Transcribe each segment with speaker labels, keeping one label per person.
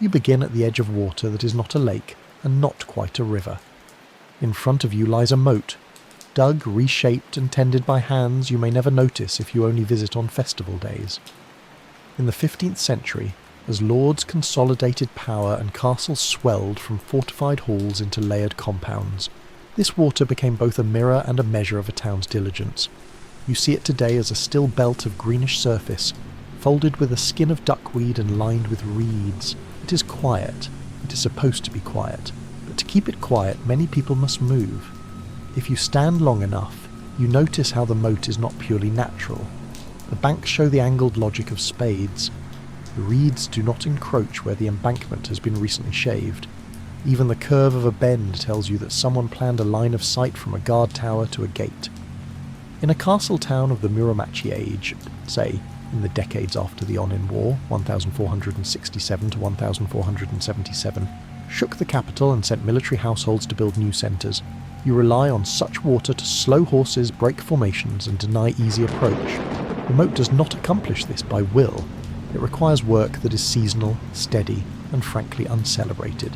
Speaker 1: You begin at the edge of water that is not a lake and not quite a river. In front of you lies a moat, dug, reshaped and tended by hands you may never notice if you only visit on festival days. In the 15th century, as lords consolidated power and castles swelled from fortified halls into layered compounds, this water became both a mirror and a measure of a town's diligence. You see it today as a still belt of greenish surface, folded with a skin of duckweed and lined with reeds. It is quiet. It is supposed to be quiet. But to keep it quiet, many people must move. If you stand long enough, you notice how the moat is not purely natural. The banks show the angled logic of spades. The reeds do not encroach where the embankment has been recently shaved. Even the curve of a bend tells you that someone planned a line of sight from a guard tower to a gate. In a castle town of the Muromachi age, say, in the decades after the Onin War, 1467 to 1477, shook the capital and sent military households to build new centres, you rely on such water to slow horses, break formations and deny easy approach. The moat does not accomplish this by will. It requires work that is seasonal, steady and frankly uncelebrated.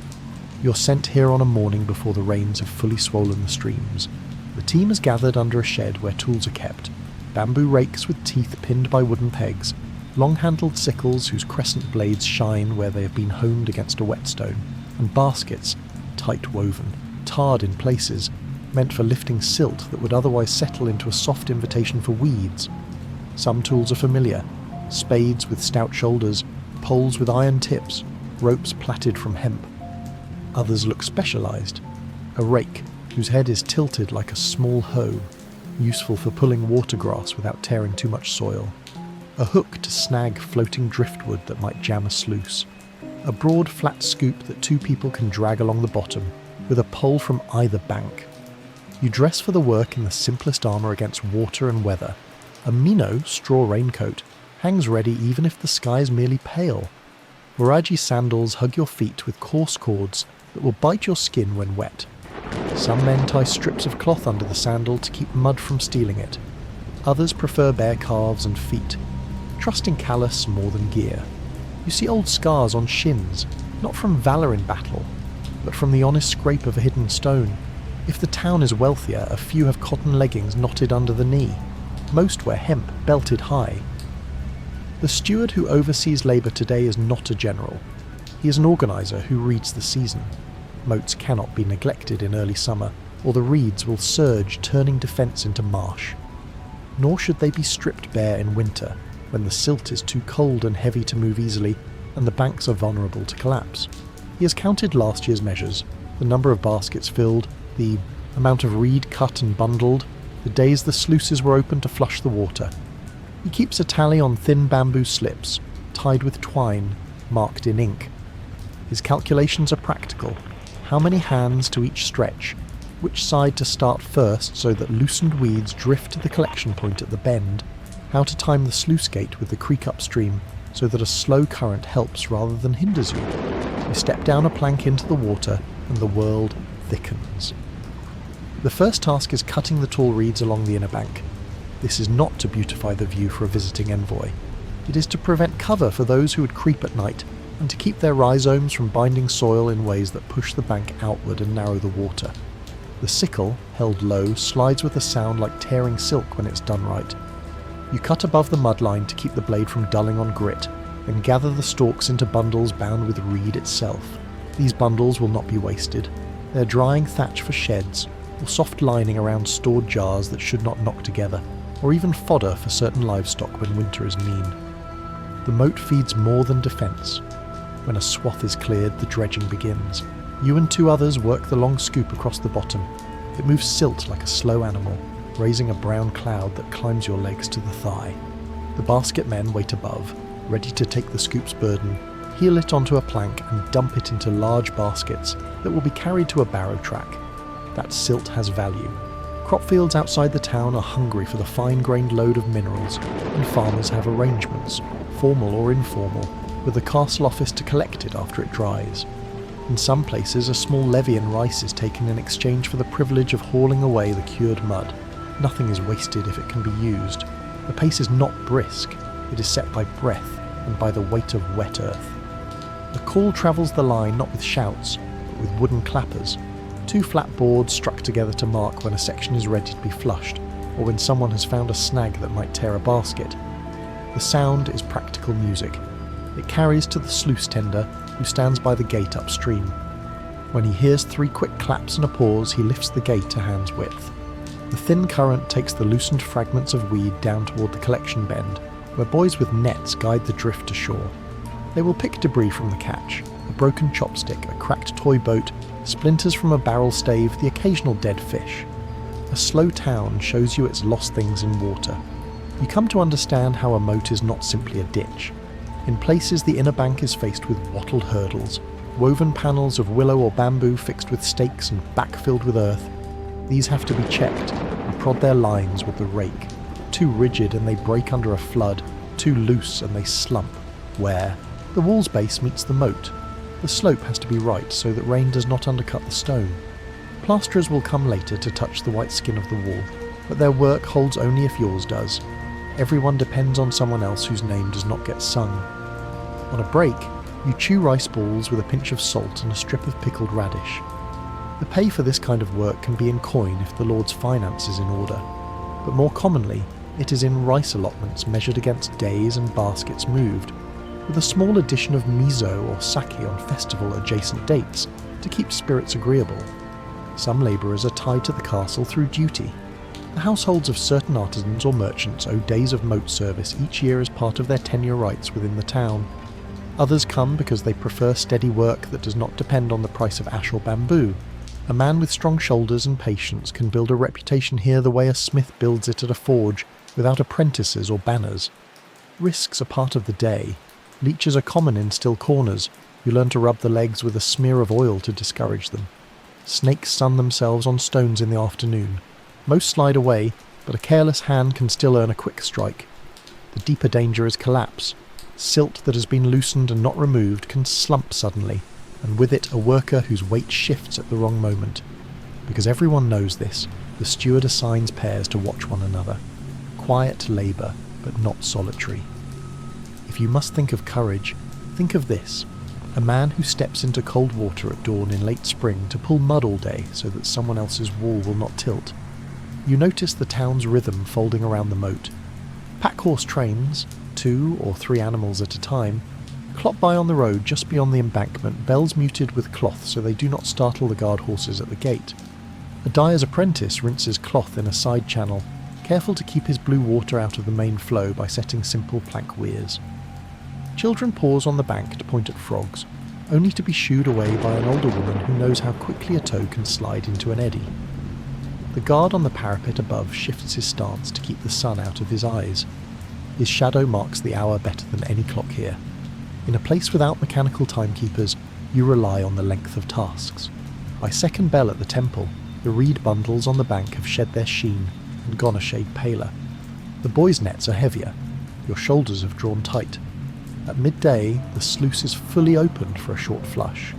Speaker 1: You're sent here on a morning before the rains have fully swollen the streams. The team is gathered under a shed where tools are kept. Bamboo rakes with teeth pinned by wooden pegs, long-handled sickles whose crescent blades shine where they have been honed against a whetstone, and baskets, tight woven, tarred in places, meant for lifting silt that would otherwise settle into a soft invitation for weeds. Some tools are familiar: spades with stout shoulders, poles with iron tips, ropes plaited from hemp. Others look specialised: a rake, whose head is tilted like a small hoe, useful for pulling watergrass without tearing too much soil. A hook to snag floating driftwood that might jam a sluice. A broad flat scoop that two people can drag along the bottom, with a pole from either bank. You dress for the work in the simplest armour against water and weather. A Mino straw raincoat hangs ready even if the sky is merely pale. Waraji sandals hug your feet with coarse cords that will bite your skin when wet. Some men tie strips of cloth under the sandal to keep mud from stealing it. Others prefer bare calves and feet, trusting callus more than gear. You see old scars on shins, not from valour in battle, but from the honest scrape of a hidden stone. If the town is wealthier, a few have cotton leggings knotted under the knee. Most wear hemp belted high. The steward who oversees labour today is not a general. He is an organiser who reads the season. Moats cannot be neglected in early summer, or the reeds will surge, turning defence into marsh. Nor should they be stripped bare in winter, when the silt is too cold and heavy to move easily, and the banks are vulnerable to collapse. He has counted last year's measures, the number of baskets filled, the amount of reed cut and bundled, the days the sluices were open to flush the water. He keeps a tally on thin bamboo slips, tied with twine, marked in ink. His calculations are practical. How many hands to each stretch, which side to start first so that loosened weeds drift to the collection point at the bend, how to time the sluice gate with the creek upstream so that a slow current helps rather than hinders you. You step down a plank into the water and the world thickens. The first task is cutting the tall reeds along the inner bank. This is not to beautify the view for a visiting envoy. It is to prevent cover for those who would creep at night, and to keep their rhizomes from binding soil in ways that push the bank outward and narrow the water. The sickle, held low, slides with a sound like tearing silk when it's done right. You cut above the mudline to keep the blade from dulling on grit, then gather the stalks into bundles bound with reed itself. These bundles will not be wasted. They're drying thatch for sheds, or soft lining around stored jars that should not knock together, or even fodder for certain livestock when winter is mean. The moat feeds more than defence. When a swath is cleared, the dredging begins. You and two others work the long scoop across the bottom. It moves silt like a slow animal, raising a brown cloud that climbs your legs to the thigh. The basket men wait above, ready to take the scoop's burden, heel it onto a plank and dump it into large baskets that will be carried to a barrow track. That silt has value. Crop fields outside the town are hungry for the fine-grained load of minerals, and farmers have arrangements, formal or informal, with the castle office to collect it after it dries. In some places, a small levy in rice is taken in exchange for the privilege of hauling away the cured mud. Nothing is wasted if it can be used. The pace is not brisk, it is set by breath and by the weight of wet earth. A call travels the line not with shouts, but with wooden clappers, two flat boards struck together to mark when a section is ready to be flushed, or when someone has found a snag that might tear a basket. The sound is practical music. It carries to the sluice tender, who stands by the gate upstream. When he hears 3 quick claps and a pause, he lifts the gate to hand's width. The thin current takes the loosened fragments of weed down toward the collection bend, where boys with nets guide the drift to shore. They will pick debris from the catch, a broken chopstick, a cracked toy boat, splinters from a barrel stave, the occasional dead fish. A slow town shows you its lost things in water. You come to understand how a moat is not simply a ditch. In places the inner bank is faced with wattled hurdles, woven panels of willow or bamboo fixed with stakes and backfilled with earth. These have to be checked and prod their lines with the rake. Too rigid and they break under a flood, too loose and they slump. Where? The wall's base meets the moat. The slope has to be right so that rain does not undercut the stone. Plasterers will come later to touch the white skin of the wall, but their work holds only if yours does. Everyone depends on someone else whose name does not get sung. On a break, you chew rice balls with a pinch of salt and a strip of pickled radish. The pay for this kind of work can be in coin if the Lord's finance is in order, but more commonly it is in rice allotments measured against days and baskets moved, with a small addition of miso or sake on festival-adjacent dates to keep spirits agreeable. Some labourers are tied to the castle through duty. The households of certain artisans or merchants owe days of moat service each year as part of their tenure rights within the town. Others come because they prefer steady work that does not depend on the price of ash or bamboo. A man with strong shoulders and patience can build a reputation here the way a smith builds it at a forge, without apprentices or banners. Risks are part of the day. Leeches are common in still corners. You learn to rub the legs with a smear of oil to discourage them. Snakes sun themselves on stones in the afternoon. Most slide away, but a careless hand can still earn a quick strike. The deeper danger is collapse. Silt that has been loosened and not removed can slump suddenly, and with it a worker whose weight shifts at the wrong moment. Because everyone knows this, the steward assigns pairs to watch one another. Quiet labour, but not solitary. If you must think of courage, think of this. A man who steps into cold water at dawn in late spring to pull mud all day so that someone else's wall will not tilt. You notice the town's rhythm folding around the moat. Pack horse trains, 2 or 3 animals at a time, clop by on the road just beyond the embankment, bells muted with cloth so they do not startle the guard horses at the gate. A dyer's apprentice rinses cloth in a side channel, careful to keep his blue water out of the main flow by setting simple plank weirs. Children pause on the bank to point at frogs, only to be shooed away by an older woman who knows how quickly a toe can slide into an eddy. The guard on the parapet above shifts his stance to keep the sun out of his eyes. His shadow marks the hour better than any clock here. In a place without mechanical timekeepers, you rely on the length of tasks. By second bell at the temple, the reed bundles on the bank have shed their sheen and gone a shade paler. The boys' nets are heavier. Your shoulders have drawn tight. At midday, the sluice is fully opened for a short flush.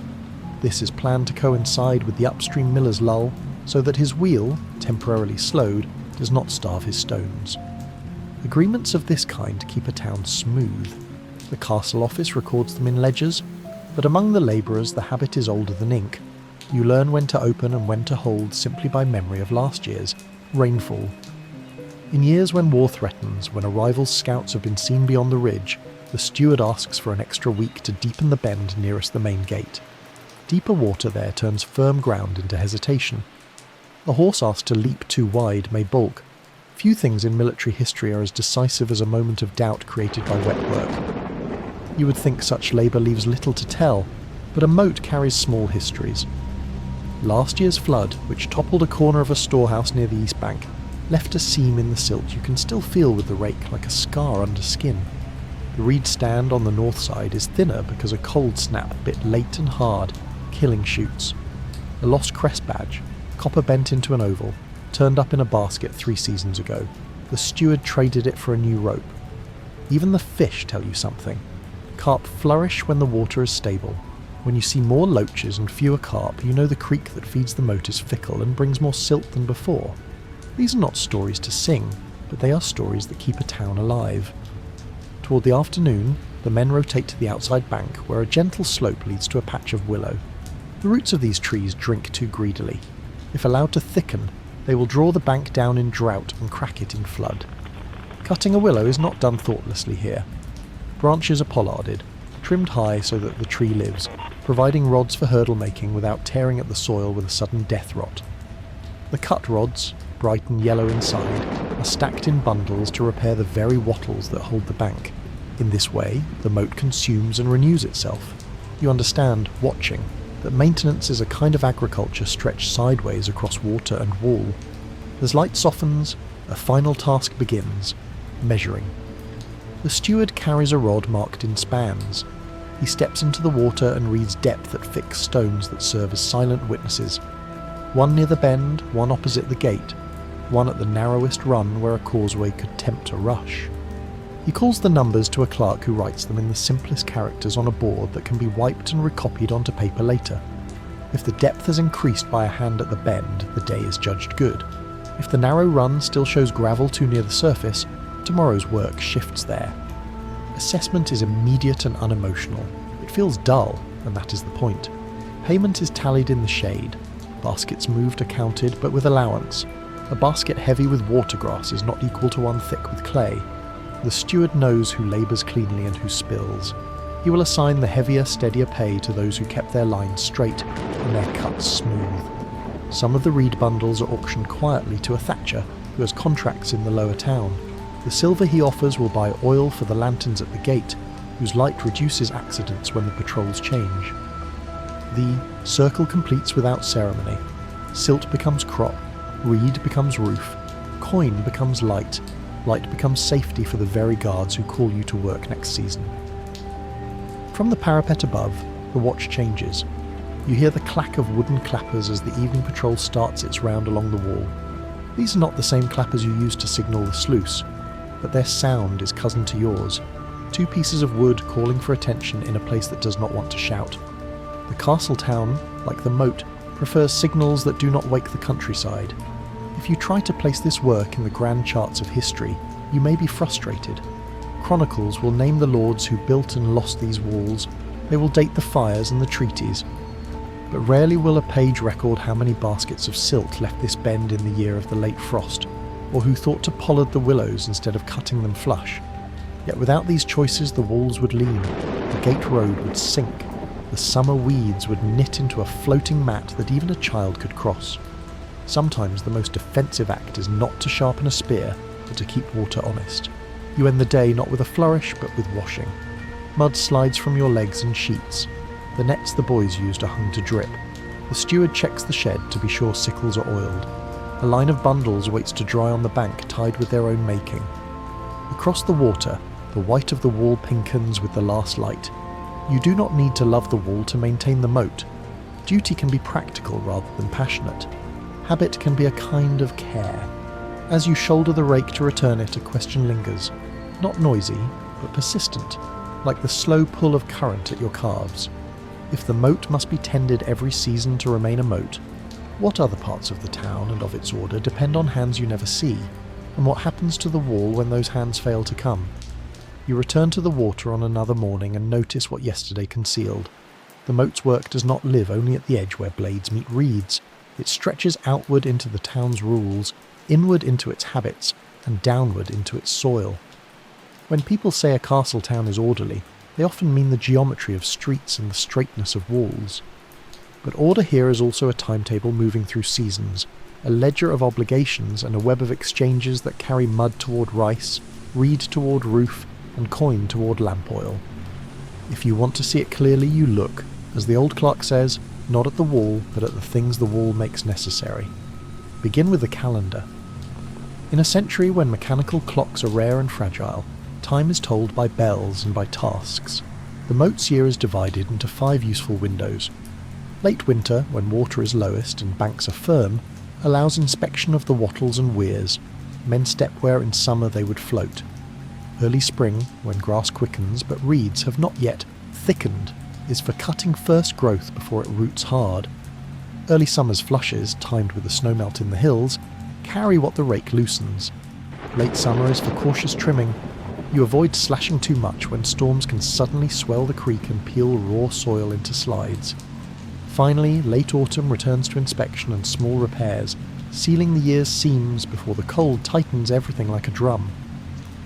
Speaker 1: This is planned to coincide with the upstream miller's lull, so that his wheel, temporarily slowed, does not starve his stones. Agreements of this kind keep a town smooth. The castle office records them in ledgers, but among the labourers the habit is older than ink. You learn when to open and when to hold simply by memory of last year's rainfall. In years when war threatens, when a rival's scouts have been seen beyond the ridge, the steward asks for an extra week to deepen the bend nearest the main gate. Deeper water there turns firm ground into hesitation. A horse asked to leap too wide may balk. Few things in military history are as decisive as a moment of doubt created by wet work. You would think such labour leaves little to tell, but a moat carries small histories. Last year's flood, which toppled a corner of a storehouse near the east bank, left a seam in the silt you can still feel with the rake like a scar under skin. The reed stand on the north side is thinner because a cold snap bit late and hard, killing shoots. A lost crest badge, copper bent into an oval, turned up in a basket 3 seasons ago. The steward traded it for a new rope. Even the fish tell you something. Carp flourish when the water is stable. When you see more loaches and fewer carp, you know the creek that feeds the moat is fickle and brings more silt than before. These are not stories to sing, but they are stories that keep a town alive. Toward the afternoon, the men rotate to the outside bank where a gentle slope leads to a patch of willow. The roots of these trees drink too greedily. If allowed to thicken, they will draw the bank down in drought and crack it in flood. Cutting a willow is not done thoughtlessly here. Branches are pollarded, trimmed high so that the tree lives, providing rods for hurdle making without tearing at the soil with a sudden death rot. The cut rods, bright and yellow inside, are stacked in bundles to repair the very wattles that hold the bank. In this way, the moat consumes and renews itself. You understand, watching, that maintenance is a kind of agriculture stretched sideways across water and wall. As light softens, a final task begins: measuring. The steward carries a rod marked in spans. He steps into the water and reads depth at fixed stones that serve as silent witnesses. One near the bend, one opposite the gate, one at the narrowest run where a causeway could tempt a rush. He calls the numbers to a clerk who writes them in the simplest characters on a board that can be wiped and recopied onto paper later. If the depth has increased by a hand at the bend, the day is judged good. If the narrow run still shows gravel too near the surface, tomorrow's work shifts there. Assessment is immediate and unemotional. It feels dull, and that is the point. Payment is tallied in the shade. Baskets moved are counted, but with allowance. A basket heavy with watergrass is not equal to one thick with clay. The steward knows who labours cleanly and who spills. He will assign the heavier, steadier pay to those who kept their lines straight and their cuts smooth. Some of the reed bundles are auctioned quietly to a thatcher who has contracts in the lower town. The silver he offers will buy oil for the lanterns at the gate, whose light reduces accidents when the patrols change. The circle completes without ceremony. Silt becomes crop, reed becomes roof, coin becomes light, light becomes safety for the very guards who call you to work next season. From the parapet above, the watch changes. You hear the clack of wooden clappers as the evening patrol starts its round along the wall. These are not the same clappers you use to signal the sluice, but their sound is cousin to yours. Two pieces of wood calling for attention in a place that does not want to shout. The castle town, like the moat, prefers signals that do not wake the countryside. If you try to place this work in the grand charts of history, you may be frustrated. Chronicles will name the lords who built and lost these walls. They will date the fires and the treaties. But rarely will a page record how many baskets of silt left this bend in the year of the late frost, or who thought to pollard the willows instead of cutting them flush. Yet without these choices the walls would lean, the gate road would sink, the summer weeds would knit into a floating mat that even a child could cross. Sometimes the most defensive act is not to sharpen a spear, but to keep water honest. You end the day not with a flourish, but with washing. Mud slides from your legs in sheets. The nets the boys used are hung to drip. The steward checks the shed to be sure sickles are oiled. A line of bundles waits to dry on the bank tied with their own making. Across the water, the white of the wall pinkens with the last light. You do not need to love the wall to maintain the moat. Duty can be practical rather than passionate. Habit can be a kind of care. As you shoulder the rake to return it, a question lingers. Not noisy, but persistent, like the slow pull of current at your calves. If the moat must be tended every season to remain a moat, what other parts of the town and of its order depend on hands you never see, and what happens to the wall when those hands fail to come? You return to the water on another morning and notice what yesterday concealed. The moat's work does not live only at the edge where blades meet reeds. It stretches outward into the town's rules, inward into its habits, and downward into its soil. When people say a castle town is orderly, they often mean the geometry of streets and the straightness of walls. But order here is also a timetable moving through seasons, a ledger of obligations and a web of exchanges that carry mud toward rice, reed toward roof, and coin toward lamp oil. If you want to see it clearly, you look, as the old clerk says, not at the wall, but at the things the wall makes necessary. Begin with the calendar. In a century when mechanical clocks are rare and fragile, time is told by bells and by tasks. The moat's year is divided into 5 useful windows. Late winter, when water is lowest and banks are firm, allows inspection of the wattles and weirs. Men step where in summer they would float. Early spring, when grass quickens but reeds have not yet thickened, is for cutting first growth before it roots hard. Early summer's flushes, timed with the snowmelt in the hills, carry what the rake loosens. Late summer is for cautious trimming. You avoid slashing too much when storms can suddenly swell the creek and peel raw soil into slides. Finally, late autumn returns to inspection and small repairs, sealing the year's seams before the cold tightens everything like a drum.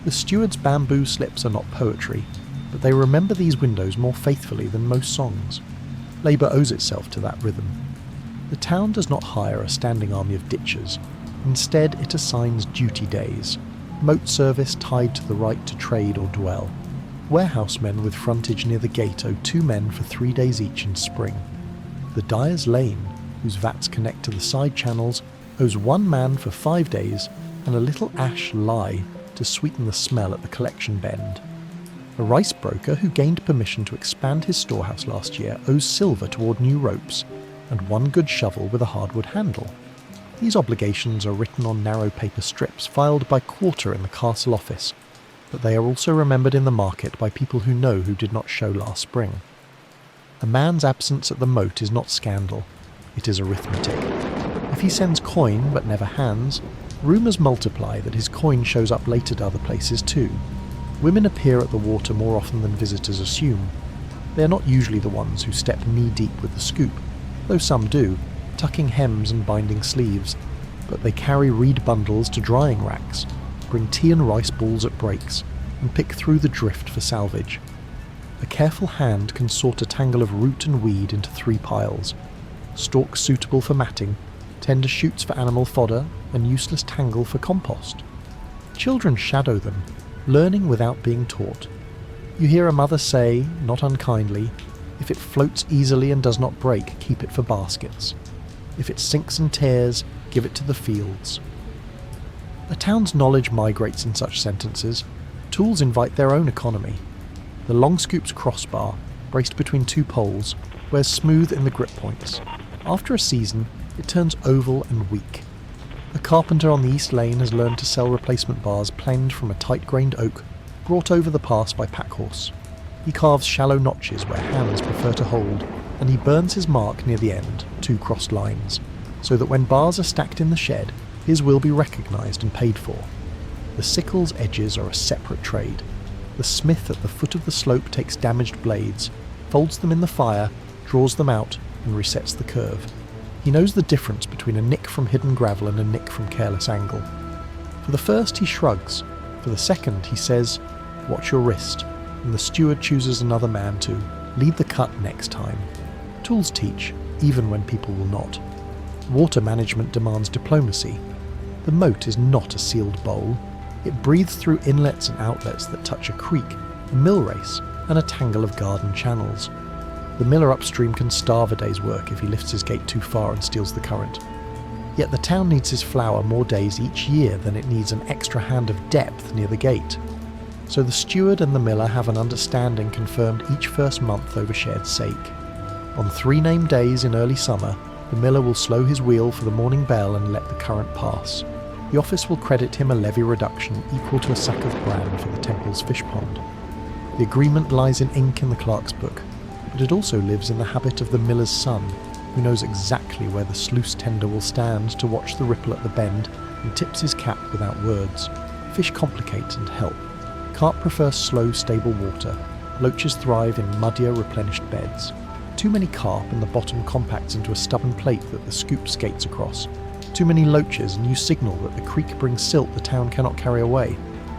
Speaker 1: The steward's bamboo slips are not poetry, but they remember these windows more faithfully than most songs. Labour owes itself to that rhythm. The town does not hire a standing army of ditchers. Instead, it assigns duty days, moat service tied to the right to trade or dwell. Warehousemen with frontage near the gate owe 2 men for 3 days each in spring. The dyer's lane, whose vats connect to the side channels, owes 1 man for 5 days and a little ash lye to sweeten the smell at the collection bend. A rice broker who gained permission to expand his storehouse last year owes silver toward new ropes and 1 good shovel with a hardwood handle. These obligations are written on narrow paper strips filed by quarter in the castle office, but they are also remembered in the market by people who know who did not show last spring. A man's absence at the moat is not scandal, it is arithmetic. If he sends coin but never hands, rumours multiply that his coin shows up late at other places too. Women appear at the water more often than visitors assume. They are not usually the ones who step knee-deep with the scoop, though some do, tucking hems and binding sleeves, but they carry reed bundles to drying racks, bring tea and rice balls at breaks, and pick through the drift for salvage. A careful hand can sort a tangle of root and weed into 3 piles, stalks suitable for matting, tender shoots for animal fodder, and useless tangle for compost. Children shadow them, learning without being taught. You hear a mother say, not unkindly, if it floats easily and does not break, keep it for baskets. If it sinks and tears, give it to the fields. A town's knowledge migrates in such sentences. Tools invite their own economy. The long scoop's crossbar, braced between 2 poles, wears smooth in the grip points. After a season, it turns oval and weak. A carpenter on the East Lane has learned to sell replacement bars planed from a tight-grained oak, brought over the pass by packhorse. He carves shallow notches where hands prefer to hold, and he burns his mark near the end, 2 crossed lines, so that when bars are stacked in the shed, his will be recognised and paid for. The sickle's edges are a separate trade. The smith at the foot of the slope takes damaged blades, folds them in the fire, draws them out, and resets the curve. He knows the difference between a nick from hidden gravel and a nick from careless angle. For the first he shrugs, for the second he says, "Watch your wrist," and the steward chooses another man to lead the cut next time. Tools teach, even when people will not. Water management demands diplomacy. The moat is not a sealed bowl. It breathes through inlets and outlets that touch a creek, a mill race, and a tangle of garden channels. The miller upstream can starve a day's work if he lifts his gate too far and steals the current. Yet the town needs his flour more days each year than it needs an extra hand of depth near the gate. So the steward and the miller have an understanding confirmed each first month over shared sake. On 3 named days in early summer, the miller will slow his wheel for the morning bell and let the current pass. The office will credit him a levy reduction equal to a sack of bran for the temple's fish pond. The agreement lies in ink in the clerk's book, but it also lives in the habit of the miller's son, who knows exactly where the sluice tender will stand to watch the ripple at the bend and tips his cap without words. Fish complicate and help. Carp prefer slow, stable water. Loaches thrive in muddier, replenished beds. Too many carp and the bottom compacts into a stubborn plate that the scoop skates across. Too many loaches and you signal that the creek brings silt the town cannot carry away.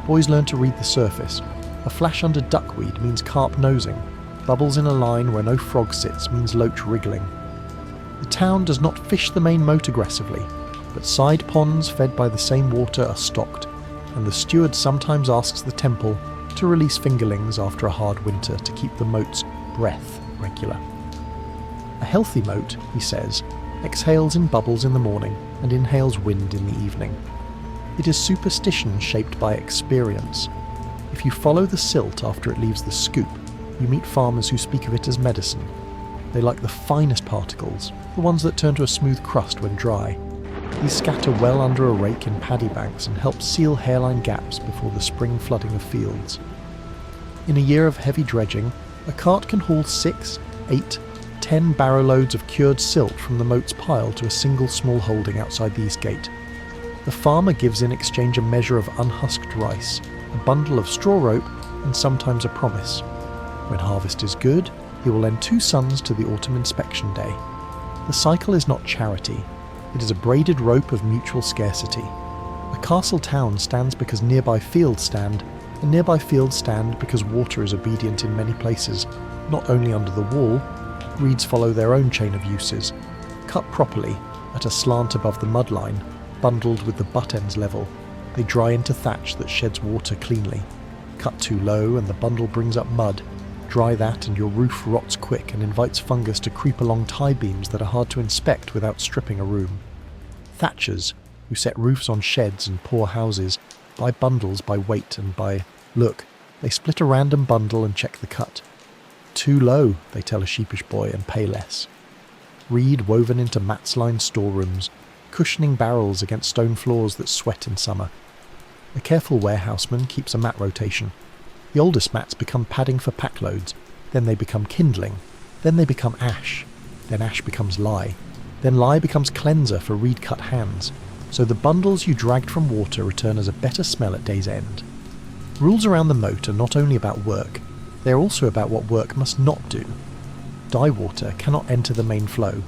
Speaker 1: Boys learn to read the surface. A flash under duckweed means carp nosing. Bubbles in a line where no frog sits means loach wriggling. The town does not fish the main moat aggressively, but side ponds fed by the same water are stocked, and the steward sometimes asks the temple to release fingerlings after a hard winter to keep the moat's breath regular. A healthy moat, he says, exhales in bubbles in the morning and inhales wind in the evening. It is superstition shaped by experience. If you follow the silt after it leaves the scoop, you meet farmers who speak of it as medicine. They like the finest particles, the ones that turn to a smooth crust when dry. These scatter well under a rake in paddy banks and help seal hairline gaps before the spring flooding of fields. In a year of heavy dredging, a cart can haul 6, 8, 10 barrow loads of cured silt from the moat's pile to a single small holding outside the east gate. The farmer gives in exchange a measure of unhusked rice, a bundle of straw rope, and sometimes a promise. When harvest is good, he will lend 2 sons to the autumn inspection day. The cycle is not charity, it is a braided rope of mutual scarcity. A castle town stands because nearby fields stand, and nearby fields stand because water is obedient in many places, not only under the wall. Reeds follow their own chain of uses. Cut properly, at a slant above the mudline, bundled with the butt ends level, they dry into thatch that sheds water cleanly. Cut too low and the bundle brings up mud. Dry that and your roof rots quick and invites fungus to creep along tie beams that are hard to inspect without stripping a room. Thatchers, who set roofs on sheds and poor houses, buy bundles by weight and by look. They split a random bundle and check the cut. Too low, they tell a sheepish boy, and pay less. Reed woven into mats-lined storerooms, cushioning barrels against stone floors that sweat in summer. A careful warehouseman keeps a mat rotation. The oldest mats become padding for packloads, then they become kindling, then they become ash, then ash becomes lye, then lye becomes cleanser for reed-cut hands, so the bundles you dragged from water return as a better smell at day's end. Rules around the moat are not only about work, they are also about what work must not do. Dye water cannot enter the main flow.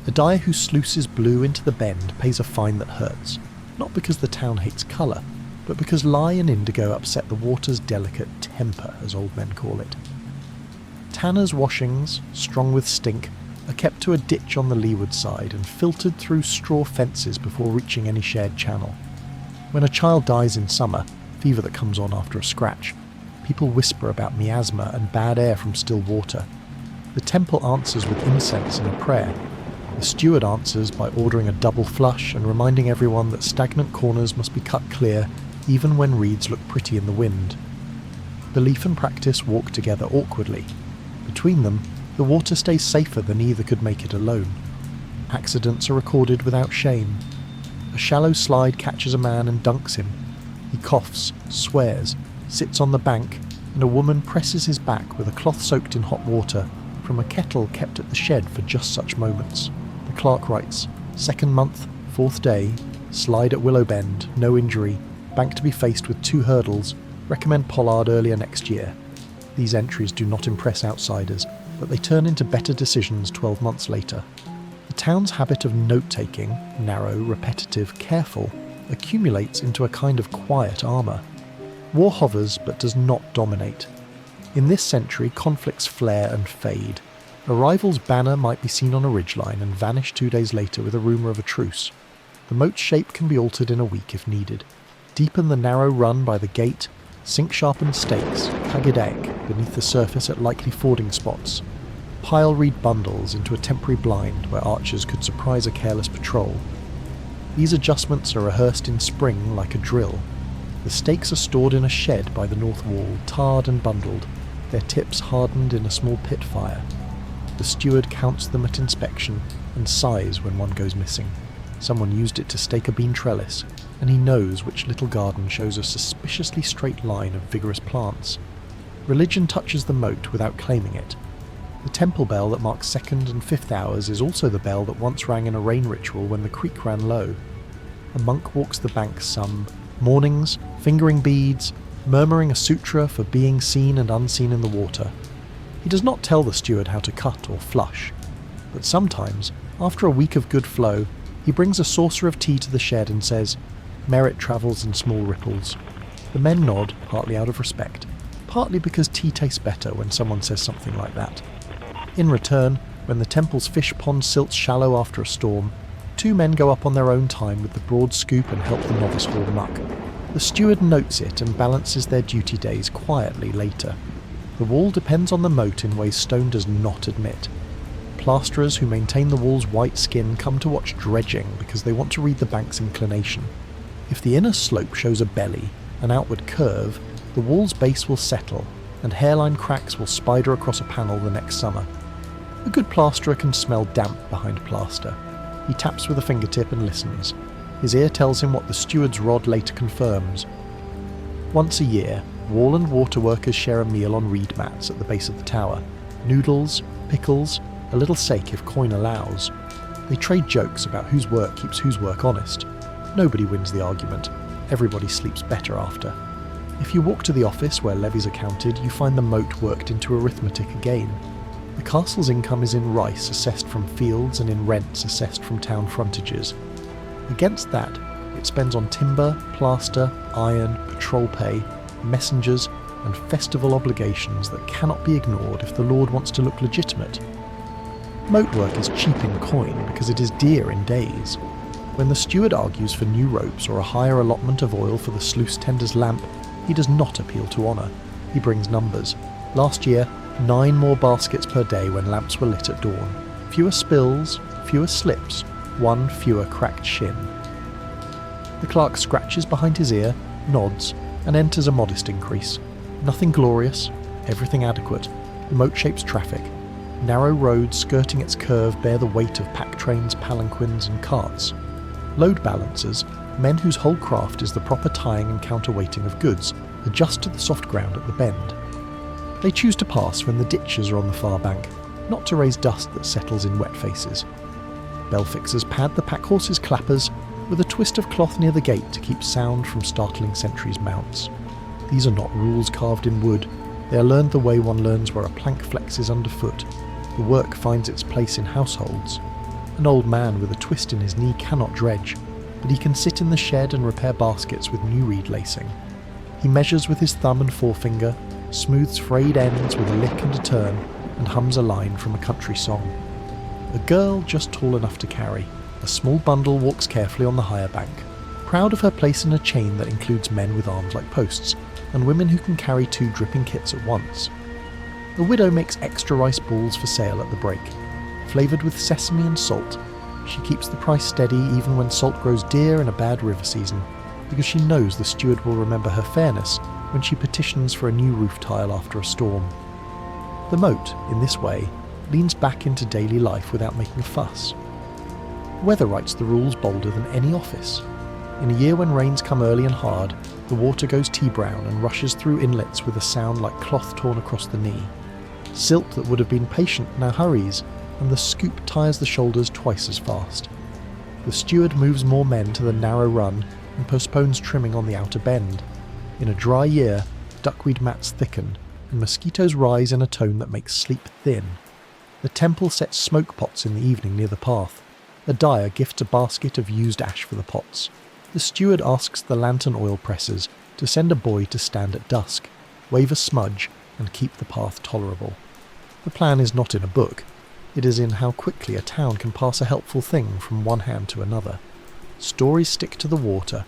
Speaker 1: A dyer who sluices blue into the bend pays a fine that hurts, not because the town hates colour, but because lye and indigo upset the water's delicate temper, as old men call it. Tanners' washings, strong with stink, are kept to a ditch on the leeward side and filtered through straw fences before reaching any shared channel. When a child dies in summer, fever that comes on after a scratch, people whisper about miasma and bad air from still water. The temple answers with incense and a prayer. The steward answers by ordering a double flush and reminding everyone that stagnant corners must be cut clear even when reeds look pretty in the wind. Belief and practice walk together awkwardly. Between them, the water stays safer than either could make it alone. Accidents are recorded without shame. A shallow slide catches a man and dunks him. He coughs, swears, sits on the bank, and a woman presses his back with a cloth soaked in hot water from a kettle kept at the shed for just such moments. The clerk writes, 2nd month, 4th day, slide at Willow Bend, no injury, bank to be faced with 2 hurdles, recommend pollard earlier next year. These entries do not impress outsiders, but they turn into better decisions 12 months later. The town's habit of note-taking, narrow, repetitive, careful, accumulates into a kind of quiet armour. War hovers but does not dominate. In this century, conflicts flare and fade. A rival's banner might be seen on a ridgeline and vanish 2 days later with a rumour of a truce. The moat's shape can be altered in a week if needed. Deepen the narrow run by the gate, sink sharpened stakes, haggard egg beneath the surface at likely fording spots. Pile reed bundles into a temporary blind where archers could surprise a careless patrol. These adjustments are rehearsed in spring like a drill. The stakes are stored in a shed by the north wall, tarred and bundled, their tips hardened in a small pit fire. The steward counts them at inspection and sighs when one goes missing. Someone used it to stake a bean trellis, and he knows which little garden shows a suspiciously straight line of vigorous plants. Religion touches the moat without claiming it. The temple bell that marks 2nd and 5th hours is also the bell that once rang in a rain ritual when the creek ran low. A monk walks the bank some mornings, fingering beads, murmuring a sutra for being seen and unseen in the water. He does not tell the steward how to cut or flush, but sometimes, after a week of good flow, he brings a saucer of tea to the shed and says, "Merit travels in small ripples." The men nod, partly out of respect, partly because tea tastes better when someone says something like that. In return, when the temple's fish pond silts shallow after a storm, 2 men go up on their own time with the broad scoop and help the novice haul muck. The steward notes it and balances their duty days quietly later. The wall depends on the moat in ways stone does not admit. Plasterers who maintain the wall's white skin come to watch dredging because they want to read the bank's inclination. If the inner slope shows a belly, an outward curve, the wall's base will settle, and hairline cracks will spider across a panel the next summer. A good plasterer can smell damp behind plaster. He taps with a fingertip and listens. His ear tells him what the steward's rod later confirms. Once a year, wall and water workers share a meal on reed mats at the base of the tower. Noodles, pickles, a little sake if coin allows. They trade jokes about whose work keeps whose work honest. Nobody wins the argument. Everybody sleeps better after. If you walk to the office where levies are counted, you find the moat worked into arithmetic again. The castle's income is in rice assessed from fields and in rents assessed from town frontages. Against that, it spends on timber, plaster, iron, patrol pay, messengers, and festival obligations that cannot be ignored if the lord wants to look legitimate. Moat work is cheap in coin because it is dear in days. When the steward argues for new ropes or a higher allotment of oil for the sluice tender's lamp, he does not appeal to honour. He brings numbers. Last year, 9 more baskets per day when lamps were lit at dawn. Fewer spills, fewer slips, 1 fewer cracked shin. The clerk scratches behind his ear, nods, and enters a modest increase. Nothing glorious, everything adequate. The moat shapes traffic. Narrow roads skirting its curve bear the weight of pack trains, palanquins, and carts. Load balancers, men whose whole craft is the proper tying and counterweighting of goods, adjust to the soft ground at the bend. They choose to pass when the ditches are on the far bank, not to raise dust that settles in wet faces. Bell fixers pad the pack horses' clappers with a twist of cloth near the gate to keep sound from startling sentries' mounts. These are not rules carved in wood. They are learned the way one learns where a plank flexes underfoot. The work finds its place in households. An old man with a twist in his knee cannot dredge, but he can sit in the shed and repair baskets with new reed lacing. He measures with his thumb and forefinger, smooths frayed ends with a lick and a turn, and hums a line from a country song. A girl just tall enough to carry, a small bundle walks carefully on the higher bank, proud of her place in a chain that includes men with arms like posts, and women who can carry 2 dripping kits at once. A widow makes extra rice balls for sale at the break. Flavoured with sesame and salt, she keeps the price steady even when salt grows dear in a bad river season, because she knows the steward will remember her fairness when she petitions for a new roof tile after a storm. The moat, in this way, leans back into daily life without making fuss. Weather writes the rules bolder than any office. In a year when rains come early and hard, the water goes tea-brown and rushes through inlets with a sound like cloth torn across the knee. Silt that would have been patient now hurries, and the scoop tires the shoulders twice as fast. The steward moves more men to the narrow run and postpones trimming on the outer bend. In a dry year, duckweed mats thicken, and mosquitoes rise in a tone that makes sleep thin. The temple sets smoke pots in the evening near the path. A dyer gifts a basket of used ash for the pots. The steward asks the lantern oil pressers to send a boy to stand at dusk, wave a smudge, and keep the path tolerable. The plan is not in a book. It is in how quickly a town can pass a helpful thing from one hand to another. Stories stick to the water.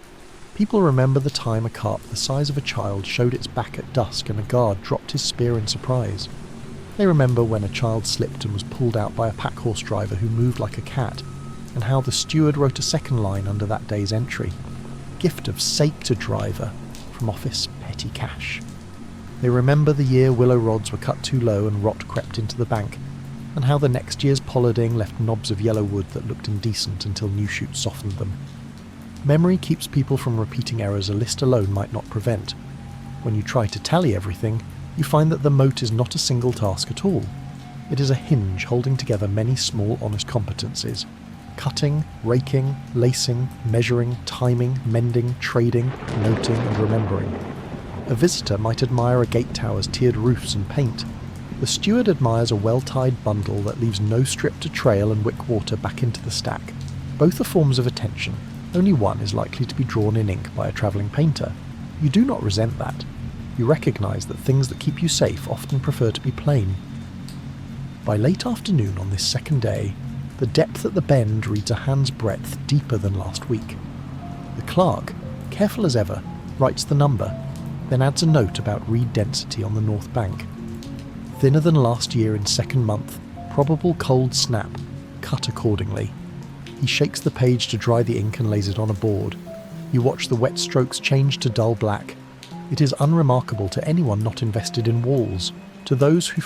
Speaker 1: People remember the time a carp the size of a child showed its back at dusk and a guard dropped his spear in surprise. They remember when a child slipped and was pulled out by a pack horse driver who moved like a cat, and how the steward wrote a second line under that day's entry. Gift of sake to driver, from office petty cash. They remember the year willow rods were cut too low and rot crept into the bank, and how the next year's pollarding left knobs of yellow wood that looked indecent until new shoots softened them. Memory keeps people from repeating errors a list alone might not prevent. When you try to tally everything, you find that the moat is not a single task at all. It is a hinge holding together many small honest competencies. Cutting, raking, lacing, measuring, timing, mending, trading, noting and remembering. A visitor might admire a gate tower's tiered roofs and paint. The steward admires a well-tied bundle that leaves no strip to trail and wick water back into the stack. Both are forms of attention. Only one is likely to be drawn in ink by a travelling painter. You do not resent that. You recognise that things that keep you safe often prefer to be plain. By late afternoon on this second day, the depth at the bend reads a hand's breadth deeper than last week. The clerk, careful as ever, writes the number, then adds a note about reed density on the north bank. Thinner than last year in second month, probable cold snap, cut accordingly. He shakes the page to dry the ink and lays it on a board. You watch the wet strokes change to dull black. It is unremarkable to anyone not invested in walls. To those who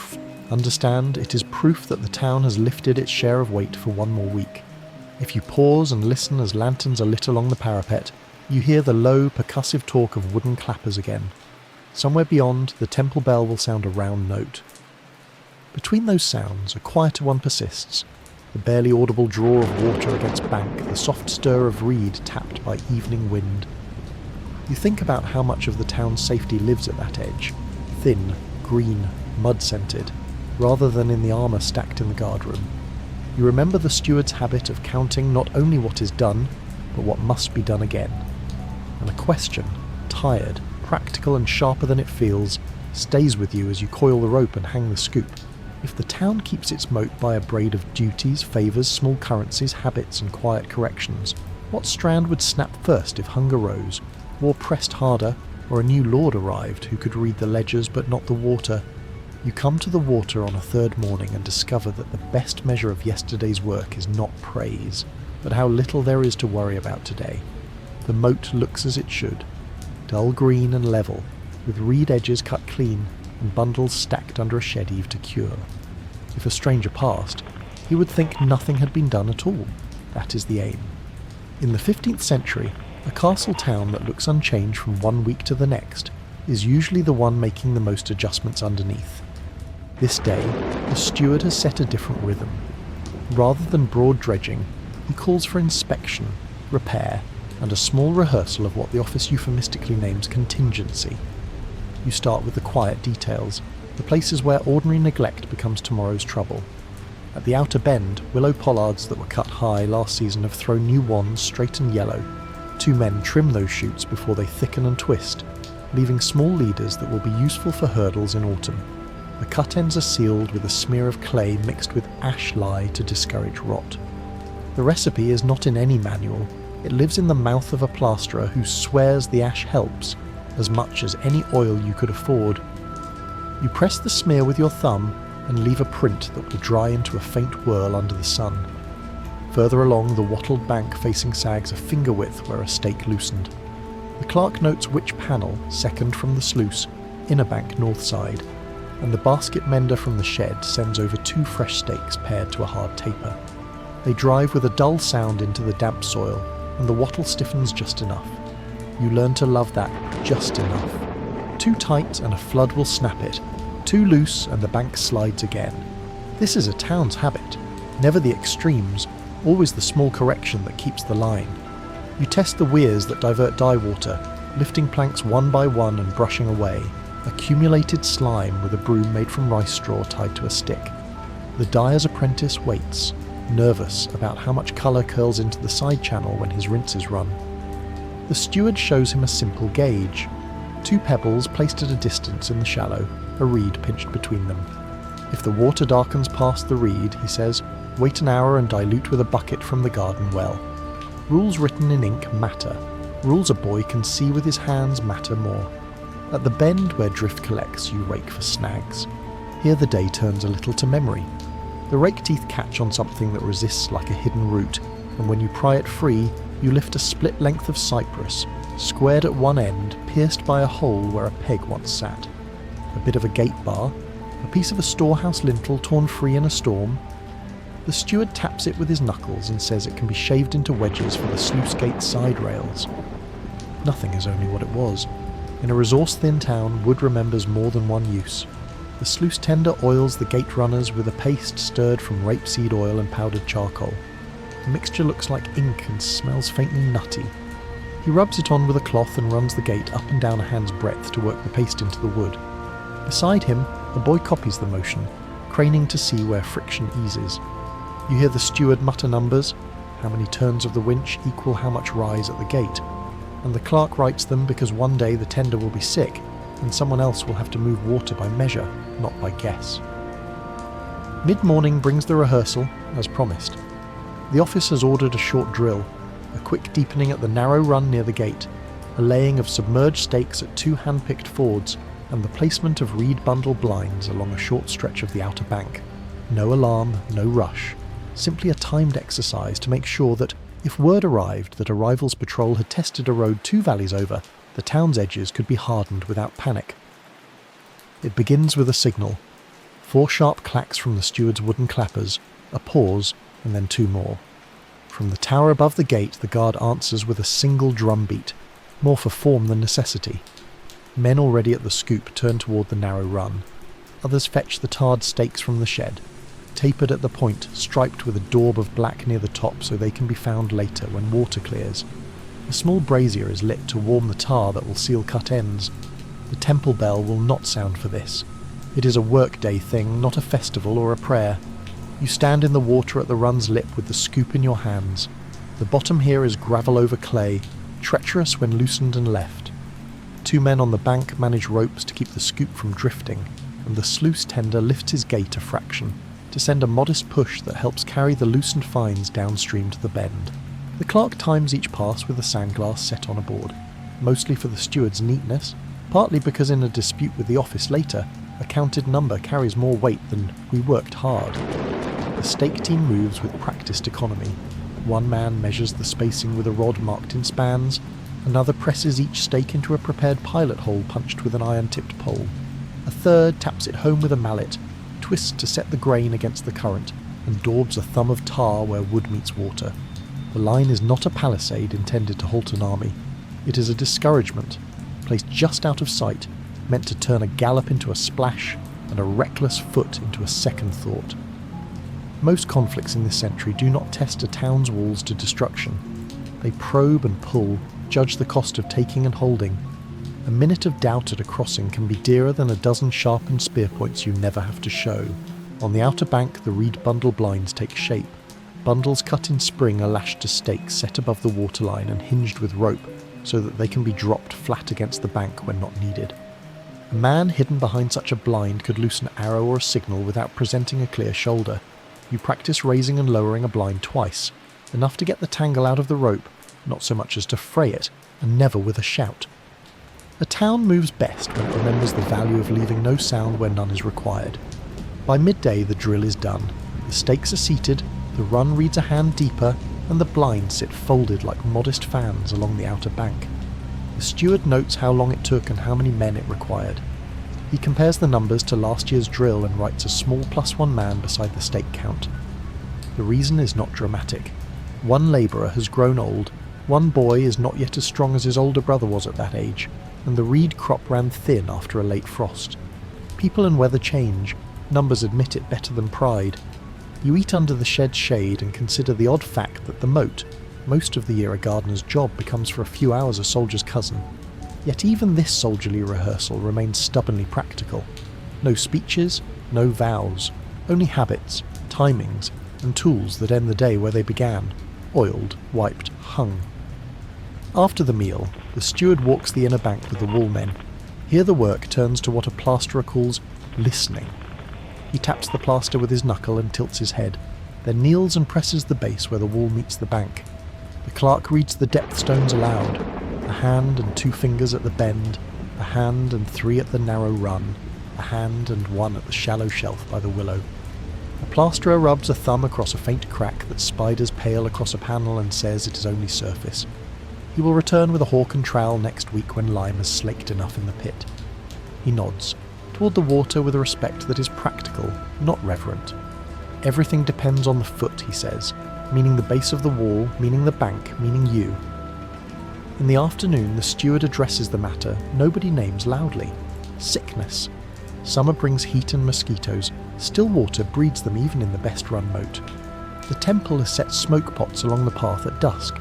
Speaker 1: understand, it is proof that the town has lifted its share of weight for one more week. If you pause and listen as lanterns are lit along the parapet, you hear the low, percussive talk of wooden clappers again. Somewhere beyond, the temple bell will sound a round note. Between those sounds, a quieter one persists. The barely audible draw of water against bank, the soft stir of reed tapped by evening wind. You think about how much of the town's safety lives at that edge, thin, green, mud-scented, rather than in the armour stacked in the guardroom. You remember the steward's habit of counting not only what is done, but what must be done again. And a question, tired, practical and sharper than it feels, stays with you as you coil the rope and hang the scoop. If the town keeps its moat by a braid of duties, favours, small currencies, habits and quiet corrections, what strand would snap first if hunger rose, war pressed harder, or a new lord arrived who could read the ledgers but not the water? You come to the water on a third morning and discover that the best measure of yesterday's work is not praise, but how little there is to worry about today. The moat looks as it should, dull green and level, with reed edges cut clean and bundles stacked under a shed eave to cure. If a stranger passed, he would think nothing had been done at all. That is the aim. In the 15th century, a castle town that looks unchanged from one week to the next is usually the one making the most adjustments underneath. This day, the steward has set a different rhythm. Rather than broad dredging, he calls for inspection, repair, and a small rehearsal of what the office euphemistically names contingency. You start with the quiet details, the places where ordinary neglect becomes tomorrow's trouble. At the outer bend, willow pollards that were cut high last season have thrown new wands straight and yellow. 2 men trim those shoots before they thicken and twist, leaving small leaders that will be useful for hurdles in autumn. The cut ends are sealed with a smear of clay mixed with ash lye to discourage rot. The recipe is not in any manual. It lives in the mouth of a plasterer who swears the ash helps as much as any oil you could afford. You press the smear with your thumb and leave a print that will dry into a faint whirl under the sun. Further along, the wattled bank facing sags a finger width where a stake loosened. The clerk notes which panel, second from the sluice, inner bank north side, and the basket mender from the shed sends over 2 fresh stakes paired to a hard taper. They drive with a dull sound into the damp soil, and the wattle stiffens just enough. You learn to love that just enough. Too tight and a flood will snap it, too loose and the bank slides again. This is a town's habit, never the extremes, always the small correction that keeps the line. You test the weirs that divert dye water, lifting planks one by one and brushing away, accumulated slime with a broom made from rice straw tied to a stick. The dyer's apprentice waits, nervous about how much colour curls into the side channel when his rinse is run. The steward shows him a simple gauge. 2 pebbles placed at a distance in the shallow, a reed pinched between them. If the water darkens past the reed, he says, wait an hour and dilute with a bucket from the garden well. Rules written in ink matter. Rules a boy can see with his hands matter more. At the bend where drift collects, you rake for snags. Here the day turns a little to memory. The rake teeth catch on something that resists like a hidden root, and when you pry it free, you lift a split length of cypress, squared at one end, pierced by a hole where a peg once sat. A bit of a gate bar, a piece of a storehouse lintel torn free in a storm. The steward taps it with his knuckles and says it can be shaved into wedges for the sluice gate side rails. Nothing is only what it was. In a resource-thin town, wood remembers more than one use. The sluice tender oils the gate runners with a paste stirred from rapeseed oil and powdered charcoal. The mixture looks like ink and smells faintly nutty. He rubs it on with a cloth and runs the gate up and down a hand's breadth to work the paste into the wood. Beside him, a boy copies the motion, craning to see where friction eases. You hear the steward mutter numbers, how many turns of the winch equal how much rise at the gate, and the clerk writes them because one day the tender will be sick, and someone else will have to move water by measure, not by guess. Mid-morning brings the rehearsal, as promised. The office has ordered a short drill, a quick deepening at the narrow run near the gate, a laying of submerged stakes at 2 hand-picked fords, and the placement of reed bundle blinds along a short stretch of the outer bank. No alarm, no rush, simply a timed exercise to make sure that, if word arrived that a rival's patrol had tested a road 2 valleys over, the town's edges could be hardened without panic. It begins with a signal. 4 sharp clacks from the steward's wooden clappers, a pause, and then 2 more. From the tower above the gate, the guard answers with a single drum beat, more for form than necessity. Men already at the scoop turn toward the narrow run. Others fetch the tarred stakes from the shed, tapered at the point, striped with a daub of black near the top so they can be found later when water clears. A small brazier is lit to warm the tar that will seal cut ends. The temple bell will not sound for this. It is a workday thing, not a festival or a prayer. You stand in the water at the run's lip with the scoop in your hands. The bottom here is gravel over clay, treacherous when loosened and left. 2 men on the bank manage ropes to keep the scoop from drifting, and the sluice tender lifts his gait a fraction to send a modest push that helps carry the loosened fines downstream to the bend. The clerk times each pass with a sandglass set on a board, mostly for the steward's neatness, partly because in a dispute with the office later, a counted number carries more weight than "we worked hard." The stake team moves with practiced economy. 1 man measures the spacing with a rod marked in spans, another presses each stake into a prepared pilot hole punched with an iron-tipped pole. A third taps it home with a mallet, twists to set the grain against the current, and daubs a thumb of tar where wood meets water. The line is not a palisade intended to halt an army. It is a discouragement, placed just out of sight, meant to turn a gallop into a splash and a reckless foot into a second thought. Most conflicts in this century do not test a town's walls to destruction. They probe and pull, judge the cost of taking and holding. A minute of doubt at a crossing can be dearer than a dozen sharpened spear points you never have to show. On the outer bank, the reed bundle blinds take shape. Bundles cut in spring are lashed to stakes set above the waterline and hinged with rope so that they can be dropped flat against the bank when not needed. A man hidden behind such a blind could loose an arrow or a signal without presenting a clear shoulder. You practice raising and lowering a blind twice, enough to get the tangle out of the rope, not so much as to fray it, and never with a shout. A town moves best when it remembers the value of leaving no sound where none is required. By midday the drill is done, the stakes are seated, the run reads a hand deeper, and the blinds sit folded like modest fans along the outer bank. The steward notes how long it took and how many men it required. He compares the numbers to last year's drill and writes a small +1 man beside the stake count. The reason is not dramatic. 1 labourer has grown old, 1 boy is not yet as strong as his older brother was at that age, and the reed crop ran thin after a late frost. People and weather change, numbers admit it better than pride. You eat under the shed's shade and consider the odd fact that the moat, most of the year a gardener's job, becomes for a few hours a soldier's cousin. Yet even this soldierly rehearsal remains stubbornly practical. No speeches, no vows, only habits, timings, and tools that end the day where they began, oiled, wiped, hung. After the meal, the steward walks the inner bank with the woolmen. Here the work turns to what a plasterer calls listening. He taps the plaster with his knuckle and tilts his head, then kneels and presses the base where the wall meets the bank. The clerk reads the depth stones aloud, a hand and 2 fingers at the bend, a hand and 3 at the narrow run, a hand and 1 at the shallow shelf by the willow. The plasterer rubs a thumb across a faint crack that spiders pale across a panel and says it is only surface. He will return with a hawk and trowel next week when lime has slaked enough in the pit. He nods, toward the water with a respect that is practical, not reverent. Everything depends on the foot, he says, meaning the base of the wall, meaning the bank, meaning you. In the afternoon, the steward addresses the matter nobody names loudly. Sickness. Summer brings heat and mosquitoes. Still water breeds them even in the best-run moat. The temple has set smoke pots along the path at dusk,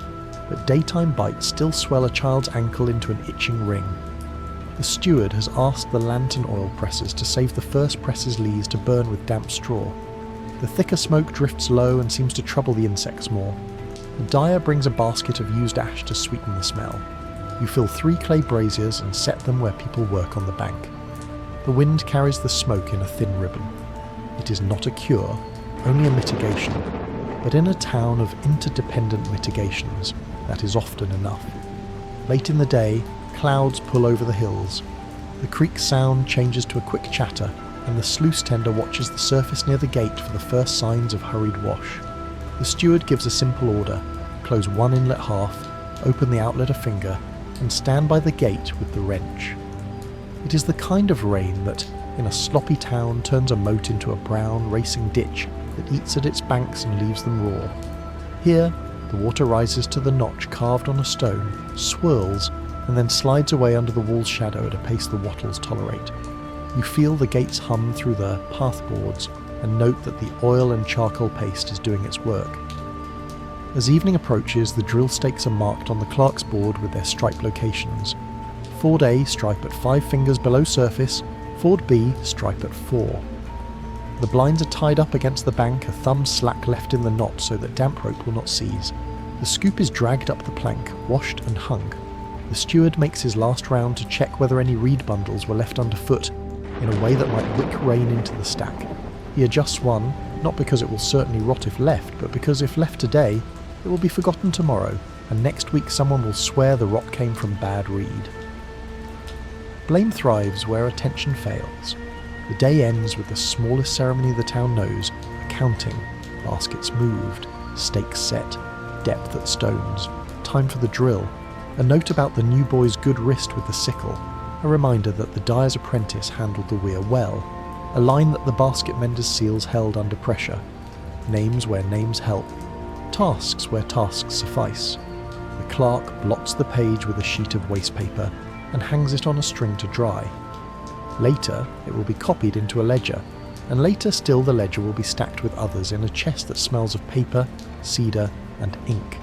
Speaker 1: but daytime bites still swell a child's ankle into an itching ring. The steward has asked the lantern oil pressers to save the first press's lees to burn with damp straw. The thicker smoke drifts low and seems to trouble the insects more. The dyer brings a basket of used ash to sweeten the smell. You fill 3 clay braziers and set them where people work on the bank. The wind carries the smoke in a thin ribbon. It is not a cure, only a mitigation, but in a town of interdependent mitigations, that is often enough. Late in the day, clouds pull over the hills. The creek's sound changes to a quick chatter, and the sluice tender watches the surface near the gate for the first signs of hurried wash. The steward gives a simple order: close 1 inlet half, open the outlet a finger, and stand by the gate with the wrench. It is the kind of rain that, in a sloppy town, turns a moat into a brown, racing ditch that eats at its banks and leaves them raw. Here, the water rises to the notch carved on a stone, swirls, and then slides away under the wall's shadow at a pace the wattles tolerate. You feel the gates hum through the path boards and note that the oil and charcoal paste is doing its work. As evening approaches, the drill stakes are marked on the clerk's board with their stripe locations. Ford A, stripe at 5 fingers below surface, Ford B, stripe at 4. The blinds are tied up against the bank, a thumb slack left in the knot so that damp rope will not seize. The scoop is dragged up the plank, washed and hung. The steward makes his last round to check whether any reed bundles were left underfoot in a way that might wick rain into the stack. He adjusts one, not because it will certainly rot if left, but because if left today, it will be forgotten tomorrow, and next week someone will swear the rot came from bad reed. Blame thrives where attention fails. The day ends with the smallest ceremony the town knows, accounting, baskets moved, stakes set, depth at stones, time for the drill, a note about the new boy's good wrist with the sickle, a reminder that the dyer's apprentice handled the weir well, a line that the basket-mender's seals held under pressure, names where names help, tasks where tasks suffice. The clerk blots the page with a sheet of wastepaper and hangs it on a string to dry. Later, it will be copied into a ledger, and later still the ledger will be stacked with others in a chest that smells of paper, cedar, and ink.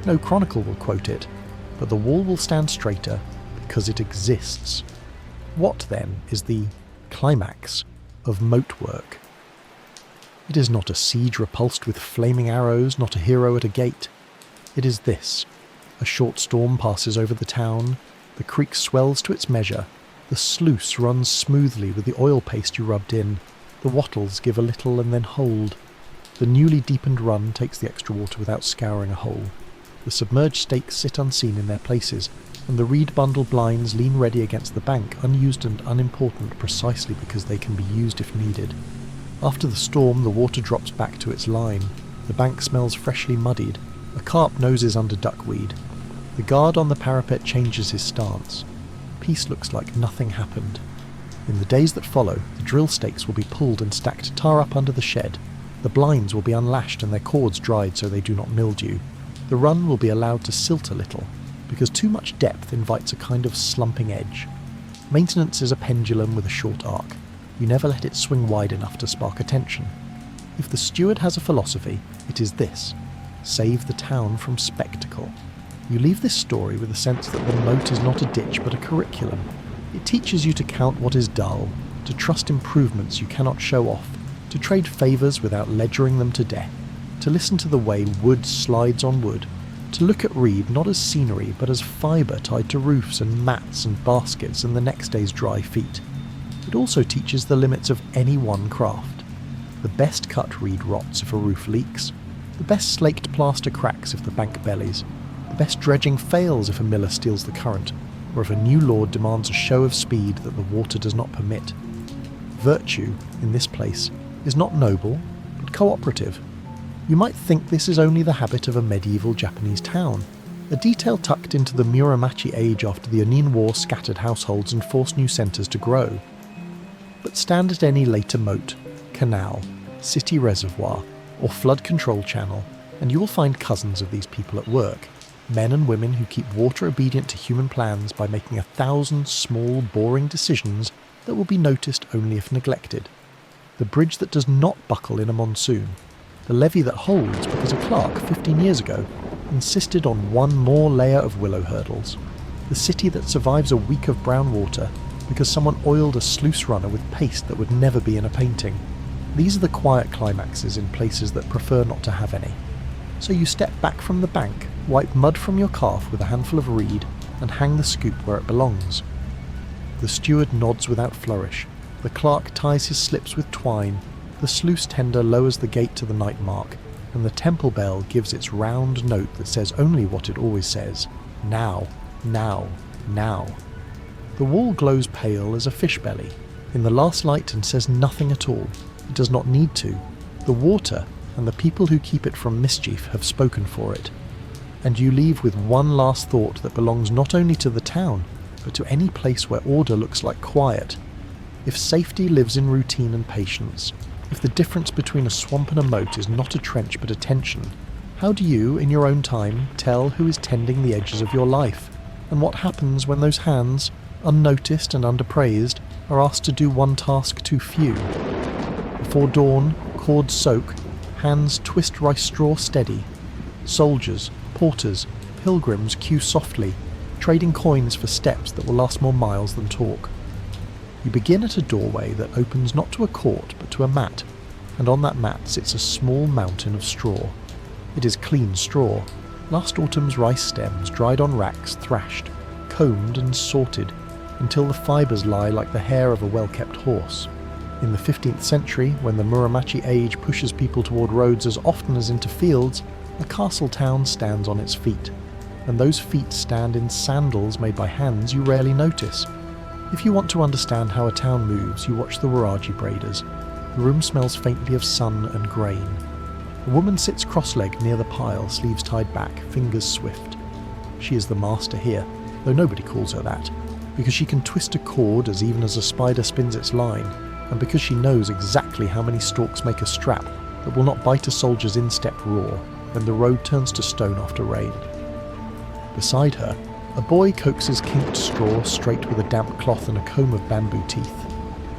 Speaker 1: No chronicle will quote it, but the wall will stand straighter because it exists. What, then, is the climax of moat work? It is not a siege repulsed with flaming arrows, not a hero at a gate. It is this. A short storm passes over the town, the creek swells to its measure, the sluice runs smoothly with the oil paste you rubbed in, the wattles give a little and then hold. The newly deepened run takes the extra water without scouring a hole. The submerged stakes sit unseen in their places, and the reed bundle blinds lean ready against the bank, unused and unimportant precisely because they can be used if needed. After the storm, the water drops back to its line. The bank smells freshly muddied. A carp noses under duckweed. The guard on the parapet changes his stance. Peace looks like nothing happened. In the days that follow, the drill stakes will be pulled and stacked tar up under the shed. The blinds will be unlashed and their cords dried so they do not mildew. The run will be allowed to silt a little, because too much depth invites a kind of slumping edge. Maintenance is a pendulum with a short arc. You never let it swing wide enough to spark attention. If the steward has a philosophy, it is this: save the town from spectacle. You leave this story with a sense that the moat is not a ditch but a curriculum. It teaches you to count what is dull, to trust improvements you cannot show off, to trade favours without ledgering them to death, to listen to the way wood slides on wood, to look at reed not as scenery but as fibre tied to roofs and mats and baskets and the next day's dry feet. It also teaches the limits of any one craft. The best cut reed rots if a roof leaks, the best slaked plaster cracks if the bank bellies, the best dredging fails if a miller steals the current, or if a new lord demands a show of speed that the water does not permit. Virtue, in this place, is not noble, but cooperative. You might think this is only the habit of a medieval Japanese town, a detail tucked into the Muromachi age after the Onin War scattered households and forced new centres to grow. But stand at any later moat, canal, city reservoir, or flood control channel, and you will find cousins of these people at work. Men and women who keep water obedient to human plans by making 1,000 small, boring decisions that will be noticed only if neglected. The bridge that does not buckle in a monsoon. The levee that holds because a clerk 15 years ago insisted on one more layer of willow hurdles. The city that survives a week of brown water because someone oiled a sluice runner with paste that would never be in a painting. These are the quiet climaxes in places that prefer not to have any. So you step back from the bank, wipe mud from your calf with a handful of reed, and hang the scoop where it belongs. The steward nods without flourish. The clerk ties his slips with twine. The sluice tender lowers the gate to the night mark, and the temple bell gives its round note that says only what it always says: now, now, now. The wall glows pale as a fish belly, in the last light, and says nothing at all. It does not need to. The water and the people who keep it from mischief have spoken for it. And you leave with one last thought that belongs not only to the town, but to any place where order looks like quiet. If safety lives in routine and patience, if the difference between a swamp and a moat is not a trench but a tension, how do you, in your own time, tell who is tending the edges of your life, and what happens when those hands, unnoticed and underpraised, are asked to do one task too few? Before dawn, cords soak, hands twist rice straw steady. Soldiers, porters, pilgrims queue softly, trading coins for steps that will last more miles than talk. You begin at a doorway that opens not to a court but to a mat, and on that mat sits a small mountain of straw. It is clean straw, last autumn's rice stems dried on racks, thrashed, combed and sorted, until the fibres lie like the hair of a well-kept horse. In the 15th century, when the Muromachi age pushes people toward roads as often as into fields, a castle town stands on its feet, and those feet stand in sandals made by hands you rarely notice. If you want to understand how a town moves, you watch the Waraji braiders. The room smells faintly of sun and grain. A woman sits cross-legged near the pile, sleeves tied back, fingers swift. She is the master here, though nobody calls her that, because she can twist a cord as even as a spider spins its line, and because she knows exactly how many stalks make a strap that will not bite a soldier's instep raw when the road turns to stone after rain. Beside her, a boy coaxes kinked straw straight with a damp cloth and a comb of bamboo teeth.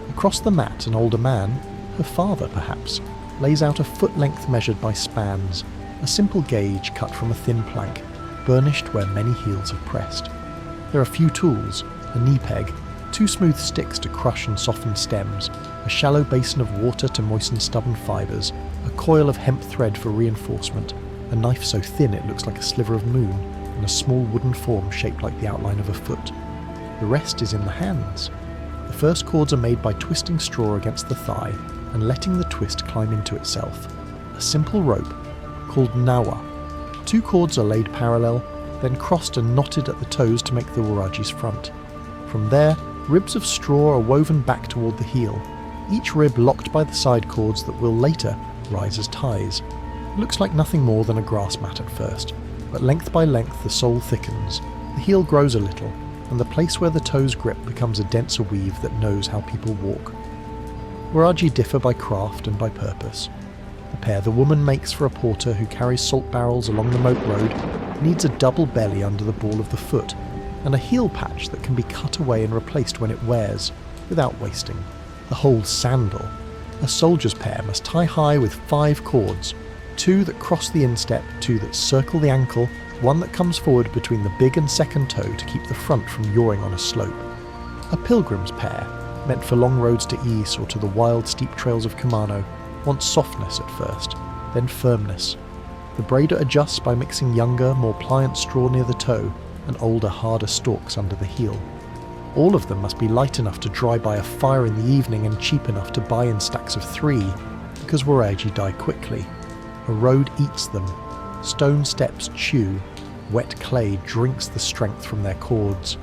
Speaker 1: Across the mat, an older man, her father perhaps, lays out a foot-length measured by spans, a simple gauge cut from a thin plank, burnished where many heels have pressed. There are few tools, a knee peg, 2 smooth sticks to crush and soften stems, a shallow basin of water to moisten stubborn fibres, a coil of hemp thread for reinforcement, a knife so thin it looks like a sliver of moon, and a small wooden form shaped like the outline of a foot. The rest is in the hands. The first cords are made by twisting straw against the thigh and letting the twist climb into itself. A simple rope, called nawa. 2 cords are laid parallel, then crossed and knotted at the toes to make the waraji's front. From there, ribs of straw are woven back toward the heel, each rib locked by the side cords that will later rise as ties. It looks like nothing more than a grass mat at first, but length by length the sole thickens, the heel grows a little, and the place where the toes grip becomes a denser weave that knows how people walk. Waraji differ by craft and by purpose. The pair the woman makes for a porter who carries salt barrels along the moat road needs a double belly under the ball of the foot, and a heel patch that can be cut away and replaced when it wears, without wasting. The whole sandal. A soldier's pair must tie high with 5 cords, 2 that cross the instep, 2 that circle the ankle, 1 that comes forward between the big and second toe to keep the front from yawing on a slope. A pilgrim's pair, meant for long roads to Ise or to the wild steep trails of Kumano, wants softness at first, then firmness. The braider adjusts by mixing younger, more pliant straw near the toe and older, harder stalks under the heel. All of them must be light enough to dry by a fire in the evening and cheap enough to buy in stacks of 3, because waraji die quickly. A road eats them, stone steps chew, wet clay drinks the strength from their cords.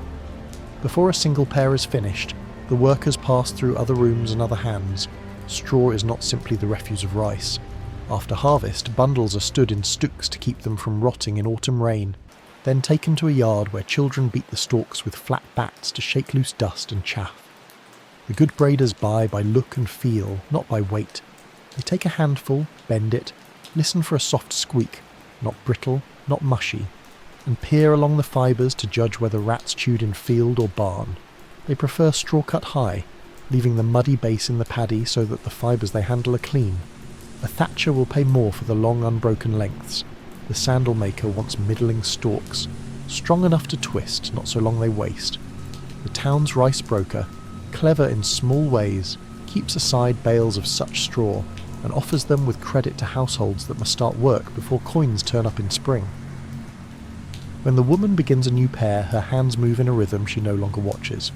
Speaker 1: Before a single pair is finished, the workers pass through other rooms and other hands. Straw is not simply the refuse of rice. After harvest, bundles are stood in stooks to keep them from rotting in autumn rain, then taken to a yard where children beat the stalks with flat bats to shake loose dust and chaff. The good braiders buy by look and feel, not by weight. They take a handful, bend it, listen for a soft squeak, not brittle, not mushy, and peer along the fibres to judge whether rats chewed in field or barn. They prefer straw cut high, leaving the muddy base in the paddy so that the fibres they handle are clean. A thatcher will pay more for the long unbroken lengths. The sandal maker wants middling stalks, strong enough to twist, not so long they waste. The town's rice broker, clever in small ways, keeps aside bales of such straw and offers them with credit to households that must start work before coins turn up in spring. When the woman begins a new pair, her hands move in a rhythm she no longer watches.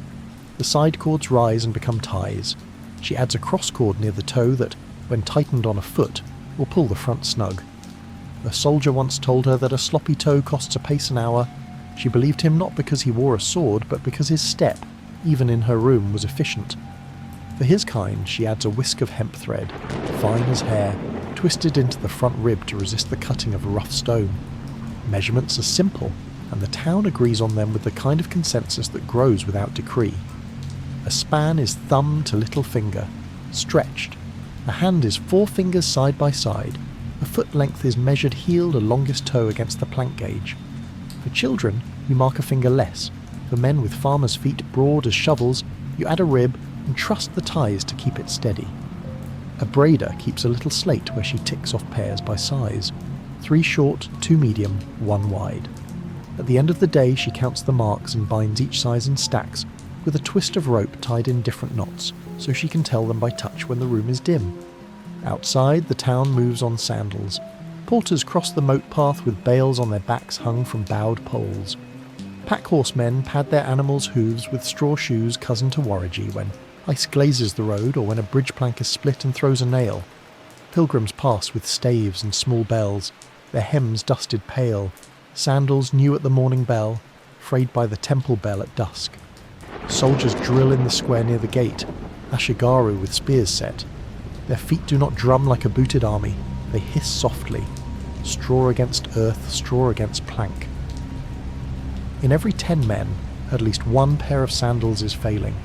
Speaker 1: The side cords rise and become ties. She adds a cross cord near the toe that, when tightened on a foot, will pull the front snug. A soldier once told her that a sloppy toe costs a pace an hour. She believed him not because he wore a sword, but because his step, even in her room, was efficient. For his kind, she adds a whisk of hemp thread, fine as hair, twisted into the front rib to resist the cutting of a rough stone. Measurements are simple, and the town agrees on them with the kind of consensus that grows without decree. A span is thumb to little finger, stretched. A hand is 4 fingers side by side. A foot length is measured heel to longest toe against the plank gauge. For children, you mark a finger less. For men with farmers' feet broad as shovels, you add a rib and trust the ties to keep it steady. A braider keeps a little slate where she ticks off pairs by size. 3 short, 2 medium, 1 wide. At the end of the day she counts the marks and binds each size in stacks with a twist of rope tied in different knots so she can tell them by touch when the room is dim. Outside, the town moves on sandals. Porters cross the moat path with bales on their backs hung from bowed poles. Pack horsemen pad their animals' hooves with straw shoes cousin to warragee when ice glazes the road or when a bridge plank is split and throws a nail. Pilgrims pass with staves and small bells, their hems dusted pale, sandals new at the morning bell, frayed by the temple bell at dusk. Soldiers drill in the square near the gate, ashigaru with spears set. Their feet do not drum like a booted army, they hiss softly. Straw against earth, straw against plank. In every 10 men, at least 1 pair of sandals is failing.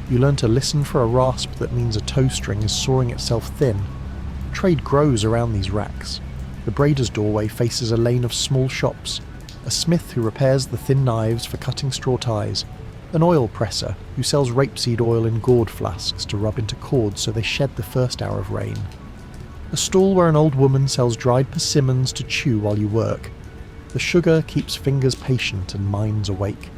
Speaker 1: You learn to listen for a rasp that means a toe string is sawing itself thin. Trade grows around these racks. The brader's doorway faces a lane of small shops, a smith who repairs the thin knives for cutting straw ties, an oil presser who sells rapeseed oil in gourd flasks to rub into cords so they shed the first hour of rain, a stall where an old woman sells dried persimmons to chew while you work. The sugar keeps fingers patient and minds awake.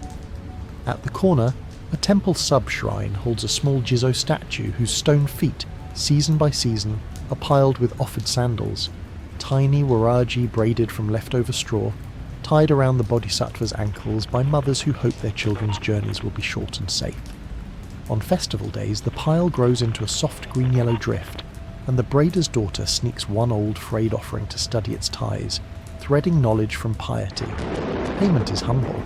Speaker 1: At the corner, a temple sub-shrine holds a small Jizo statue whose stone feet, season by season, are piled with offered sandals, tiny waraji braided from leftover straw, tied around the bodhisattva's ankles by mothers who hope their children's journeys will be short and safe. On festival days, the pile grows into a soft green-yellow drift, and the braider's daughter sneaks 1 old frayed offering to study its ties, threading knowledge from piety. Payment is humble.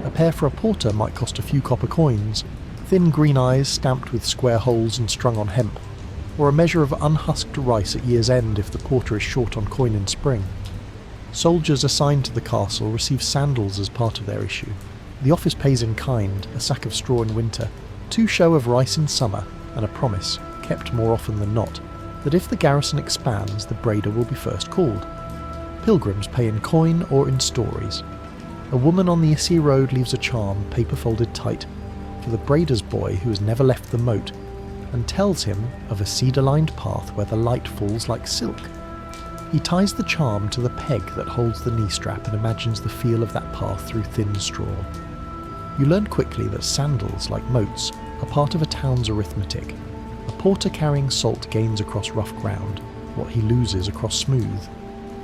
Speaker 1: A pair for a porter might cost a few copper coins, thin green eyes stamped with square holes and strung on hemp, or a measure of unhusked rice at year's end if the porter is short on coin in spring. Soldiers assigned to the castle receive sandals as part of their issue. The office pays in kind, a sack of straw in winter, 2 show of rice in summer, and a promise, kept more often than not, that if the garrison expands, the braider will be first called. Pilgrims pay in coin or in stories. A woman on the Issy Road leaves a charm, paper folded tight, for the braider's boy who has never left the moat, and tells him of a cedar-lined path where the light falls like silk. He ties the charm to the peg that holds the knee strap and imagines the feel of that path through thin straw. You learn quickly that sandals, like moats, are part of a town's arithmetic. A porter carrying salt gains across rough ground, what he loses across smooth.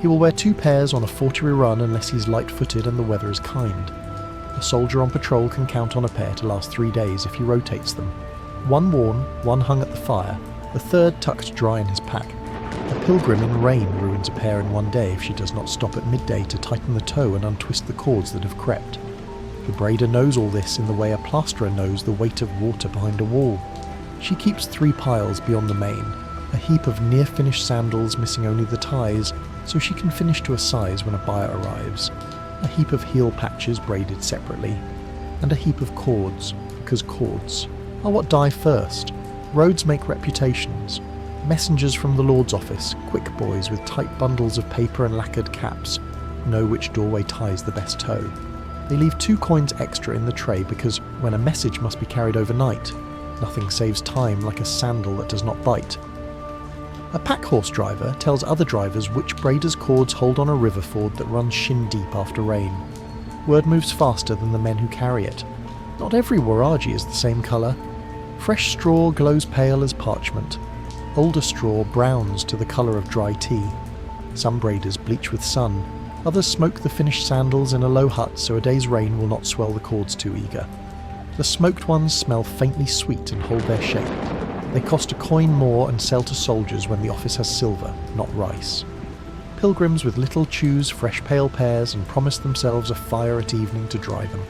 Speaker 1: He will wear 2 pairs on a 40 run unless he's light-footed and the weather is kind. A soldier on patrol can count on a pair to last 3 days if he rotates them. 1 worn, 1 hung at the fire, the 3rd tucked dry in his pack. A pilgrim in rain ruins a pair in 1 day if she does not stop at midday to tighten the toe and untwist the cords that have crept. The braider knows all this in the way a plasterer knows the weight of water behind a wall. She keeps 3 piles beyond the main, a heap of near-finished sandals missing only the ties, so she can finish to a size when a buyer arrives, a heap of heel patches braided separately, and a heap of cords, because cords are what die first. Roads make reputations. Messengers from the Lord's office, quick boys with tight bundles of paper and lacquered caps, know which doorway ties the best toe. They leave 2 coins extra in the tray because when a message must be carried overnight, nothing saves time like a sandal that does not bite. A pack horse driver tells other drivers which braider's cords hold on a river ford that runs shin deep after rain. Word moves faster than the men who carry it. Not every waraji is the same colour. Fresh straw glows pale as parchment. Older straw browns to the colour of dry tea. Some braiders bleach with sun. Others smoke the finished sandals in a low hut so a day's rain will not swell the cords too eager. The smoked ones smell faintly sweet and hold their shape. They cost a coin more and sell to soldiers when the office has silver, not rice. Pilgrims with little choose fresh pale pears and promise themselves a fire at evening to dry them.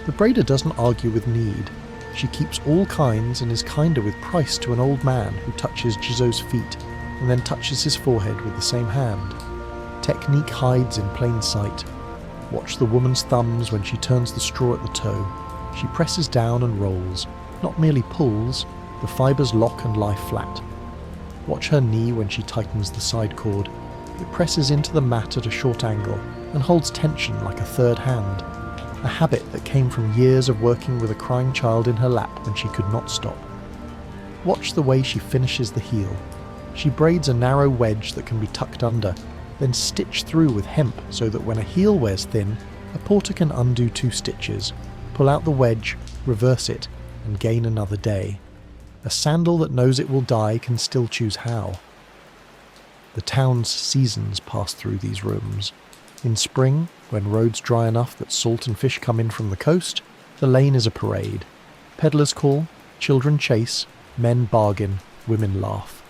Speaker 1: The braider doesn't argue with need. She keeps all kinds and is kinder with price to an old man who touches Jizo's feet and then touches his forehead with the same hand. Technique hides in plain sight. Watch the woman's thumbs when she turns the straw at the toe. She presses down and rolls, not merely pulls. The fibres lock and lie flat. Watch her knee when she tightens the side cord. It presses into the mat at a short angle and holds tension like a third hand, a habit that came from years of working with a crying child in her lap when she could not stop. Watch the way she finishes the heel. She braids a narrow wedge that can be tucked under, then stitch through with hemp so that when a heel wears thin, a porter can undo 2 stitches, pull out the wedge, reverse it, and gain another day. A sandal that knows it will die can still choose how. The town's seasons pass through these rooms. In spring, when roads dry enough that salt and fish come in from the coast, the lane is a parade. Peddlers call, children chase, men bargain, women laugh.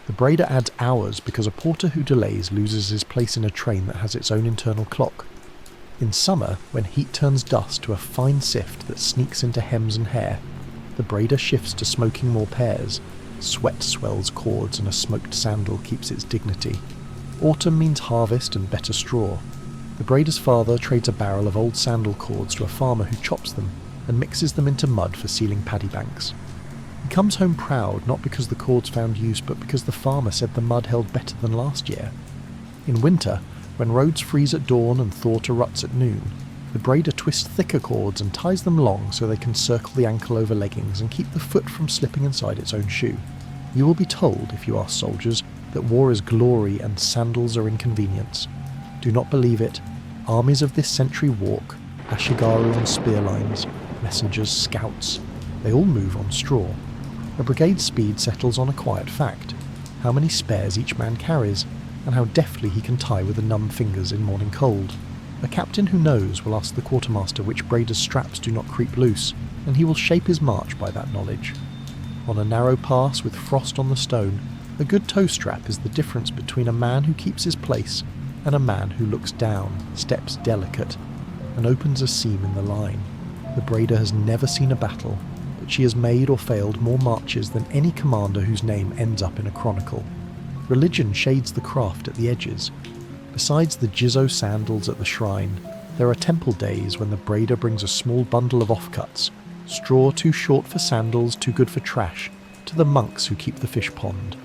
Speaker 1: The braider adds hours because a porter who delays loses his place in a train that has its own internal clock. In summer, when heat turns dust to a fine sift that sneaks into hems and hair, the braider shifts to smoking more pears. Sweat swells cords and a smoked sandal keeps its dignity. Autumn means harvest and better straw. The braider's father trades a barrel of old sandal cords to a farmer who chops them and mixes them into mud for sealing paddy banks. He comes home proud, not because the cords found use, but because the farmer said the mud held better than last year. In winter, when roads freeze at dawn and thaw to ruts at noon, the braider twists thicker cords and ties them long so they can circle the ankle over leggings and keep the foot from slipping inside its own shoe. You will be told, if you ask soldiers, that war is glory and sandals are inconvenience. Do not believe it. Armies of this century walk, ashigaru on spear lines, messengers, scouts. They all move on straw. A brigade's speed settles on a quiet fact: how many spares each man carries, and how deftly he can tie with the numb fingers in morning cold. A captain who knows will ask the quartermaster which braider's straps do not creep loose, and he will shape his march by that knowledge. On a narrow pass with frost on the stone, a good toe strap is the difference between a man who keeps his place and a man who looks down, steps delicate, and opens a seam in the line. The braider has never seen a battle, but she has made or failed more marches than any commander whose name ends up in a chronicle. Religion shades the craft at the edges. Besides the Jizzo sandals at the shrine, there are temple days when the braider brings a small bundle of offcuts, straw too short for sandals, too good for trash, to the monks who keep the fish pond.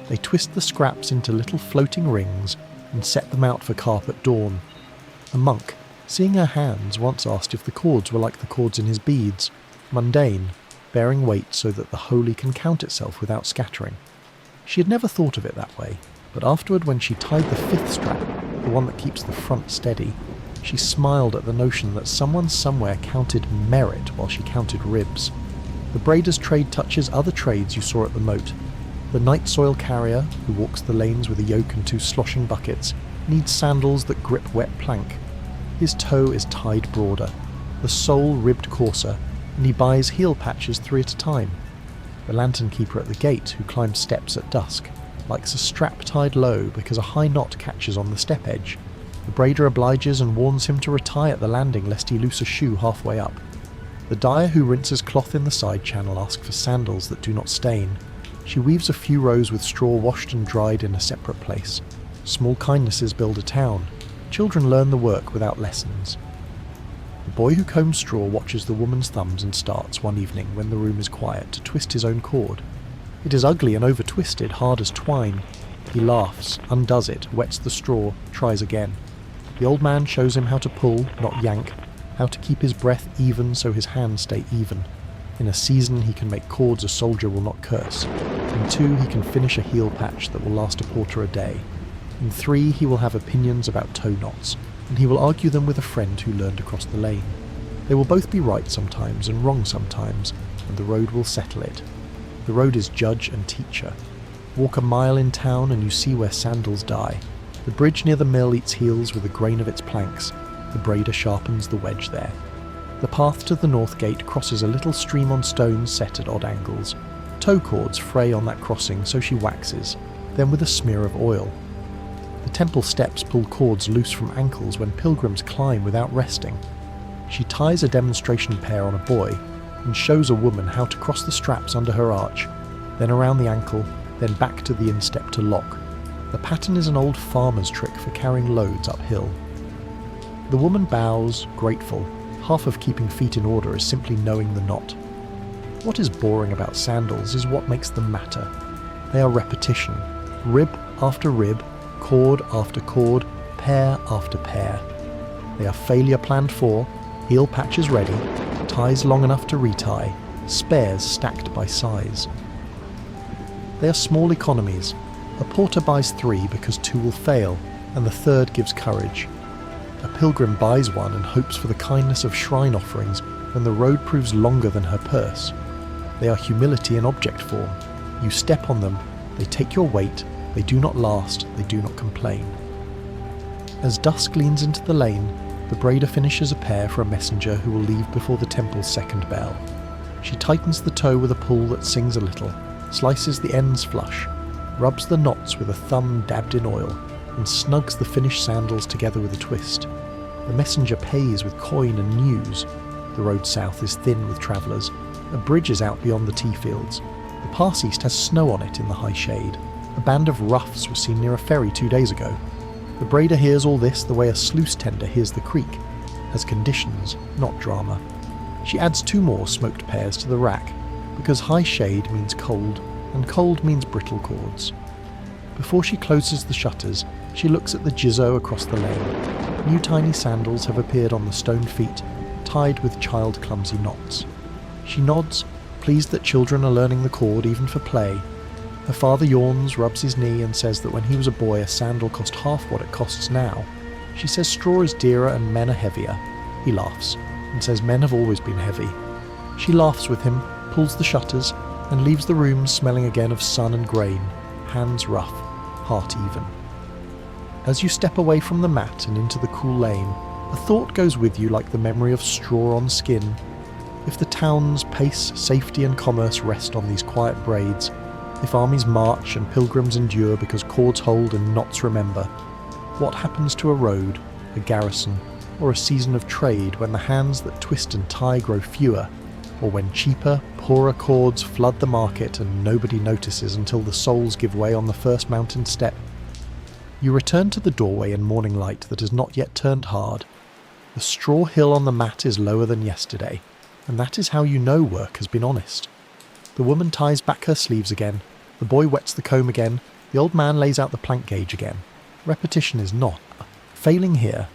Speaker 1: They twist the scraps into little floating rings and set them out for carp at dawn. A monk, seeing her hands, once asked if the cords were like the cords in his beads, mundane, bearing weight so that the holy can count itself without scattering. She had never thought of it that way, but afterward when she tied the 5th strap, the one that keeps the front steady, she smiled at the notion that someone somewhere counted merit while she counted ribs. The braider's trade touches other trades you saw at the moat. The night soil carrier, who walks the lanes with a yoke and 2 sloshing buckets, needs sandals that grip wet plank. His toe is tied broader, the sole ribbed coarser, and he buys heel patches 3 at a time. The lantern keeper at the gate, who climbs steps at dusk, likes a strap tied low because a high knot catches on the step edge. The braider obliges and warns him to retie at the landing lest he loose a shoe halfway up. The dyer who rinses cloth in the side channel asks for sandals that do not stain. She weaves a few rows with straw washed and dried in a separate place. Small kindnesses build a town. Children learn the work without lessons. The boy who combs straw watches the woman's thumbs and starts one evening when the room is quiet to twist his own cord. It is ugly and over-twisted, hard as twine. He laughs, undoes it, wets the straw, tries again. The old man shows him how to pull, not yank, how to keep his breath even so his hands stay even. In a season he can make cords a soldier will not curse. In 2 he can finish a heel patch that will last a porter a day. In 3 he will have opinions about toe knots, and he will argue them with a friend who learned across the lane. They will both be right sometimes and wrong sometimes, and the road will settle it. The road is judge and teacher. Walk a mile in town and you see where sandals die. The bridge near the mill eats heels with the grain of its planks. The braider sharpens the wedge there. The path to the north gate crosses a little stream on stones set at odd angles. Toe cords fray on that crossing, so she waxes, then with a smear of oil. The temple steps pull cords loose from ankles when pilgrims climb without resting. She ties a demonstration pair on a boy and shows a woman how to cross the straps under her arch, then around the ankle, then back to the instep to lock. The pattern is an old farmer's trick for carrying loads uphill. The woman bows, grateful. Half of keeping feet in order is simply knowing the knot. What is boring about sandals is what makes them matter. They are repetition, rib after rib, cord after cord, pair after pair. They are failure planned for, heel patches ready, ties long enough to retie, spares stacked by size. They are small economies. A porter buys 3 because 2 will fail, and the third gives courage. A pilgrim buys one and hopes for the kindness of shrine offerings when the road proves longer than her purse. They are humility in object form. You step on them, they take your weight, they do not last, they do not complain. As dusk leans into the lane, the braider finishes a pair for a messenger who will leave before the temple's second bell. She tightens the toe with a pull that sings a little, slices the ends flush, rubs the knots with a thumb dabbed in oil, and snugs the finished sandals together with a twist. The messenger pays with coin and news. The road south is thin with travellers. A bridge is out beyond the tea fields. The pass east has snow on it in the high shade. A band of roughs was seen near a ferry 2 days ago. The braider hears all this the way a sluice tender hears the creek, as conditions, not drama. She adds 2 more smoked pears to the rack, because high shade means cold, and cold means brittle cords. Before she closes the shutters, she looks at the gizzo across the lane. New tiny sandals have appeared on the stone feet, tied with child-clumsy knots. She nods, pleased that children are learning the cord even for play. Her father yawns, rubs his knee, and says that when he was a boy a sandal cost half what it costs now. She says straw is dearer and men are heavier. He laughs, and says men have always been heavy. She laughs with him, pulls the shutters, and leaves the room smelling again of sun and grain, hands rough, heart even. As you step away from the mat and into the cool lane, a thought goes with you like the memory of straw on skin. If the town's pace, safety and commerce rest on these quiet braids, if armies march and pilgrims endure because cords hold and knots remember, what happens to a road, a garrison, or a season of trade when the hands that twist and tie grow fewer, or when cheaper, poorer cords flood the market and nobody notices until the soles give way on the first mountain step? You return to the doorway in morning light that has not yet turned hard. The straw hill on the mat is lower than yesterday, and that is how you know work has been honest. The woman ties back her sleeves again, the boy wets the comb again, the old man lays out the plank gauge again. Repetition is not failing here.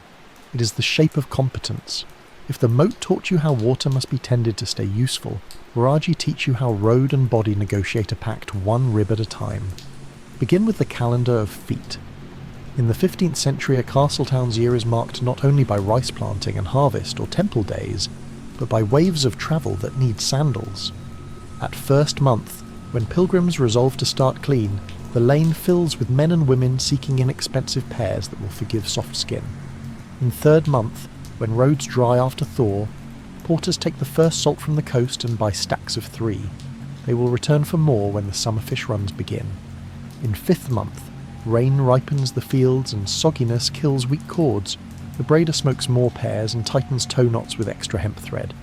Speaker 1: It is the shape of competence. If the moat taught you how water must be tended to stay useful, Waraji teach you how road and body negotiate a pact 1 rib at a time. Begin with the calendar of feet. In the 15th century, a castle town's year is marked not only by rice planting and harvest or temple days, but by waves of travel that need sandals. At first month, when pilgrims resolve to start clean, the lane fills with men and women seeking inexpensive pairs that will forgive soft skin. In third month, when roads dry after thaw, porters take the first salt from the coast and buy stacks of 3. They will return for more when the summer fish runs begin. In 5th month, rain ripens the fields and sogginess kills weak cords. The braider smokes more pears and tightens tow knots with extra hemp thread.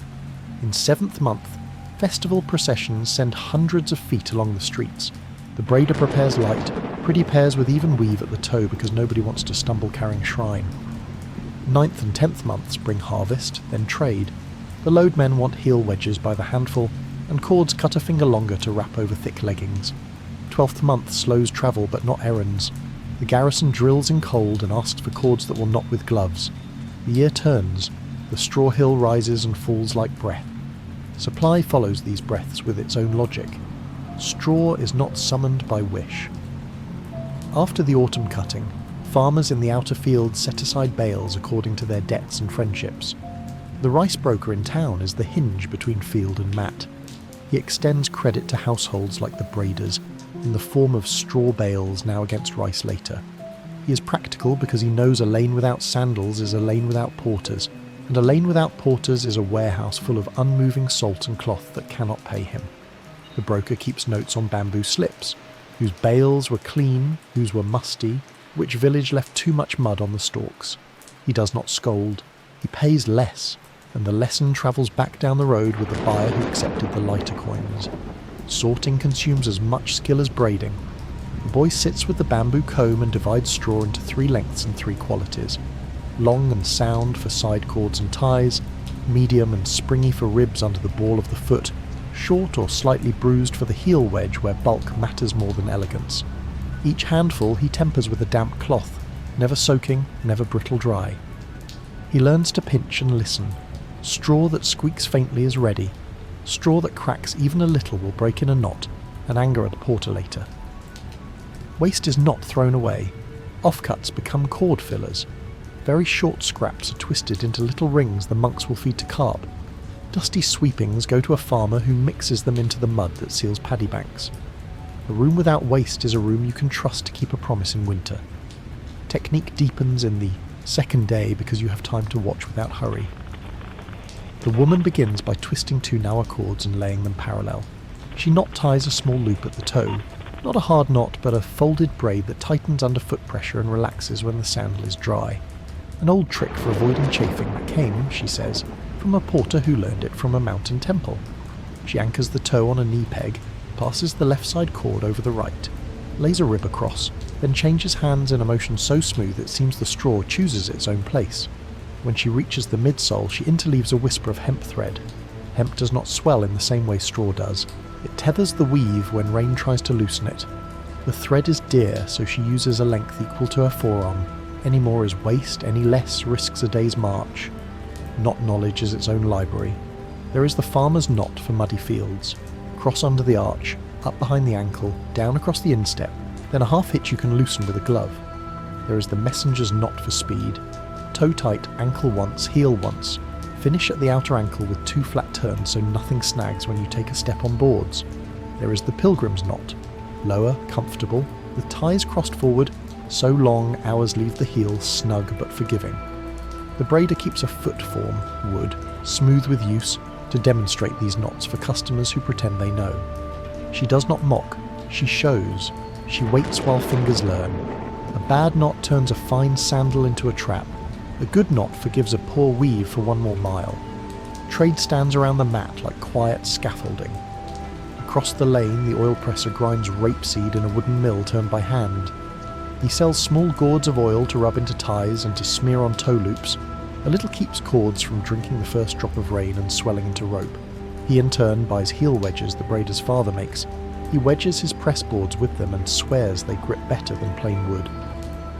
Speaker 1: In 7th month, festival processions send hundreds of feet along the streets. The braider prepares light, pretty pears with even weave at the toe because nobody wants to stumble carrying shrine. 9th and 10th months bring harvest, then trade. The loadmen want heel wedges by the handful, and cords cut a finger longer to wrap over thick leggings. 12th month slows travel but not errands. The garrison drills in cold and asks for cords that will knot with gloves. The year turns. The straw hill rises and falls like breath. Supply follows these breaths with its own logic. Straw is not summoned by wish. After the autumn cutting, farmers in the outer fields set aside bales according to their debts and friendships. The rice broker in town is the hinge between field and mat. He extends credit to households like the braiders, in the form of straw bales now against rice later. He is practical because he knows a lane without sandals is a lane without porters, and a lane without porters is a warehouse full of unmoving salt and cloth that cannot pay him. The broker keeps notes on bamboo slips, whose bales were clean, whose were musty, which village left too much mud on the stalks. He does not scold. He pays less, and the lesson travels back down the road with the buyer who accepted the lighter coins. Sorting consumes as much skill as braiding. The boy sits with the bamboo comb and divides straw into 3 lengths and 3 qualities. Long and sound for side cords and ties, medium and springy for ribs under the ball of the foot, short or slightly bruised for the heel wedge where bulk matters more than elegance. Each handful he tempers with a damp cloth, never soaking, never brittle dry. He learns to pinch and listen. Straw that squeaks faintly is ready. Straw that cracks even a little will break in a knot, and anger at the porter later. Waste is not thrown away. Offcuts become cord fillers. Very short scraps are twisted into little rings the monks will feed to carp. Dusty sweepings go to a farmer who mixes them into the mud that seals paddy banks. A room without waste is a room you can trust to keep a promise in winter. Technique deepens in the second day because you have time to watch without hurry. The woman begins by twisting 2 nawa cords and laying them parallel. She knot ties a small loop at the toe, not a hard knot but a folded braid that tightens under foot pressure and relaxes when the sandal is dry. An old trick for avoiding chafing that came, she says, from a porter who learned it from a mountain temple. She anchors the toe on a knee peg, passes the left side cord over the right, lays a rib across, then changes hands in a motion so smooth it seems the straw chooses its own place. When she reaches the midsole, she interleaves a whisper of hemp thread. Hemp does not swell in the same way straw does. It tethers the weave when rain tries to loosen it. The thread is dear, so she uses a length equal to her forearm. Any more is waste, any less risks a day's march. Knot knowledge is its own library. There is the farmer's knot for muddy fields. Cross under the arch, up behind the ankle, down across the instep, then a half hitch you can loosen with a glove. There is the messenger's knot for speed. Toe tight, ankle once, heel once. Finish at the outer ankle with 2 flat turns so nothing snags when you take a step on boards. There is the pilgrim's knot. Lower, comfortable, with ties crossed forward, so long hours leave the heel snug but forgiving. The braider keeps a foot form, wood, smooth with use, to demonstrate these knots for customers who pretend they know. She does not mock, she shows. She waits while fingers learn. A bad knot turns a fine sandal into a trap. A good knot forgives a poor weave for 1 more mile. Trade stands around the mat like quiet scaffolding. Across the lane, the oil presser grinds rapeseed in a wooden mill turned by hand. He sells small gourds of oil to rub into ties and to smear on toe loops. A little keeps cords from drinking the first drop of rain and swelling into rope. He in turn buys heel wedges the braider's father makes. He wedges his press boards with them and swears they grip better than plain wood.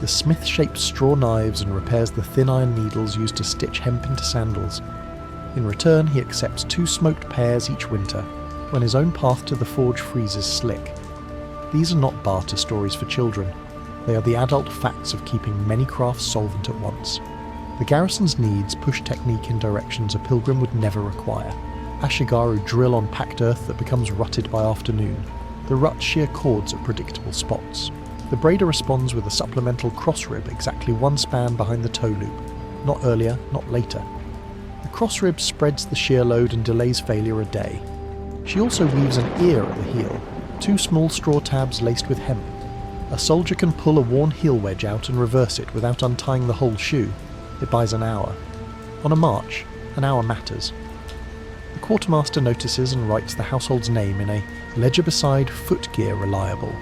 Speaker 1: The smith shapes straw knives and repairs the thin iron needles used to stitch hemp into sandals. In return, he accepts 2 smoked pears each winter, when his own path to the forge freezes slick. These are not barter stories for children. They are the adult facts of keeping many crafts solvent at once. The garrison's needs push technique in directions a pilgrim would never require. Ashigaru drill on packed earth that becomes rutted by afternoon. The ruts shear cords at predictable spots. The braider responds with a supplemental cross rib exactly 1 span behind the toe loop. Not earlier, not later. The cross rib spreads the shear load and delays failure a day. She also weaves an ear at the heel, 2 small straw tabs laced with hemp. A soldier can pull a worn heel wedge out and reverse it without untying the whole shoe. It buys an hour. On a march, an hour matters. The quartermaster notices and writes the household's name in a ledger beside footgear reliable.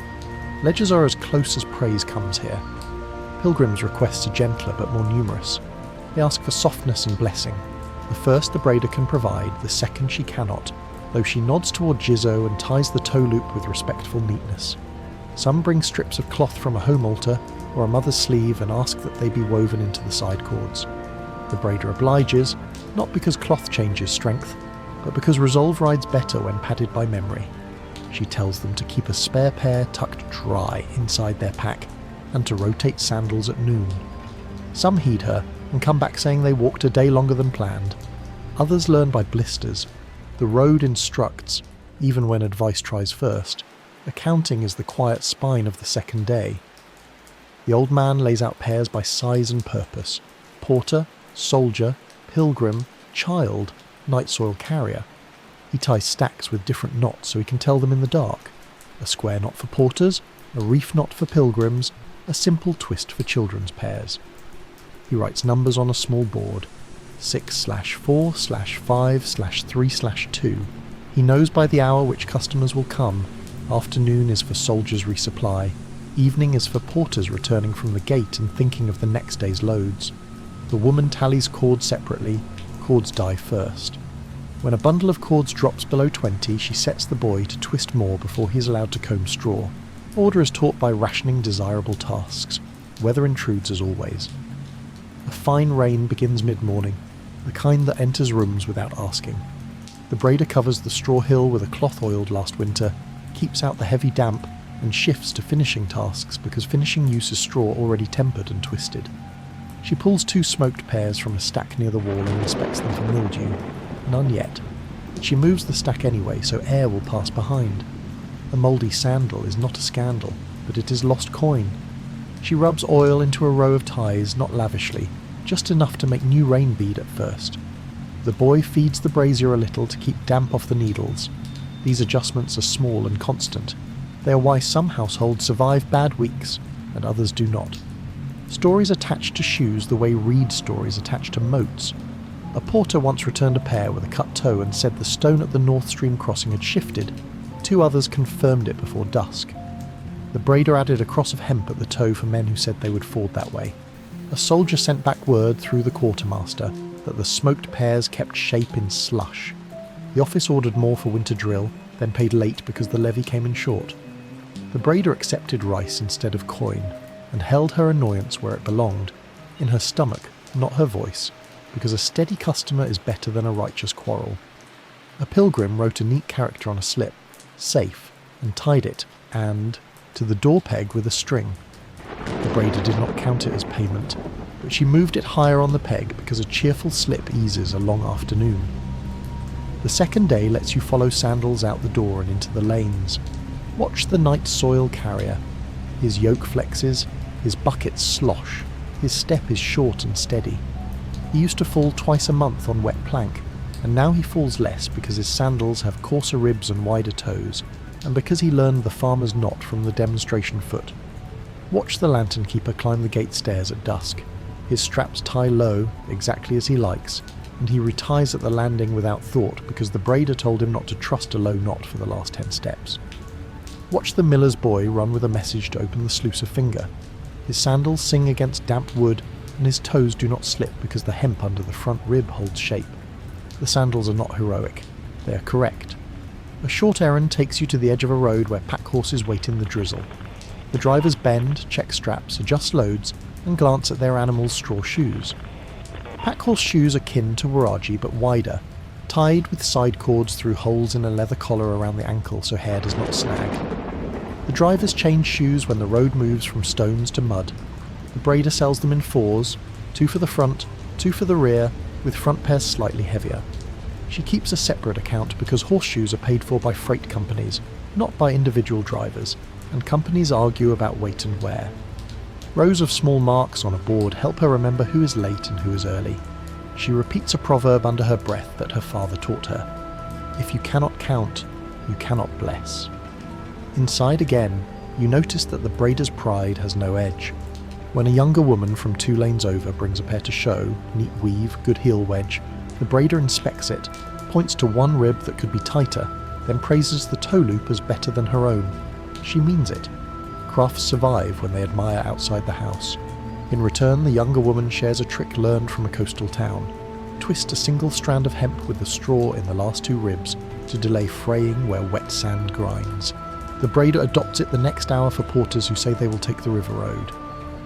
Speaker 1: Ledgers are as close as praise comes here. Pilgrims' requests are gentler but more numerous. They ask for softness and blessing. The first the braider can provide, the second she cannot, though she nods toward Jizzo and ties the toe loop with respectful neatness. Some bring strips of cloth from a home altar or a mother's sleeve and ask that they be woven into the side cords. The braider obliges, not because cloth changes strength, but because resolve rides better when padded by memory. She tells them to keep a spare pair tucked dry inside their pack and to rotate sandals at noon. Some heed her and come back saying they walked a day longer than planned. Others learn by blisters. The road instructs, even when advice tries first. Accounting is the quiet spine of the second day. The old man lays out pairs by size and purpose. Porter, soldier, pilgrim, child, night soil carrier. He ties stacks with different knots so he can tell them in the dark. A square knot for porters, a reef knot for pilgrims, a simple twist for children's pairs. He writes numbers on a small board. 6/4/5/3/2. He knows by the hour which customers will come. Afternoon is for soldiers' resupply. Evening is for porters returning from the gate and thinking of the next day's loads. The woman tallies cords separately. Cords die first. When a bundle of cords drops below 20, she sets the boy to twist more before he is allowed to comb straw. Order is taught by rationing desirable tasks. Weather intrudes as always. A fine rain begins mid-morning, the kind that enters rooms without asking. The braider covers the straw hill with a cloth oiled last winter, keeps out the heavy damp, and shifts to finishing tasks because finishing uses straw already tempered and twisted. She pulls 2 smoked pears from a stack near the wall and inspects them for mildew. None yet. She moves the stack anyway, so air will pass behind. A mouldy sandal is not a scandal, but it is lost coin. She rubs oil into a row of ties, not lavishly, just enough to make new rain bead at first. The boy feeds the brazier a little to keep damp off the needles. These adjustments are small and constant. They are why some households survive bad weeks, and others do not. Stories attach to shoes the way reed stories attach to moats. A porter once returned a pair with a cut toe and said the stone at the North Stream crossing had shifted. 2 others confirmed it before dusk. The braider added a cross of hemp at the toe for men who said they would ford that way. A soldier sent back word through the quartermaster that the smoked pears kept shape in slush. The office ordered more for winter drill, then paid late because the levy came in short. The braider accepted rice instead of coin, and held her annoyance where it belonged, in her stomach, not her voice, because a steady customer is better than a righteous quarrel. A pilgrim wrote a neat character on a slip, safe, and tied it, and to the door peg with a string. The braider did not count it as payment, but she moved it higher on the peg because a cheerful slip eases a long afternoon. The second day lets you follow Sandals out the door and into the lanes. Watch the night soil carrier. His yoke flexes, his buckets slosh, his step is short and steady. He used to fall twice a month on wet plank, and now he falls less because his sandals have coarser ribs and wider toes, and because he learned the farmer's knot from the demonstration foot. Watch the lantern keeper climb the gate stairs at dusk. His straps tie low, exactly as he likes, and he reties at the landing without thought because the braider told him not to trust a low knot for the last 10 steps. Watch the miller's boy run with a message to open the sluicer finger. His sandals sing against damp wood, and his toes do not slip because the hemp under the front rib holds shape. The sandals are not heroic. They are correct. A short errand takes you to the edge of a road where pack horses wait in the drizzle. The drivers bend, check straps, adjust loads, and glance at their animals' straw shoes. Pack horse shoes are kin to waraji but wider, tied with side cords through holes in a leather collar around the ankle so hair does not snag. The drivers change shoes when the road moves from stones to mud. The braider sells them in 4s, 2 for the front, 2 for the rear, with front pairs slightly heavier. She keeps a separate account because horseshoes are paid for by freight companies, not by individual drivers, and companies argue about weight and wear. Rows of small marks on a board help her remember who is late and who is early. She repeats a proverb under her breath that her father taught her. If you cannot count, you cannot bless. Inside again, you notice that the braider's pride has no edge. When a younger woman from 2 lanes over brings a pair to show, neat weave, good heel wedge, the braider inspects it, points to one rib that could be tighter, then praises the toe loop as better than her own. She means it. Crafts survive when they admire outside the house. In return, the younger woman shares a trick learned from a coastal town. Twist a single strand of hemp with the straw in the last 2 ribs to delay fraying where wet sand grinds. The braider adopts it the next hour for porters who say they will take the river road.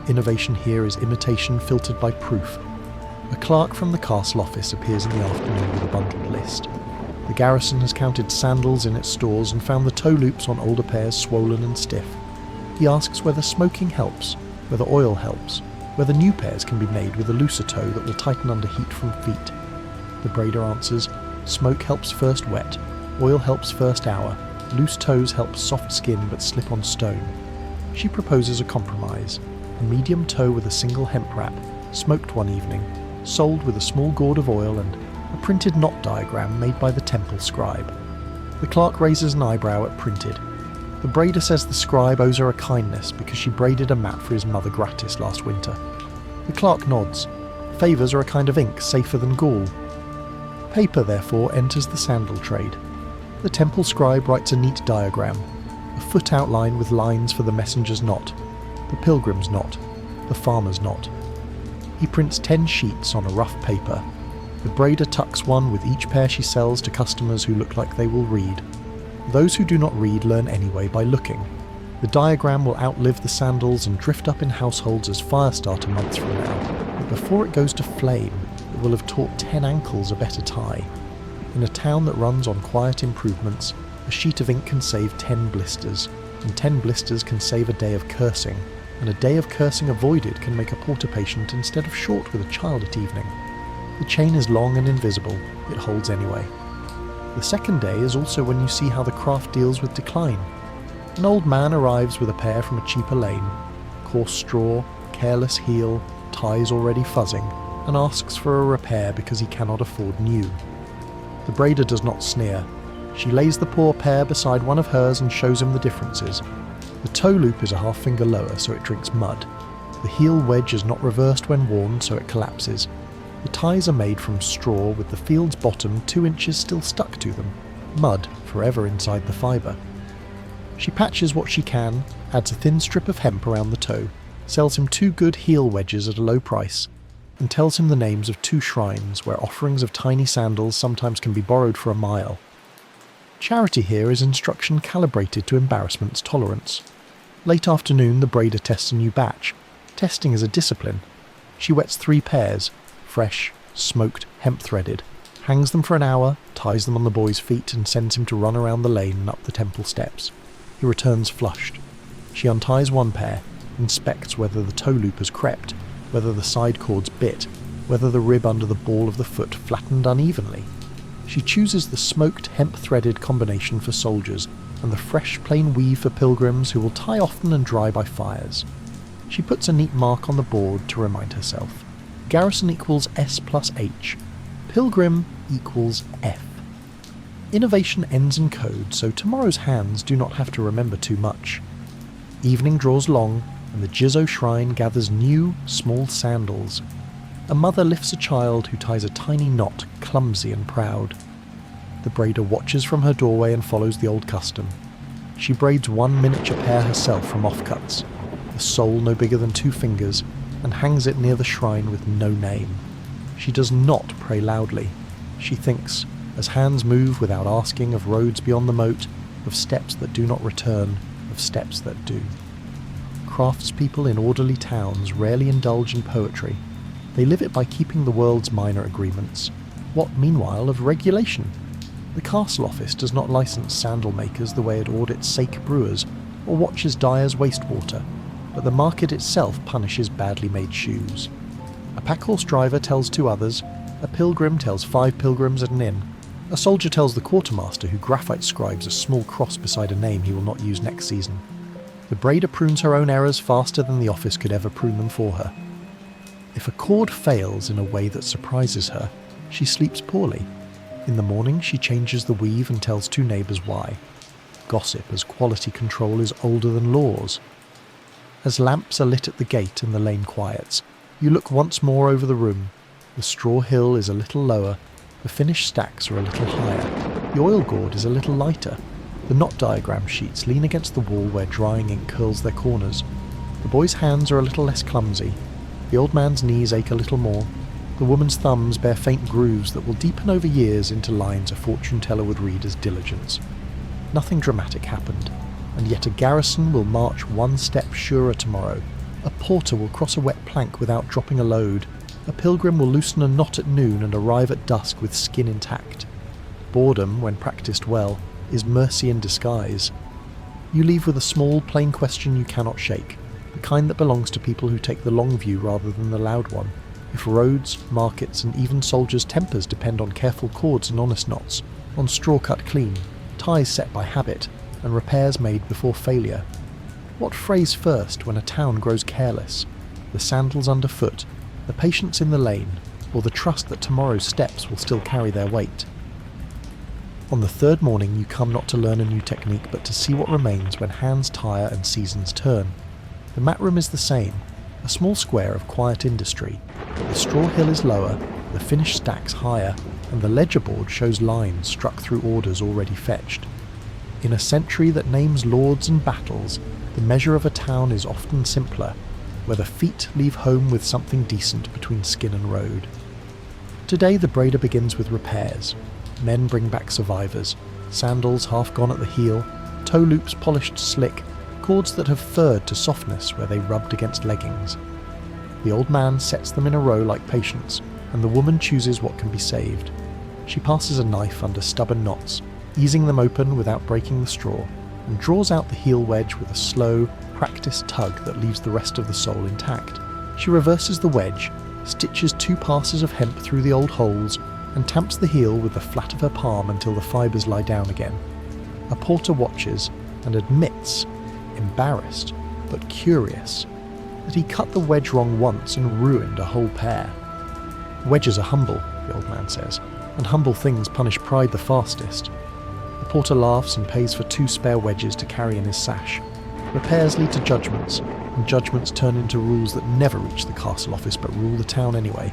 Speaker 1: Innovation here is imitation filtered by proof. A clerk from the castle office appears in the afternoon with a bundled list. The garrison has counted sandals in its stores and found the toe loops on older pairs swollen and stiff. He asks whether smoking helps, whether oil helps, whether new pairs can be made with a looser toe that will tighten under heat from feet. The braider answers, smoke helps first wet, oil helps first hour, loose toes help soft skin but slip on stone. She proposes a compromise, a medium toe with a single hemp wrap, smoked one evening, sold with a small gourd of oil and a printed knot diagram made by the temple scribe. The clerk raises an eyebrow at printed. The braider says the scribe owes her a kindness because she braided a mat for his mother gratis last winter. The clerk nods. Favours are a kind of ink safer than gall. Paper, therefore, enters the sandal trade. The temple scribe writes a neat diagram, a foot outline with lines for the messenger's knot, the pilgrim's knot, the farmer's knot. He prints 10 sheets on a rough paper. The braider tucks one with each pair she sells to customers who look like they will read. Those who do not read learn anyway by looking. The diagram will outlive the sandals and drift up in households as fire starter months from now, but before it goes to flame, it will have taught 10 ankles a better tie. In a town that runs on quiet improvements, a sheet of ink can save 10 blisters. and 10 blisters can save a day of cursing, and a day of cursing avoided can make a porter patient instead of short with a child at evening. The chain is long and invisible, it holds anyway. The second day is also when you see how the craft deals with decline. An old man arrives with a pair from a cheaper lane, coarse straw, careless heel, ties already fuzzing, and asks for a repair because he cannot afford new. The braider does not sneer. She lays the poor pair beside one of hers and shows him the differences. The toe loop is a half finger lower, so it drinks mud. The heel wedge is not reversed when worn, so it collapses. The ties are made from straw with the field's bottom 2 inches still stuck to them. Mud forever inside the fibre. She patches what she can, adds a thin strip of hemp around the toe, sells him 2 good heel wedges at a low price, and tells him the names of 2 shrines where offerings of tiny sandals sometimes can be borrowed for a mile. Charity here is instruction calibrated to embarrassment's tolerance. Late afternoon, the braider tests a new batch. Testing is a discipline. She wets 3 pairs, fresh, smoked, hemp-threaded, hangs them for an hour, ties them on the boy's feet and sends him to run around the lane and up the temple steps. He returns flushed. She unties 1 pair, inspects whether the toe loop has crept, whether the side cords bit, whether the rib under the ball of the foot flattened unevenly. She chooses the smoked hemp-threaded combination for soldiers and the fresh plain weave for pilgrims who will tie often and dry by fires. She puts a neat mark on the board to remind herself. Garrison equals S plus H. Pilgrim equals F. Innovation ends in code, so tomorrow's hands do not have to remember too much. Evening draws long, and the Jizzo shrine gathers new, small sandals. A mother lifts a child who ties a tiny knot, clumsy and proud. The braider watches from her doorway and follows the old custom. She braids 1 miniature pair herself from offcuts, the sole no bigger than 2 fingers, and hangs it near the shrine with no name. She does not pray loudly. She thinks, as hands move without asking, of roads beyond the moat, of steps that do not return, of steps that do. Craftspeople in orderly towns rarely indulge in poetry. They live it by keeping the world's minor agreements. What, meanwhile, of regulation? The castle office does not license sandal makers the way it audits sake brewers, or watches dyers' wastewater, but the market itself punishes badly made shoes. A packhorse driver tells 2 others, a pilgrim tells 5 pilgrims at an inn, a soldier tells the quartermaster who graphite scribes a small cross beside a name he will not use next season. The braider prunes her own errors faster than the office could ever prune them for her. If a cord fails in a way that surprises her, she sleeps poorly. In the morning she changes the weave and tells 2 neighbours why. Gossip, as quality control is older than laws. As lamps are lit at the gate and the lane quiets, you look once more over the room. The straw hill is a little lower, the finished stacks are a little higher, the oil gourd is a little lighter, the knot diagram sheets lean against the wall where drying ink curls their corners. The boy's hands are a little less clumsy, the old man's knees ache a little more, the woman's thumbs bear faint grooves that will deepen over years into lines a fortune teller would read as diligence. Nothing dramatic happened, and yet a garrison will march 1 step surer tomorrow. A porter will cross a wet plank without dropping a load. A pilgrim will loosen a knot at noon and arrive at dusk with skin intact. Boredom, when practised well, is mercy in disguise. You leave with a small, plain question you cannot shake, the kind that belongs to people who take the long view rather than the loud one. If roads, markets, and even soldiers' tempers depend on careful cords and honest knots, on straw cut clean, ties set by habit, and repairs made before failure. What phrase first when a town grows careless? The sandals underfoot, the patience in the lane, or the trust that tomorrow's steps will still carry their weight? On the 3rd morning you come not to learn a new technique but to see what remains when hands tire and seasons turn. The mat room is the same, a small square of quiet industry. The straw hill is lower, the finished stacks higher, and the ledger board shows lines struck through orders already fetched. In a century that names lords and battles, the measure of a town is often simpler, where the feet leave home with something decent between skin and road. Today the braider begins with repairs. Men bring back survivors, sandals half gone at the heel, toe loops polished slick, cords that have furred to softness where they rubbed against leggings. The old man sets them in a row like patients, and the woman chooses what can be saved. She passes a knife under stubborn knots, easing them open without breaking the straw. and draws out the heel wedge with a slow, practiced tug that leaves the rest of the sole intact. She reverses the wedge, stitches 2 passes of hemp through the old holes, and tamps the heel with the flat of her palm until the fibres lie down again. A porter watches and admits, embarrassed but curious, that he cut the wedge wrong once and ruined a whole pair. Wedges are humble, the old man says, and humble things punish pride the fastest. The porter laughs and pays for 2 spare wedges to carry in his sash. Repairs lead to judgments, and judgments turn into rules that never reach the castle office but rule the town anyway.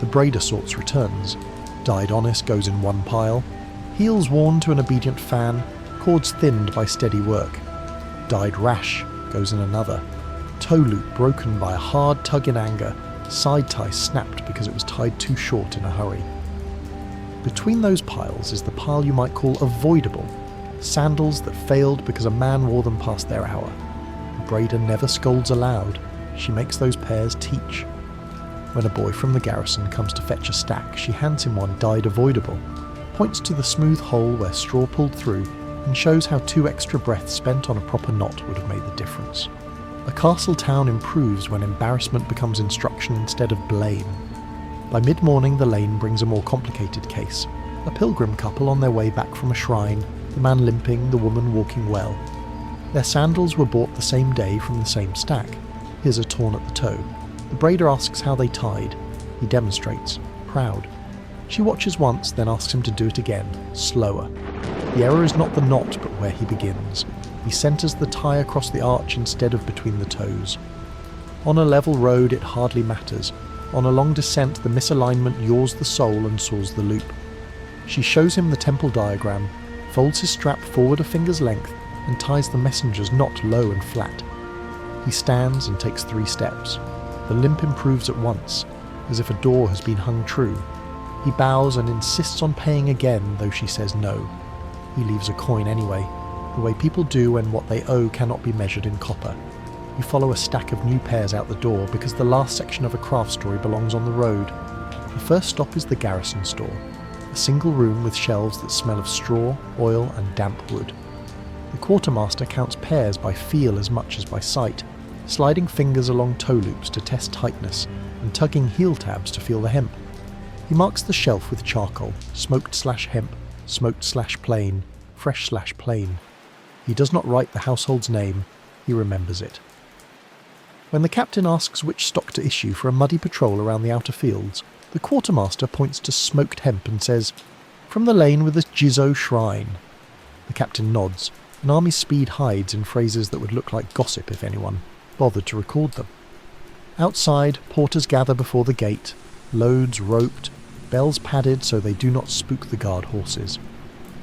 Speaker 1: The braider sorts returns. Dyed honest goes in one pile, heels worn to an obedient fan, cords thinned by steady work. Dyed rash goes in another, toe loop broken by a hard tug in anger, side tie snapped because it was tied too short in a hurry. Between those piles is the pile you might call avoidable, sandals that failed because a man wore them past their hour. The braider never scolds aloud, she makes those pairs teach. When a boy from the garrison comes to fetch a stack, she hands him one dyed avoidable, points to the smooth hole where straw pulled through, and shows how 2 extra breaths spent on a proper knot would have made the difference. A castle town improves when embarrassment becomes instruction instead of blame. By mid-morning the lane brings a more complicated case. A pilgrim couple on their way back from a shrine, the man limping, the woman walking well. Their sandals were bought the same day from the same stack. His are torn at the toe. The braider asks how they tied. He demonstrates, proud. She watches once, then asks him to do it again, slower. The error is not the knot, but where he begins. He centres the tie across the arch instead of between the toes. On a level road it hardly matters. On a long descent the misalignment yaws the sole and saws the loop. She shows him the temple diagram, folds his strap forward a finger's length, and ties the messenger's knot low and flat. He stands and takes 3 steps. The limp improves at once, as if a door has been hung true. He bows and insists on paying again, though she says no. He leaves a coin anyway, the way people do when what they owe cannot be measured in copper. You follow a stack of new pairs out the door because the last section of a craft story belongs on the road. The first stop is the garrison store, a single room with shelves that smell of straw, oil and damp wood. The quartermaster counts pairs by feel as much as by sight, sliding fingers along toe loops to test tightness and tugging heel tabs to feel the hemp. He marks the shelf with charcoal, smoked/hemp, smoked/plain, fresh/plain. He does not write the household's name, he remembers it. When the captain asks which stock to issue for a muddy patrol around the outer fields, the quartermaster points to smoked hemp and says, "From the lane with the Jizo shrine." The captain nods, and army speed hides in phrases that would look like gossip if anyone bothered to record them. Outside, porters gather before the gate, loads roped, bells padded so they do not spook the guard horses.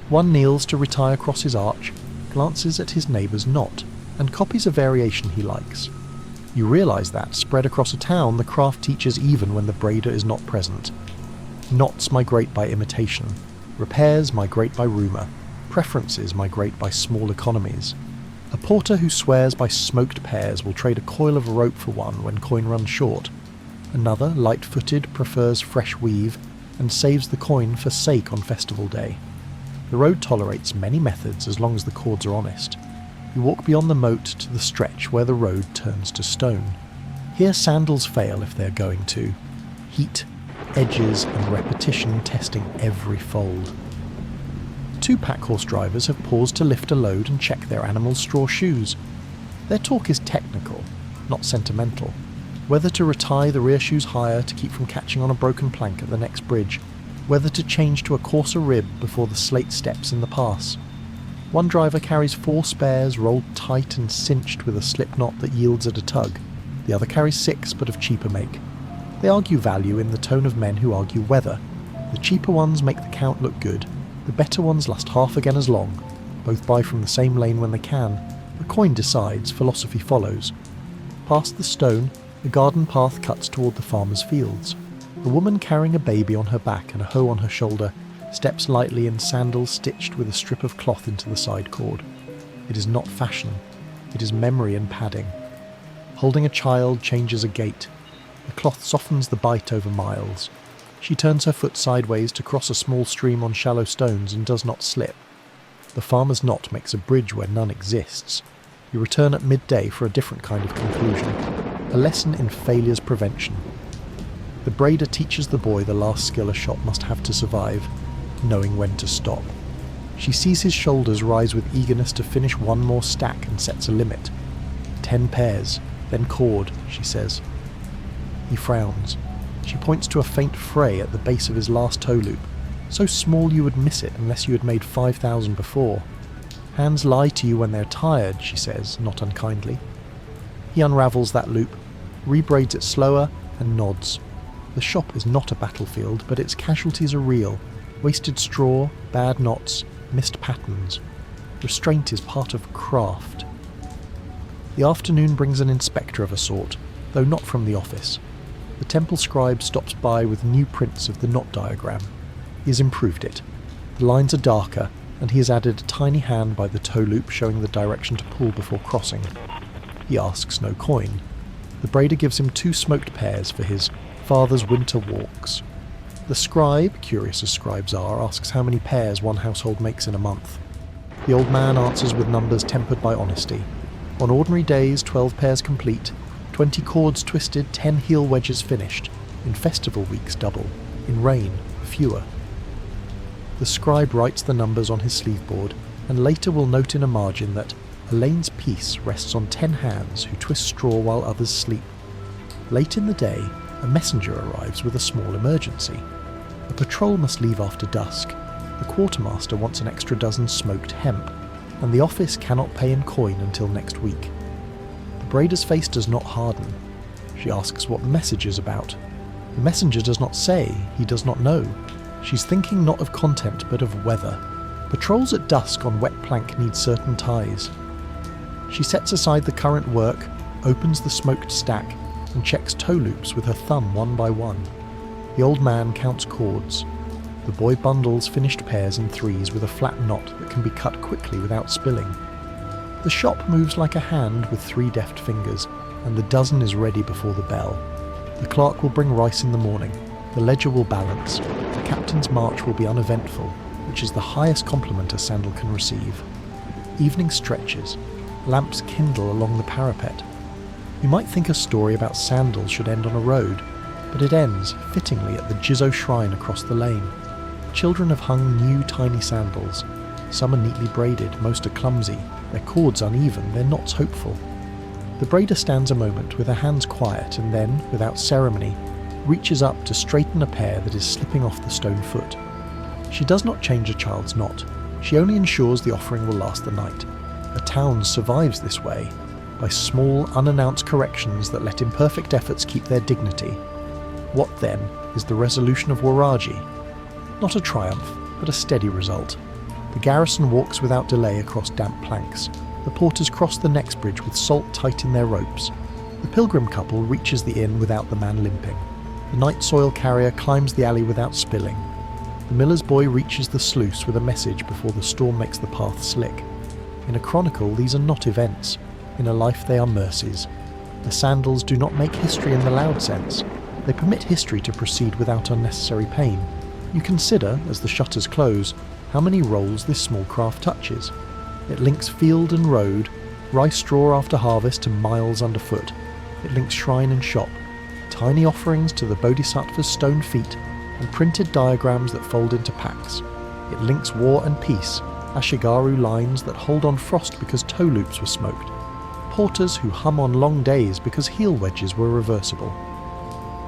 Speaker 1: One kneels to retire across his arch, glances at his neighbour's knot, and copies a variation he likes. You realise that, spread across a town, the craft teaches even when the braider is not present. Knots migrate by imitation, repairs migrate by rumour, preferences migrate by small economies. A porter who swears by smoked pairs will trade a coil of rope for one when coin runs short. Another, light-footed, prefers fresh weave and saves the coin for sake on festival day. The road tolerates many methods as long as the cords are honest. You walk beyond the moat to the stretch where the road turns to stone. Here sandals fail if they're going to. Heat, edges and repetition testing every fold. 2 pack-horse drivers have paused to lift a load and check their animals' straw shoes. Their talk is technical, not sentimental. Whether to retie the rear shoes higher to keep from catching on a broken plank at the next bridge, whether to change to a coarser rib before the slate steps in the pass. One driver carries 4 spares rolled tight and cinched with a slip knot that yields at a tug. The other carries 6, but of cheaper make. They argue value in the tone of men who argue weather. The cheaper ones make the count look good. The better ones last half again as long. Both buy from the same lane when they can. The coin decides, philosophy follows. Past the stone, the garden path cuts toward the farmer's fields. A woman carrying a baby on her back and a hoe on her shoulder steps lightly in sandals stitched with a strip of cloth into the side cord. It is not fashion. It is memory and padding. Holding a child changes a gait. The cloth softens the bite over miles. She turns her foot sideways to cross a small stream on shallow stones and does not slip. The farmer's knot makes a bridge where none exists. You return at midday for a different kind of conclusion, a lesson in failure's prevention. The braider teaches the boy the last skill a shop must have to survive, knowing when to stop. She sees his shoulders rise with eagerness to finish one more stack and sets a limit. 10 pairs, then cord, she says. He frowns. She points to a faint fray at the base of his last toe loop, so small you would miss it unless you had made 5,000 before. Hands lie to you when they're tired, she says, not unkindly. He unravels that loop, rebraids it slower, and nods. The shop is not a battlefield, but its casualties are real. Wasted straw, bad knots, missed patterns. Restraint is part of craft. The afternoon brings an inspector of a sort, though not from the office. The temple scribe stops by with new prints of the knot diagram. He has improved it. The lines are darker, and he has added a tiny hand by the toe loop showing the direction to pull before crossing. He asks no coin. The braider gives him 2 smoked pears for his father's winter walks. The scribe, curious as scribes are, asks how many pears one household makes in a month. The old man answers with numbers tempered by honesty. On ordinary days, 12 pairs complete, 20 cords twisted, 10 heel wedges finished. In festival weeks, double. In rain, fewer. The scribe writes the numbers on his sleeveboard, and later will note in a margin that Elaine's piece rests on 10 hands who twist straw while others sleep. Late in the day, a messenger arrives with a small emergency. A patrol must leave after dusk. The quartermaster wants an extra dozen smoked hemp, and the office cannot pay in coin until next week. The braider's face does not harden. She asks what the message is about. The messenger does not say, he does not know. She's thinking not of content but of weather. Patrols at dusk on wet plank need certain ties. She sets aside the current work, opens the smoked stack, and checks toe loops with her thumb one by one. The old man counts cords. The boy bundles finished pairs in threes with a flat knot that can be cut quickly without spilling. The shop moves like a hand with 3 deft fingers, and the dozen is ready before the bell. The clerk will bring rice in the morning. The ledger will balance. The captain's march will be uneventful, which is the highest compliment a sandal can receive. Evening stretches. Lamps kindle along the parapet. You might think a story about sandals should end on a road, but it ends, fittingly, at the Jizzo shrine across the lane. Children have hung new tiny sandals. Some are neatly braided, most are clumsy, their cords uneven, their knots hopeful. The braider stands a moment with her hands quiet and then, without ceremony, reaches up to straighten a pair that is slipping off the stone foot. She does not change a child's knot. She only ensures the offering will last the night. A town survives this way, by small, unannounced corrections that let imperfect efforts keep their dignity. What, then, is the resolution of Waraji? Not a triumph, but a steady result. The garrison walks without delay across damp planks. The porters cross the next bridge with salt tight in their ropes. The pilgrim couple reaches the inn without the man limping. The night soil carrier climbs the alley without spilling. The miller's boy reaches the sluice with a message before the storm makes the path slick. In a chronicle, these are not events. In a life, they are mercies. The sandals do not make history in the loud sense. They permit history to proceed without unnecessary pain. You consider, as the shutters close, how many rolls this small craft touches. It links field and road, rice straw after harvest to miles underfoot. It links shrine and shop, tiny offerings to the bodhisattva's stone feet, and printed diagrams that fold into packs. It links war and peace, ashigaru lines that hold on frost because toe loops were smoked, porters who hum on long days because heel wedges were reversible.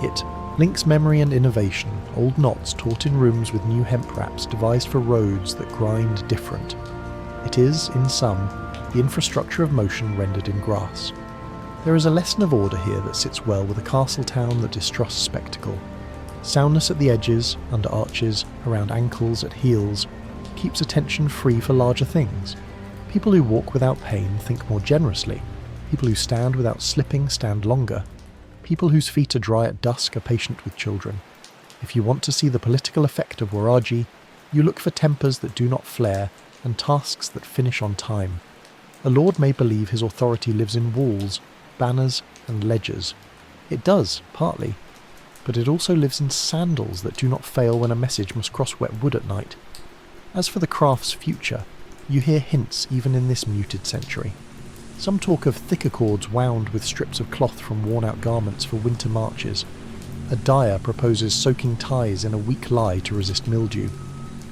Speaker 1: It links memory and innovation, old knots taught in rooms with new hemp wraps devised for roads that grind different. It is, in sum, the infrastructure of motion rendered in grass. There is a lesson of order here that sits well with a castle town that distrusts spectacle. Soundness at the edges, under arches, around ankles, at heels, keeps attention free for larger things. People who walk without pain think more generously. People who stand without slipping stand longer. People whose feet are dry at dusk are patient with children. If you want to see the political effect of Waraji, you look for tempers that do not flare and tasks that finish on time. A lord may believe his authority lives in walls, banners and ledgers. It does, partly. But it also lives in sandals that do not fail when a message must cross wet wood at night. As for the craft's future, You hear hints even in this muted century. Some talk of thicker cords wound with strips of cloth from worn-out garments for winter marches. A dyer proposes soaking ties in a weak lye to resist mildew.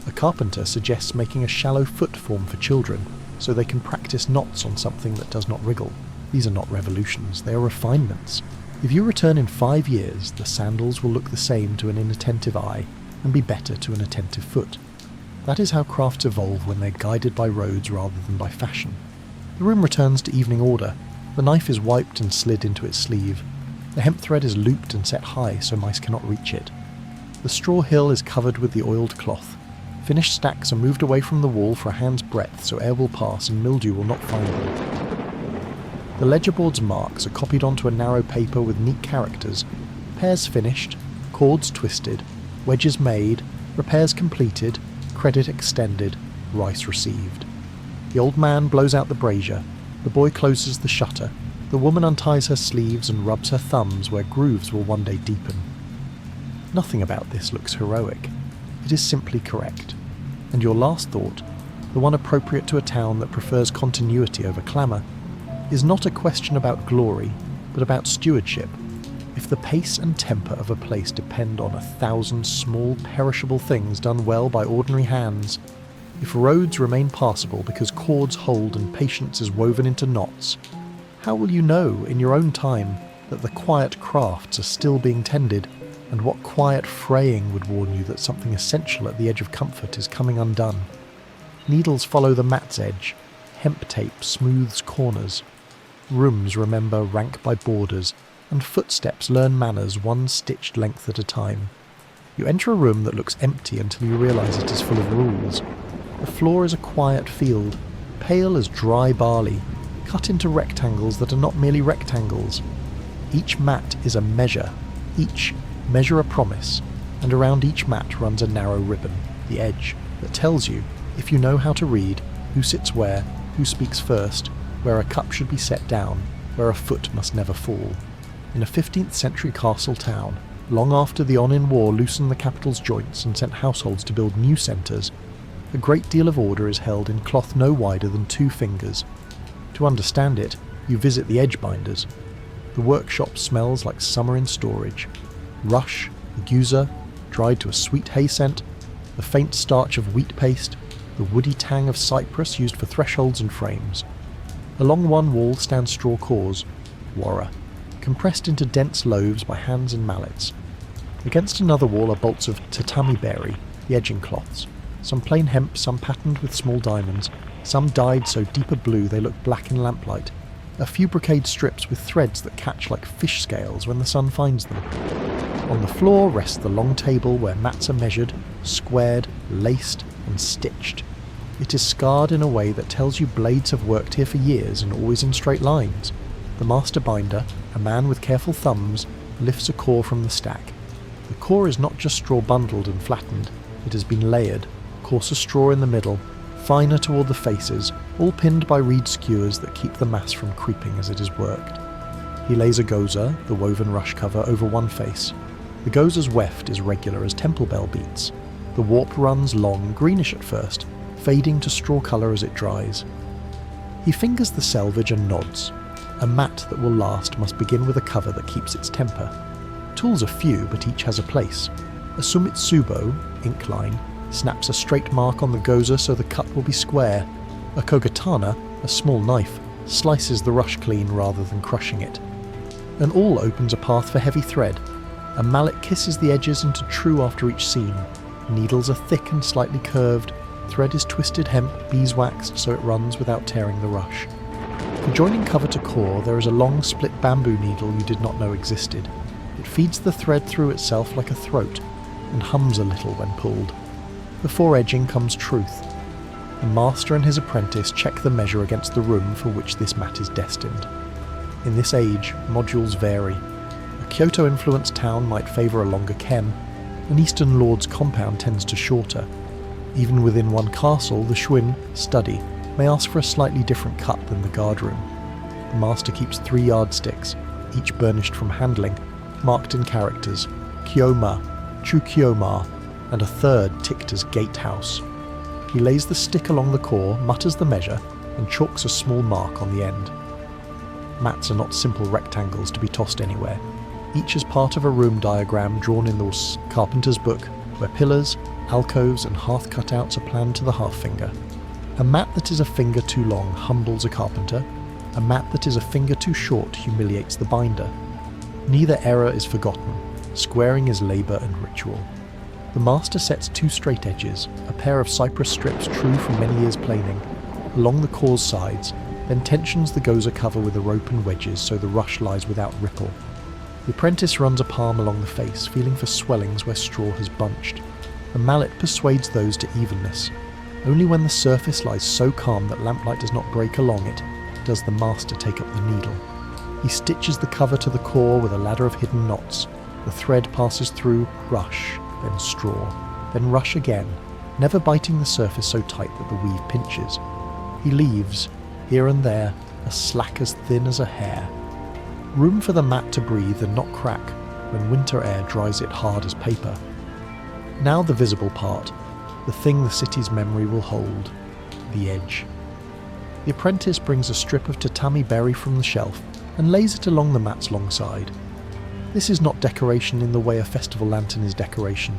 Speaker 1: A carpenter suggests making a shallow foot form for children, so they can practice knots on something that does not wriggle. These are not revolutions, they are refinements. If you return in 5 years, the sandals will look the same to an inattentive eye, and be better to an attentive foot. That is how crafts evolve when they're guided by roads rather than by fashion. The room returns to evening order. The knife is wiped and slid into its sleeve. The hemp thread is looped and set high so mice cannot reach it. The straw hill is covered with the oiled cloth. Finished stacks are moved away from the wall for a hand's breadth so air will pass and mildew will not find them. The ledgerboard's marks are copied onto a narrow paper with neat characters. Pairs finished, cords twisted, wedges made, repairs completed, credit extended, rice received. The old man blows out the brazier. The boy closes the shutter. The woman unties her sleeves and rubs her thumbs where grooves will one day deepen. Nothing about this looks heroic. It is simply correct. And your last thought, the one appropriate to a town that prefers continuity over clamour, is not a question about glory, but about stewardship. If the pace and temper of a place depend on 1,000 small perishable things done well by ordinary hands, if roads remain passable because cords hold and patience is woven into knots, how will you know in your own time that the quiet crafts are still being tended, and what quiet fraying would warn you that something essential at the edge of comfort is coming undone? Needles follow the mat's edge, hemp tape smooths corners, rooms remember rank by borders, and footsteps learn manners one stitched length at a time. You enter a room that looks empty until you realise it is full of rules. The floor is a quiet field, pale as dry barley, cut into rectangles that are not merely rectangles. Each mat is a measure, each measure a promise, and around each mat runs a narrow ribbon, the edge, that tells you, if you know how to read, who sits where, who speaks first, where a cup should be set down, where a foot must never fall. In a 15th century castle town, long after the On-in War loosened the capital's joints and sent households to build new centres, a great deal of order is held in cloth no wider than 2 fingers. To understand it, you visit the edge binders. The workshop smells like summer in storage. Rush, guza, dried to a sweet hay scent, the faint starch of wheat paste, the woody tang of cypress used for thresholds and frames. Along one wall stand straw cores, warra, compressed into dense loaves by hands and mallets. Against another wall are bolts of tatami berry, the edging cloths. Some plain hemp, some patterned with small diamonds, some dyed so deep a blue they look black in lamplight. A few brocade strips with threads that catch like fish scales when the sun finds them. On the floor rests the long table where mats are measured, squared, laced, and stitched. It is scarred in a way that tells you blades have worked here for years and always in straight lines. The master binder, a man with careful thumbs, lifts a core from the stack. The core is not just straw bundled and flattened, it has been layered, coarser straw in the middle, finer toward the faces, all pinned by reed skewers that keep the mass from creeping as it is worked. He lays a goza, the woven rush cover, over one face. The goza's weft is regular as temple bell beats. The warp runs long, greenish at first, fading to straw colour as it dries. He fingers the selvage and nods. A mat that will last must begin with a cover that keeps its temper. Tools are few, but each has a place. A sumitsubo, ink line, snaps a straight mark on the goza so the cut will be square. A kogatana, a small knife, slices the rush clean rather than crushing it. An awl opens a path for heavy thread. A mallet kisses the edges into true after each seam. Needles are thick and slightly curved. Thread is twisted hemp, beeswaxed so it runs without tearing the rush. For joining cover to core, there is a long split bamboo needle you did not know existed. It feeds the thread through itself like a throat, and hums a little when pulled. Before edging comes truth. The master and his apprentice check the measure against the room for which this mat is destined. In this age, modules vary. A Kyoto-influenced town might favour a longer ken. An Eastern lord's compound tends to shorter. Even within one castle, the shuin, study, may ask for a slightly different cut than the guardroom. The master keeps 3 yardsticks, each burnished from handling, marked in characters, Kyoma, Chu Kyoma, and a third ticked as gatehouse. He lays the stick along the core, mutters the measure, and chalks a small mark on the end. Mats are not simple rectangles to be tossed anywhere. Each is part of a room diagram drawn in the carpenter's book, where pillars, alcoves and hearth cutouts are planned to the half finger. A mat that is a finger too long humbles a carpenter. A mat that is a finger too short humiliates the binder. Neither error is forgotten. Squaring is labour and ritual. The master sets 2 straight edges, a pair of cypress strips true from many years planing, along the core's sides, then tensions the goza cover with a rope and wedges so the rush lies without ripple. The apprentice runs a palm along the face, feeling for swellings where straw has bunched. A mallet persuades those to evenness. Only when the surface lies so calm that lamplight does not break along it, does the master take up the needle. He stitches the cover to the core with a ladder of hidden knots. The thread passes through rush, then straw, then rush again, never biting the surface so tight that the weave pinches. He leaves, here and there, a slack as thin as a hair. Room for the mat to breathe and not crack when winter air dries it hard as paper. Now the visible part, the thing the city's memory will hold, the edge. The apprentice brings a strip of tatami berry from the shelf and lays it along the mat's long side. This is not decoration in the way a festival lantern is decoration.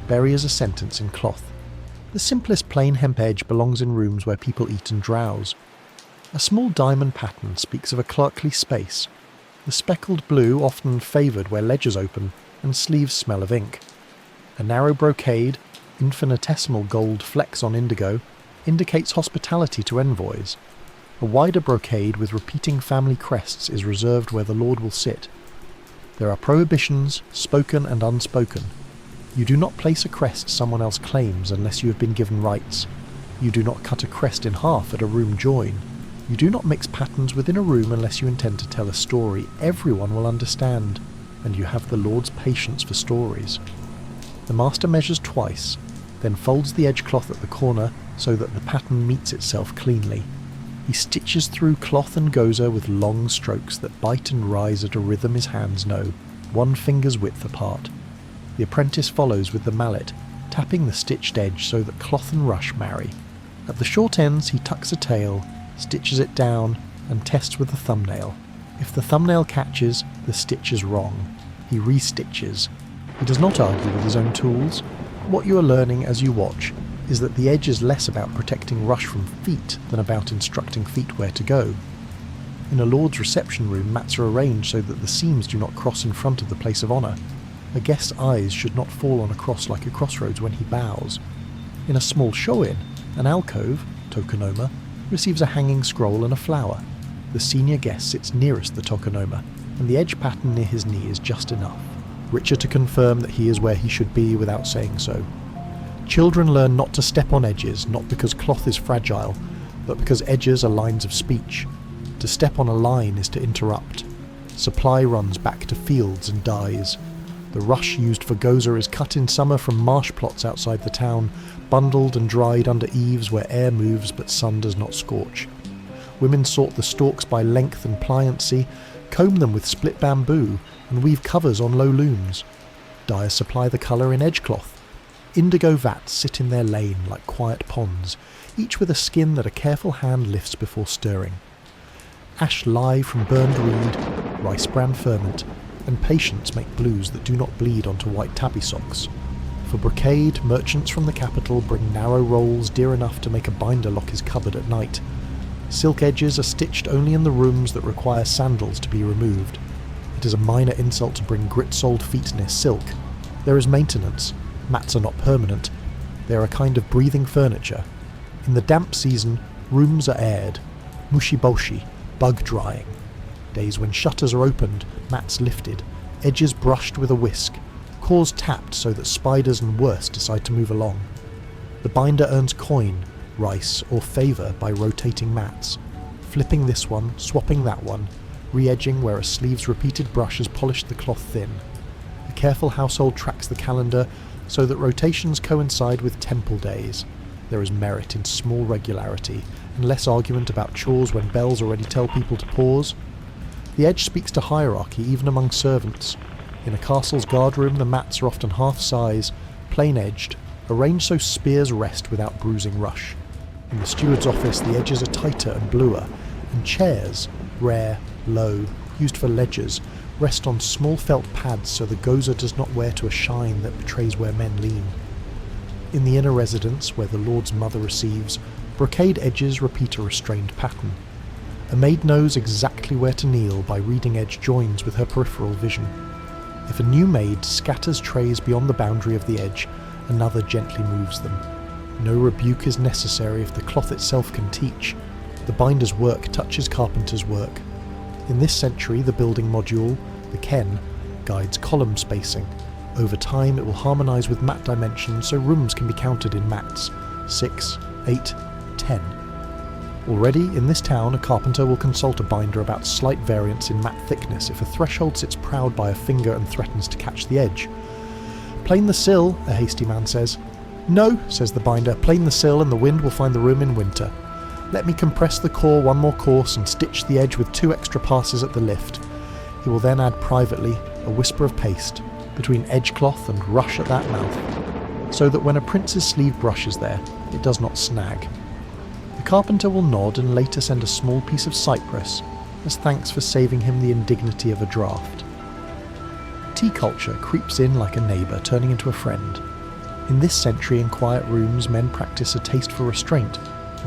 Speaker 1: Berry is a sentence in cloth. The simplest plain hemp edge belongs in rooms where people eat and drowse. A small diamond pattern speaks of a clerkly space. The speckled blue often favoured where ledgers open and sleeves smell of ink. A narrow brocade, infinitesimal gold flecks on indigo, indicates hospitality to envoys. A wider brocade with repeating family crests is reserved where the Lord will sit. There are prohibitions, spoken and unspoken. You do not place a crest someone else claims unless you have been given rights. You do not cut a crest in half at a room join. You do not mix patterns within a room unless you intend to tell a story everyone will understand, and you have the Lord's patience for stories. The master measures twice, then folds the edge cloth at the corner so that the pattern meets itself cleanly. He stitches through cloth and goza with long strokes that bite and rise at a rhythm his hands know, 1 finger's width apart. The apprentice follows with the mallet, tapping the stitched edge so that cloth and rush marry. At the short ends he tucks a tail, stitches it down, and tests with the thumbnail. If the thumbnail catches, the stitch is wrong. He restitches. He does not argue with his own tools. What you are learning as you watch is that the edge is less about protecting rush from feet than about instructing feet where to go. In a lord's reception room, mats are arranged so that the seams do not cross in front of the place of honour. A guest's eyes should not fall on a cross like a crossroads when he bows. In a small show-in, an alcove, tokonoma, receives a hanging scroll and a flower. The senior guest sits nearest the tokonoma, and the edge pattern near his knee is just enough, richer to confirm that he is where he should be without saying so. Children learn not to step on edges, not because cloth is fragile, but because edges are lines of speech. To step on a line is to interrupt. Supply runs back to fields and dies. The rush used for goza is cut in summer from marsh plots outside the town, bundled and dried under eaves where air moves but sun does not scorch. Women sort the stalks by length and pliancy, comb them with split bamboo, and weave covers on low looms. Dyers supply the colour in edge cloth. Indigo vats sit in their lane like quiet ponds, each with a skin that a careful hand lifts before stirring. Ash lye from burned reed, rice bran ferment, and patients make blues that do not bleed onto white tabby socks. For brocade, merchants from the capital bring narrow rolls dear enough to make a binder lock his cupboard at night. Silk edges are stitched only in the rooms that require sandals to be removed. It is a minor insult to bring grit-soled feet near silk. There is maintenance. Mats are not permanent. They are a kind of breathing furniture. In the damp season, rooms are aired. Mushiboshi, bug drying. Days when shutters are opened, mats lifted, edges brushed with a whisk, cores tapped so that spiders and worse decide to move along. The binder earns coin, rice, or favour by rotating mats, flipping this one, swapping that one, re-edging where a sleeve's repeated brush has polished the cloth thin. A careful household tracks the calendar so that rotations coincide with temple days. There is merit in small regularity, and less argument about chores when bells already tell people to pause. The edge speaks to hierarchy even among servants. In a castle's guardroom the mats are often half-size, plain-edged, arranged so spears rest without bruising rush. In the steward's office, the edges are tighter and bluer, and chairs, rare, low, used for ledgers, rest on small felt pads so the gozer does not wear to a shine that betrays where men lean. In the inner residence, where the Lord's mother receives, brocade edges repeat a restrained pattern. A maid knows exactly where to kneel by reading edge joins with her peripheral vision. If a new maid scatters trays beyond the boundary of the edge, another gently moves them. No rebuke is necessary if the cloth itself can teach. The binder's work touches carpenter's work. In this century, the building module, the ken, guides column spacing. Over time, it will harmonise with mat dimensions so rooms can be counted in mats, 6, 8, 10. Already, in this town, a carpenter will consult a binder about slight variance in mat thickness if a threshold sits proud by a finger and threatens to catch the edge. "Plane the sill," a hasty man says. "No," says the binder, "plane the sill and the wind will find the room in winter. Let me compress the core one more course and stitch the edge with 2 extra passes at the lift." He will then add privately a whisper of paste between edge cloth and rush at that mouth, so that when a prince's sleeve brushes there, it does not snag. The carpenter will nod and later send a small piece of cypress as thanks for saving him the indignity of a draught. Tea culture creeps in like a neighbour, turning into a friend. In this century, in quiet rooms, men practice a taste for restraint,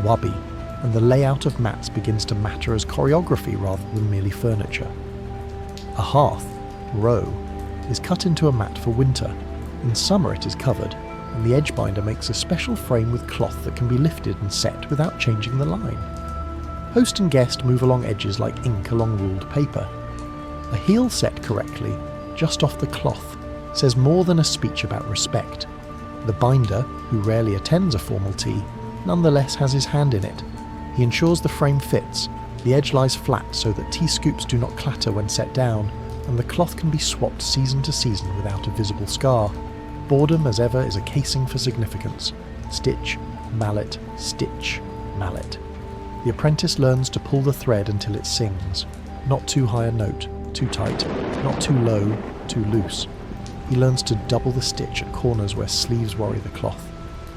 Speaker 1: wabi, and the layout of mats begins to matter as choreography rather than merely furniture. A hearth, row, is cut into a mat for winter. In summer it is covered, and the edge binder makes a special frame with cloth that can be lifted and set without changing the line. Host and guest move along edges like ink along ruled paper. A heel set correctly, just off the cloth, says more than a speech about respect. The binder, who rarely attends a formal tea, nonetheless has his hand in it. He ensures the frame fits, the edge lies flat so that tea scoops do not clatter when set down, and the cloth can be swapped season to season without a visible scar. Boredom, as ever, is a casing for significance. Stitch, mallet, stitch, mallet. The apprentice learns to pull the thread until it sings. Not too high a note, too tight, not too low, too loose. He learns to double the stitch at corners where sleeves worry the cloth.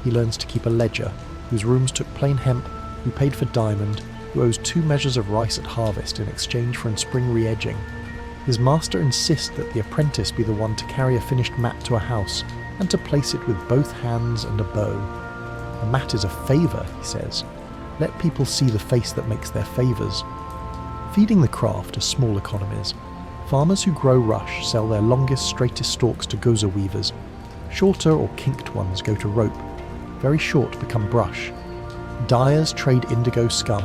Speaker 1: He learns to keep a ledger, whose rooms took plain hemp, who paid for diamond, who owes 2 measures of rice at harvest in exchange for in spring re-edging. His master insists that the apprentice be the one to carry a finished mat to a house, and to place it with both hands and a bow. A mat is a favour, he says. Let people see the face that makes their favours. Feeding the craft are small economies. Farmers who grow rush sell their longest, straightest stalks to gozer weavers. Shorter or kinked ones go to rope. Very short become brush. Dyers trade indigo scum,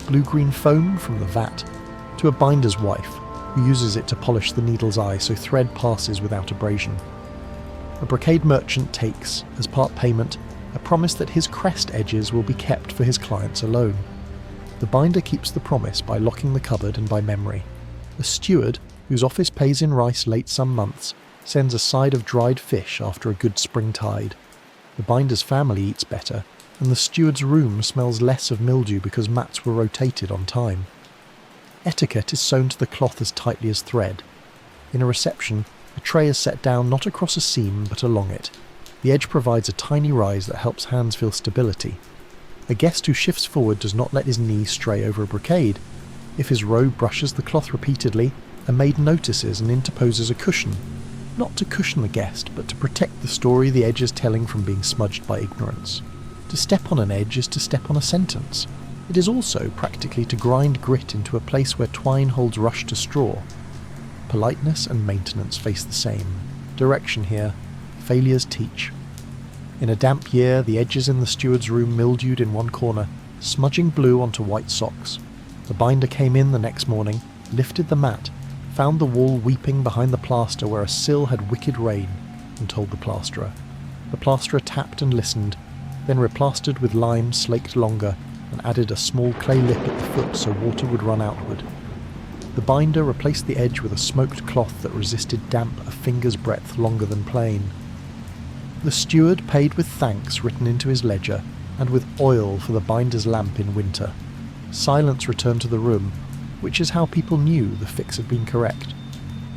Speaker 1: blue-green foam from the vat, to a binder's wife, who uses it to polish the needle's eye so thread passes without abrasion. A brocade merchant takes, as part payment, a promise that his crest edges will be kept for his clients alone. The binder keeps the promise by locking the cupboard and by memory. A steward, whose office pays in rice late some months, sends a side of dried fish after a good spring tide. The binder's family eats better, and the steward's room smells less of mildew because mats were rotated on time. Etiquette is sewn to the cloth as tightly as thread. In a reception, a tray is set down not across a seam but along it. The edge provides a tiny rise that helps hands feel stability. A guest who shifts forward does not let his knee stray over a brocade. If his robe brushes the cloth repeatedly, a maid notices and interposes a cushion, not to cushion the guest, but to protect the story the edge is telling from being smudged by ignorance. To step on an edge is to step on a sentence. It is also practically to grind grit into a place where twine holds rush to straw. Politeness and maintenance face the same. Direction here. Failures teach. In a damp year, the edges in the steward's room mildewed in one corner, smudging blue onto white socks. The binder came in the next morning, lifted the mat, found the wall weeping behind the plaster where a sill had wicked rain, and told the plasterer. The plasterer tapped and listened, then replastered with lime slaked longer, and added a small clay lip at the foot so water would run outward. The binder replaced the edge with a smoked cloth that resisted damp a finger's breadth longer than plain. The steward paid with thanks written into his ledger, and with oil for the binder's lamp in winter. Silence returned to the room, which is how people knew the fix had been correct.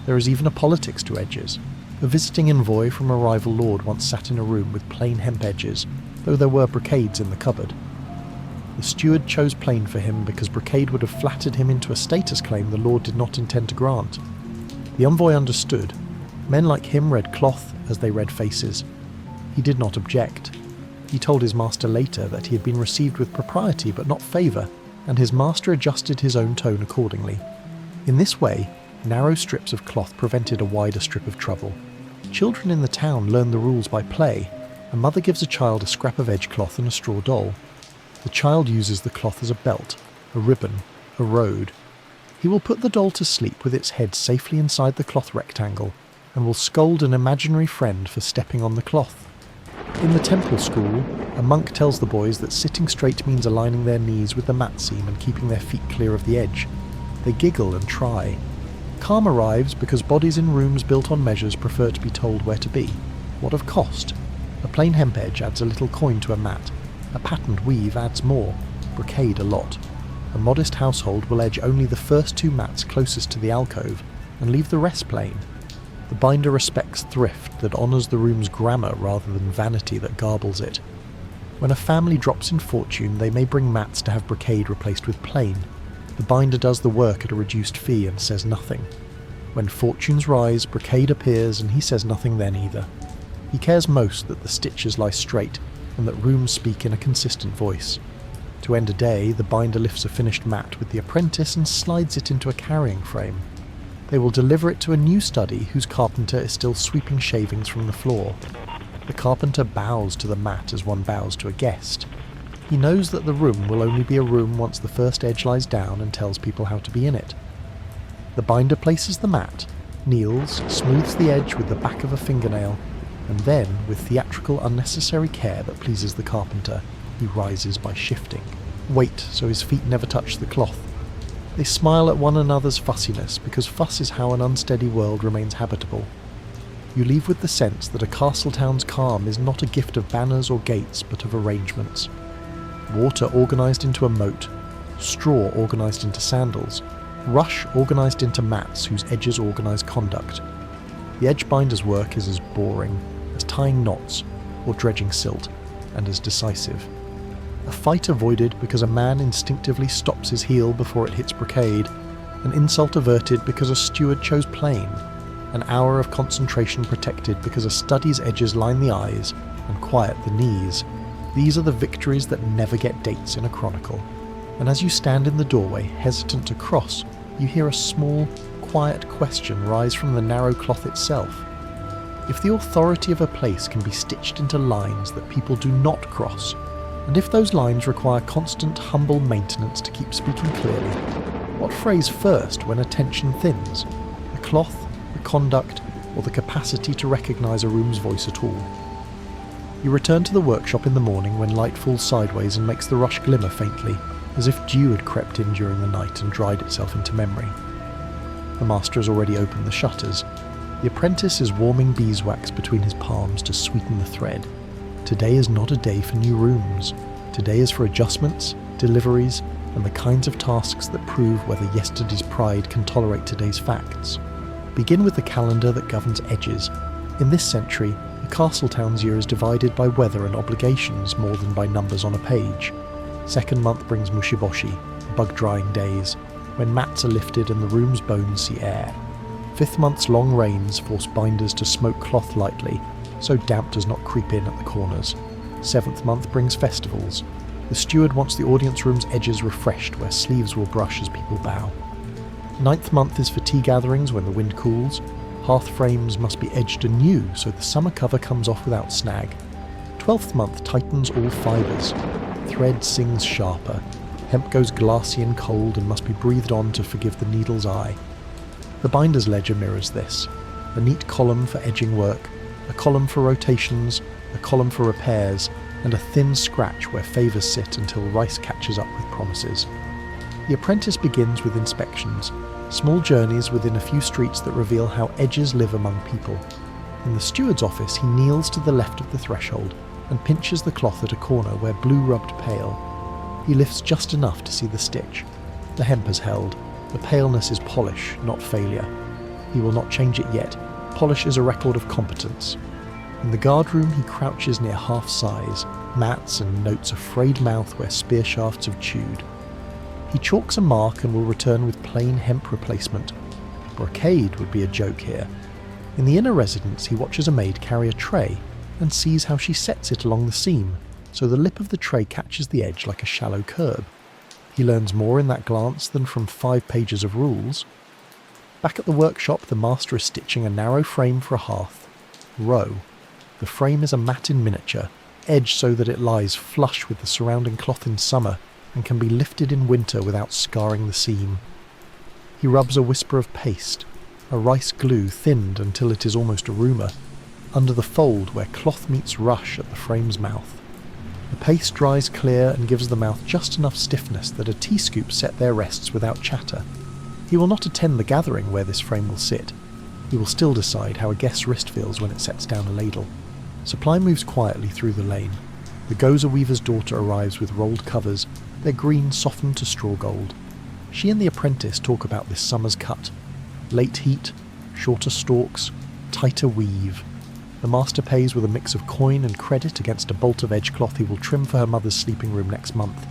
Speaker 1: There is even a politics to edges. A visiting envoy from a rival lord once sat in a room with plain hemp edges, though there were brocades in the cupboard. The steward chose plain for him because brocade would have flattered him into a status claim the lord did not intend to grant. The envoy understood. Men like him read cloth as they read faces. He did not object. He told his master later that he had been received with propriety but not favour, and his master adjusted his own tone accordingly. In this way, narrow strips of cloth prevented a wider strip of trouble. Children in the town learn the rules by play. A mother gives a child a scrap of edge cloth and a straw doll. The child uses the cloth as a belt, a ribbon, a road. He will put the doll to sleep with its head safely inside the cloth rectangle, and will scold an imaginary friend for stepping on the cloth. In the temple school, a monk tells the boys that sitting straight means aligning their knees with the mat seam and keeping their feet clear of the edge. They giggle and try. Calm arrives because bodies in rooms built on measures prefer to be told where to be. What of cost? A plain hemp edge adds a little coin to a mat. A patterned weave adds more. Brocade a lot. A modest household will edge only the first 2 mats closest to the alcove and leave the rest plain. The binder respects thrift that honours the room's grammar rather than vanity that garbles it. When a family drops in fortune, they may bring mats to have brocade replaced with plain. The binder does the work at a reduced fee and says nothing. When fortunes rise, brocade appears and he says nothing then either. He cares most that the stitches lie straight and that rooms speak in a consistent voice. To end a day, the binder lifts a finished mat with the apprentice and slides it into a carrying frame. They will deliver it to a new study whose carpenter is still sweeping shavings from the floor. The carpenter bows to the mat as one bows to a guest. He knows that the room will only be a room once the first edge lies down and tells people how to be in it. The binder places the mat, kneels, smooths the edge with the back of a fingernail, and then, with theatrical unnecessary care that pleases the carpenter, he rises by shifting. Wait so his feet never touch the cloth. They smile at one another's fussiness because fuss is how an unsteady world remains habitable. You leave with the sense that a castle town's calm is not a gift of banners or gates but of arrangements. Water organised into a moat, straw organised into sandals, rush organised into mats whose edges organise conduct. The edge binder's work is as boring as tying knots or dredging silt, and as decisive. A fight avoided because a man instinctively stops his heel before it hits brocade, an insult averted because a steward chose plain, an hour of concentration protected because a study's edges line the eyes and quiet the knees. These are the victories that never get dates in a chronicle. And as you stand in the doorway, hesitant to cross, you hear a small, quiet question rise from the narrow cloth itself. If the authority of a place can be stitched into lines that people do not cross, and if those lines require constant, humble maintenance to keep speaking clearly, what phrase first when attention thins? The cloth, the conduct, or the capacity to recognise a room's voice at all? You return to the workshop in the morning when light falls sideways and makes the rush glimmer faintly, as if dew had crept in during the night and dried itself into memory. The master has already opened the shutters. The apprentice is warming beeswax between his palms to sweeten the thread. Today is not a day for new rooms. Today is for adjustments, deliveries, and the kinds of tasks that prove whether yesterday's pride can tolerate today's facts. Begin with the calendar that governs edges. In this century, the castle town's year is divided by weather and obligations more than by numbers on a page. Second month brings mushiboshi, bug-drying days, when mats are lifted and the room's bones see air. Fifth month's long rains force binders to smoke cloth lightly, so damp does not creep in at the corners. Seventh month brings festivals. The steward wants the audience room's edges refreshed where sleeves will brush as people bow. Ninth month is for tea gatherings when the wind cools. Hearth frames must be edged anew so the summer cover comes off without snag. 12th month tightens all fibres. Thread sings sharper. Hemp goes glassy and cold and must be breathed on to forgive the needle's eye. The binder's ledger mirrors this. A neat column for edging work, a column for rotations, a column for repairs, and a thin scratch where favours sit until rice catches up with promises. The apprentice begins with inspections, small journeys within a few streets that reveal how edges live among people. In the steward's office, he kneels to the left of the threshold and pinches the cloth at a corner where blue rubbed pale. He lifts just enough to see the stitch. The hemp has held. The paleness is polish, not failure. He will not change it yet. polish is a record of competence. In the guardroom he crouches near half-size, mats and notes a frayed mouth where spear shafts have chewed. He chalks a mark and will return with plain hemp replacement. Brocade would be a joke here. In the inner residence he watches a maid carry a tray and sees how she sets it along the seam, so the lip of the tray catches the edge like a shallow curb. He learns more in that glance than from 5 pages of rules. Back at the workshop, the master is stitching a narrow frame for a hearth. Row. The frame is a mat in miniature, edged so that it lies flush with the surrounding cloth in summer and can be lifted in winter without scarring the seam. He rubs a whisper of paste, a rice glue thinned until it is almost a rumour, under the fold where cloth meets rush at the frame's mouth. The paste dries clear and gives the mouth just enough stiffness that a tea scoop set there rests without chatter. He will not attend the gathering where this frame will sit. He will still decide how a guest's wrist feels when it sets down a ladle. Supply moves quietly through the lane. The Goza weaver's daughter arrives with rolled covers, their green softened to straw gold. She and the apprentice talk about this summer's cut. Late heat, shorter stalks, tighter weave. The master pays with a mix of coin and credit against a bolt of edge cloth he will trim for her mother's sleeping room next month.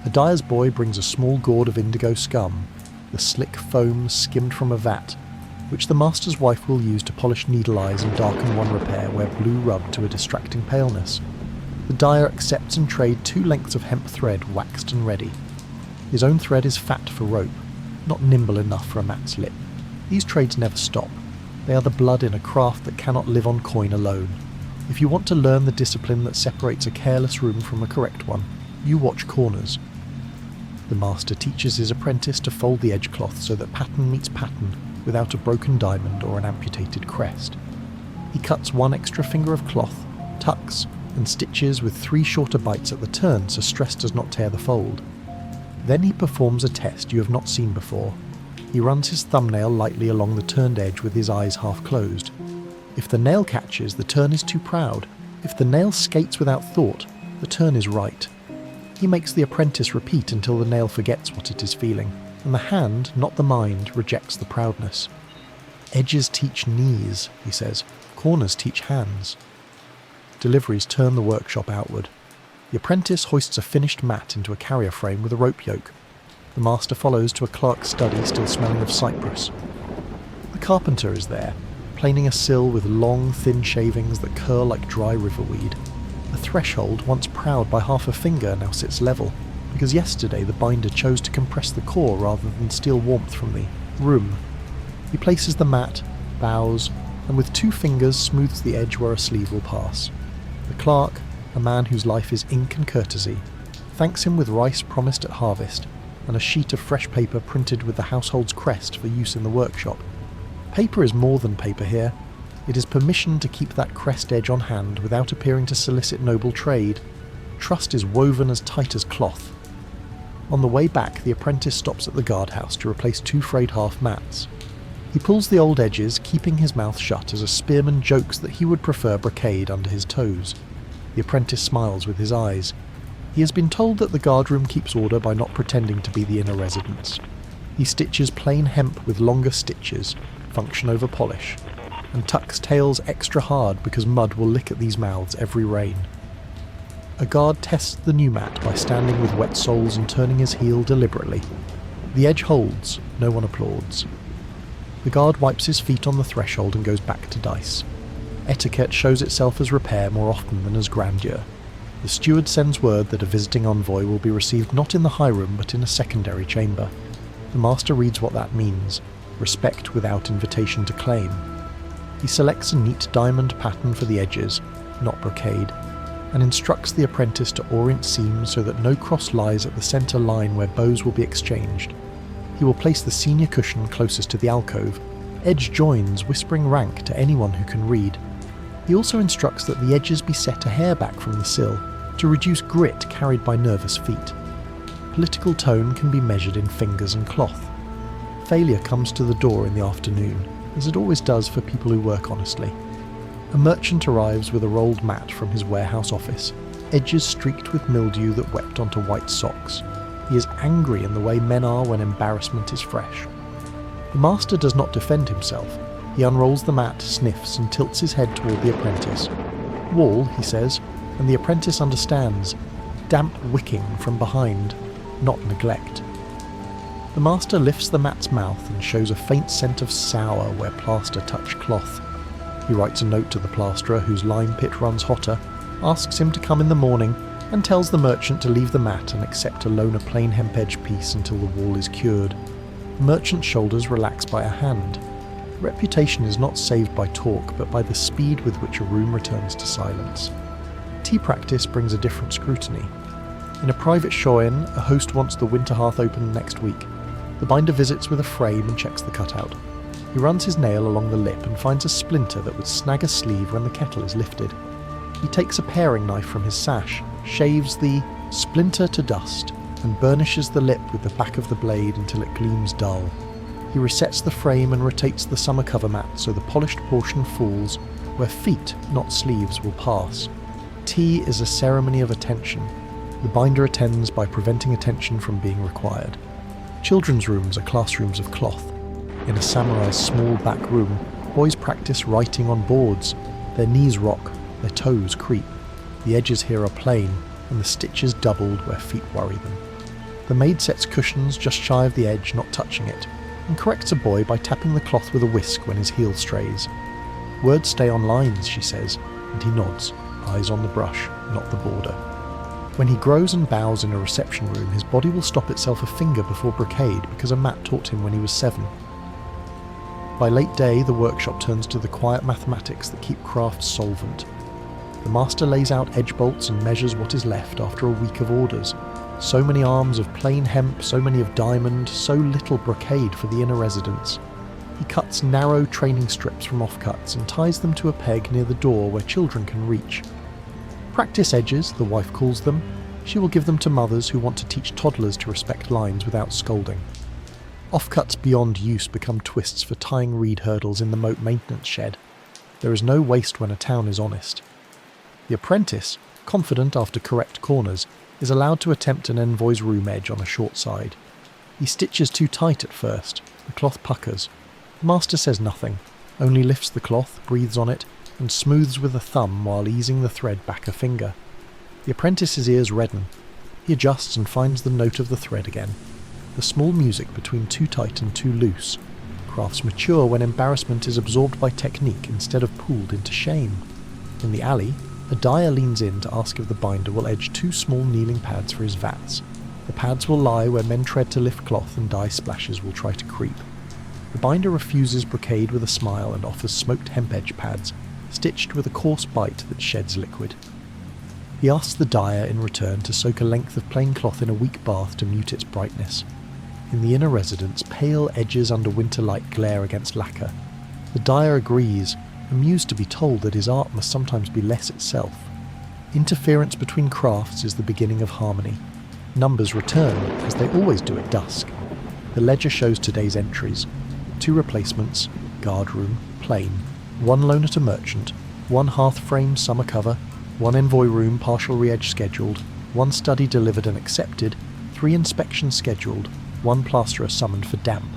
Speaker 1: A dyer's boy brings a small gourd of indigo scum, the slick foam skimmed from a vat, which the master's wife will use to polish needle eyes and darken one repair where blue rubbed to a distracting paleness. The dyer accepts and trades 2 lengths of hemp thread waxed and ready. His own thread is fat for rope, not nimble enough for a mat's lip. These trades never stop. They are the blood in a craft that cannot live on coin alone. If you want to learn the discipline that separates a careless room from a correct one, you watch corners. The master teaches his apprentice to fold the edge cloth so that pattern meets pattern without a broken diamond or an amputated crest. He cuts 1 extra finger of cloth, tucks, and stitches with 3 shorter bites at the turn so stress does not tear the fold. Then he performs a test you have not seen before. He runs his thumbnail lightly along the turned edge with his eyes half closed. If the nail catches, the turn is too proud. If the nail skates without thought, the turn is right. He makes the apprentice repeat until the nail forgets what it is feeling, and the hand, not the mind, rejects the proudness. Edges teach knees, he says. Corners teach hands. Deliveries turn the workshop outward. The apprentice hoists a finished mat into a carrier frame with a rope yoke. The master follows to a clerk's study still smelling of cypress. The carpenter is there, planing a sill with long, thin shavings that curl like dry riverweed. The threshold, once proud by half a finger, now sits level, because yesterday the binder chose to compress the core rather than steal warmth from the room. He places the mat, bows, and with 2 fingers smooths the edge where a sleeve will pass. The clerk, a man whose life is ink and courtesy, thanks him with rice promised at harvest, and a sheet of fresh paper printed with the household's crest for use in the workshop. Paper is more than paper here. It is permission to keep that crest edge on hand without appearing to solicit noble trade. Trust is woven as tight as cloth. On the way back, the apprentice stops at the guardhouse to replace 2 frayed half mats. He pulls the old edges, keeping his mouth shut as a spearman jokes that he would prefer brocade under his toes. The apprentice smiles with his eyes. He has been told that the guardroom keeps order by not pretending to be the inner residence. He stitches plain hemp with longer stitches, function over polish, and tucks tails extra hard because mud will lick at these mouths every rain. A guard tests the new mat by standing with wet soles and turning his heel deliberately. The edge holds, no one applauds. The guard wipes his feet on the threshold and goes back to dice. Etiquette shows itself as repair more often than as grandeur. The steward sends word that a visiting envoy will be received not in the high room but in a secondary chamber. The master reads what that means: respect without invitation to claim. He selects a neat diamond pattern for the edges, not brocade, and instructs the apprentice to orient seams so that no cross lies at the centre line where bows will be exchanged. He will place the senior cushion closest to the alcove, edge joins whispering rank to anyone who can read. He also instructs that the edges be set a hair back from the sill, to reduce grit carried by nervous feet. Political tone can be measured in fingers and cloth. Failure comes to the door in the afternoon, as it always does for people who work honestly. A merchant arrives with a rolled mat from his warehouse office, edges streaked with mildew that wept onto white socks. He is angry in the way men are when embarrassment is fresh. The master does not defend himself. He unrolls the mat, sniffs, and tilts his head toward the apprentice. Wall, he says, and the apprentice understands. Damp wicking from behind, not neglect. The master lifts the mat's mouth and shows a faint scent of sour where plaster touched cloth. He writes a note to the plasterer whose lime pit runs hotter, asks him to come in the morning, and tells the merchant to leave the mat and accept a loan a plain hemp edge piece until the wall is cured. The merchant's shoulders relax by a hand. Reputation is not saved by talk, but by the speed with which a room returns to silence. Tea practice brings a different scrutiny. In a private shoin, a host wants the winter hearth open next week. The binder visits with a frame and checks the cutout. He runs his nail along the lip and finds a splinter that would snag a sleeve when the kettle is lifted. He takes a paring knife from his sash, shaves the splinter to dust, and burnishes the lip with the back of the blade until it gleams dull. He resets the frame and rotates the summer cover mat so the polished portion falls where feet, not sleeves, will pass. Tea is a ceremony of attention. The binder attends by preventing attention from being required. Children's rooms are classrooms of cloth. In a samurai's small back room, boys practice writing on boards. Their knees rock, their toes creep. The edges here are plain, and the stitches doubled where feet worry them. The maid sets cushions just shy of the edge, not touching it, and corrects a boy by tapping the cloth with a whisk when his heel strays. Words stay on lines, she says, and he nods, eyes on the brush, not the border. When he grows and bows in a reception room, his body will stop itself a finger before brocade because a mat taught him when he was 7. By late day, the workshop turns to the quiet mathematics that keep crafts solvent. The master lays out edge bolts and measures what is left after a week of orders. So many arms of plain hemp, so many of diamond, so little brocade for the inner residents. He cuts narrow training strips from offcuts and ties them to a peg near the door where children can reach. Practice edges, the wife calls them. She will give them to mothers who want to teach toddlers to respect lines without scolding. Offcuts beyond use become twists for tying reed hurdles in the moat maintenance shed. There is no waste when a town is honest. The apprentice, confident after correct corners, is allowed to attempt an envoy's room edge on a short side. He stitches too tight at first. The cloth puckers. The master says nothing, only lifts the cloth, breathes on it, and smooths with a thumb while easing the thread back a finger. The apprentice's ears redden. He adjusts and finds the note of the thread again. The small music between too tight and too loose. Crafts mature when embarrassment is absorbed by technique instead of pulled into shame. In the alley, a dyer leans in to ask if the binder will edge 2 small kneeling pads for his vats. The pads will lie where men tread to lift cloth and dye splashes will try to creep. The binder refuses brocade with a smile and offers smoked hemp edge pads, stitched with a coarse bite that sheds liquid. He asks the dyer in return to soak a length of plain cloth in a weak bath to mute its brightness. In the inner residence, pale edges under winter light glare against lacquer. The dyer agrees, amused to be told that his art must sometimes be less itself. Interference between crafts is the beginning of harmony. Numbers return, as they always do at dusk. The ledger shows today's entries. 2 replacements, guardroom, plain. 1 loan at a merchant, 1 hearth frame summer cover, 1 envoy room partial re-edge scheduled, 1 study delivered and accepted, 3 inspections scheduled, 1 plasterer summoned for damp.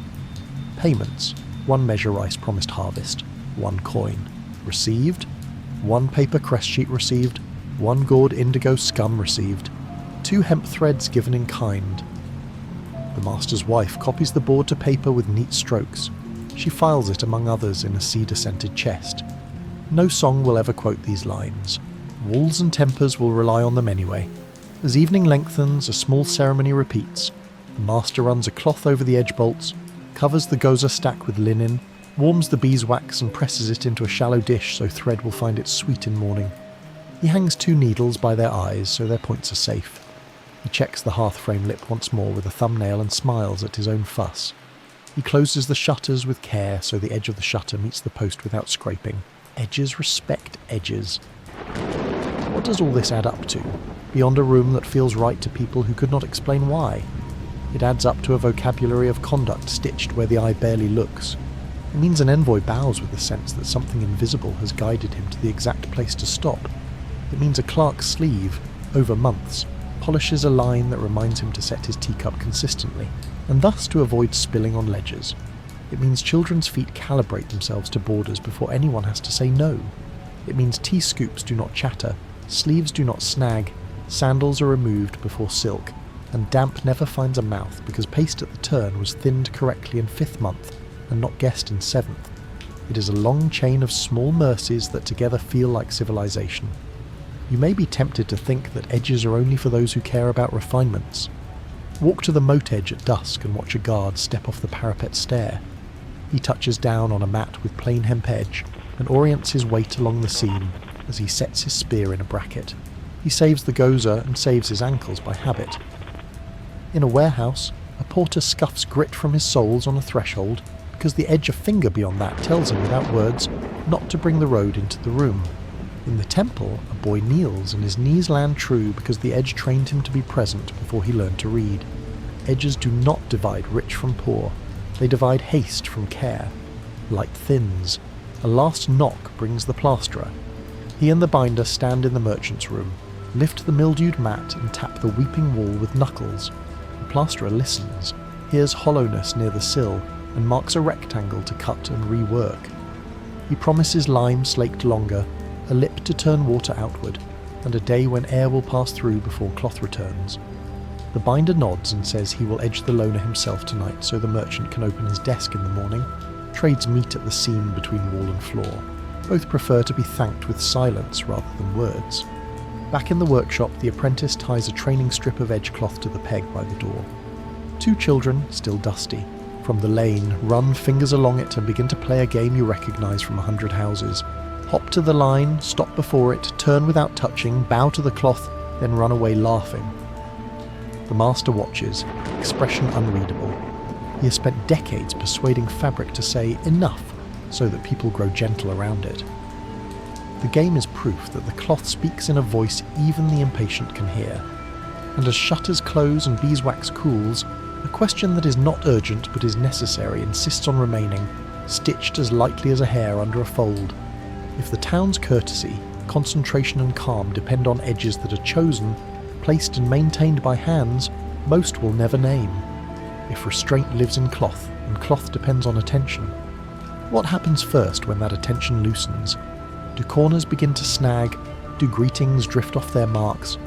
Speaker 1: Payments, 1 measure rice promised harvest, 1 coin. Received, 1 paper crest sheet received, 1 gourd indigo scum received, 2 hemp threads given in kind. The master's wife copies the board to paper with neat strokes. She files it among others in a cedar-scented chest. No song will ever quote these lines. Walls and tempers will rely on them anyway. As evening lengthens, a small ceremony repeats. The master runs a cloth over the edge bolts, covers the goza stack with linen, warms the beeswax and presses it into a shallow dish so thread will find it sweet in morning. He hangs 2 needles by their eyes so their points are safe. He checks the hearth frame lip once more with a thumbnail and smiles at his own fuss. He closes the shutters with care so the edge of the shutter meets the post without scraping. Edges respect edges. What does all this add up to, beyond a room that feels right to people who could not explain why? It adds up to a vocabulary of conduct stitched where the eye barely looks. It means an envoy bows with the sense that something invisible has guided him to the exact place to stop. It means a clerk's sleeve, over months, polishes a line that reminds him to set his teacup consistently, and thus to avoid spilling on ledgers. It means children's feet calibrate themselves to borders before anyone has to say no. It means tea scoops do not chatter, sleeves do not snag, sandals are removed before silk, and damp never finds a mouth because paste at the turn was thinned correctly in 5th month and not guessed in 7th. It is a long chain of small mercies that together feel like civilization. You may be tempted to think that edges are only for those who care about refinements. Walk to the moat edge at dusk and watch a guard step off the parapet stair. He touches down on a mat with plain hemp edge and orients his weight along the seam as he sets his spear in a bracket. He saves the gozer and saves his ankles by habit. In a warehouse, a porter scuffs grit from his soles on a threshold because the edge a finger beyond that tells him without words not to bring the road into the room. In the temple, a boy kneels and his knees land true because the edge trained him to be present before he learned to read. Edges do not divide rich from poor. They divide haste from care. Light thins. A last knock brings the plasterer. He and the binder stand in the merchant's room, lift the mildewed mat and tap the weeping wall with knuckles. The plasterer listens, hears hollowness near the sill, and marks a rectangle to cut and rework. He promises lime slaked longer, a lip to turn water outward, and a day when air will pass through before cloth returns. The binder nods and says he will edge the loaner himself tonight so the merchant can open his desk in the morning. Trades meet at the seam between wall and floor. Both prefer to be thanked with silence rather than words. Back in the workshop, the apprentice ties a training strip of edge cloth to the peg by the door. 2 children, still dusty, from the lane, run fingers along it and begin to play a game you recognise from 100 houses. Hop to the line, stop before it, turn without touching, bow to the cloth, then run away laughing. The master watches, expression unreadable. He has spent decades persuading fabric to say enough so that people grow gentle around it. The game is proof that the cloth speaks in a voice even the impatient can hear. And as shutters close and beeswax cools, a question that is not urgent but is necessary insists on remaining, stitched as lightly as a hair under a fold. If the town's courtesy, concentration and calm depend on edges that are chosen, placed and maintained by hands, most will never name. If restraint lives in cloth, and cloth depends on attention, what happens first when that attention loosens? Do corners begin to snag? Do greetings drift off their marks?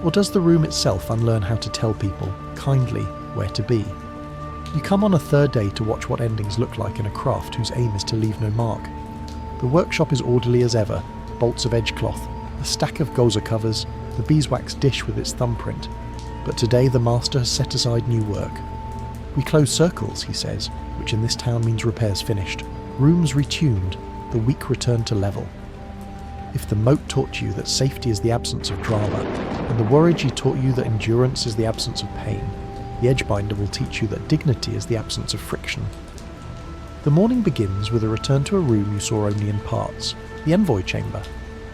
Speaker 1: Or does the room itself unlearn how to tell people, kindly, where to be? You come on a third day to watch what endings look like in a craft whose aim is to leave no mark. The workshop is orderly as ever, bolts of edge cloth, a stack of gozer covers, the beeswax dish with its thumbprint. But today the master has set aside new work. We close circles, he says, which in this town means repairs finished, rooms retuned, the weak returned to level. If the moat taught you that safety is the absence of drama, and the warrigy taught you that endurance is the absence of pain, the edgebinder will teach you that dignity is the absence of friction. The morning begins with a return to a room you saw only in parts, the envoy chamber.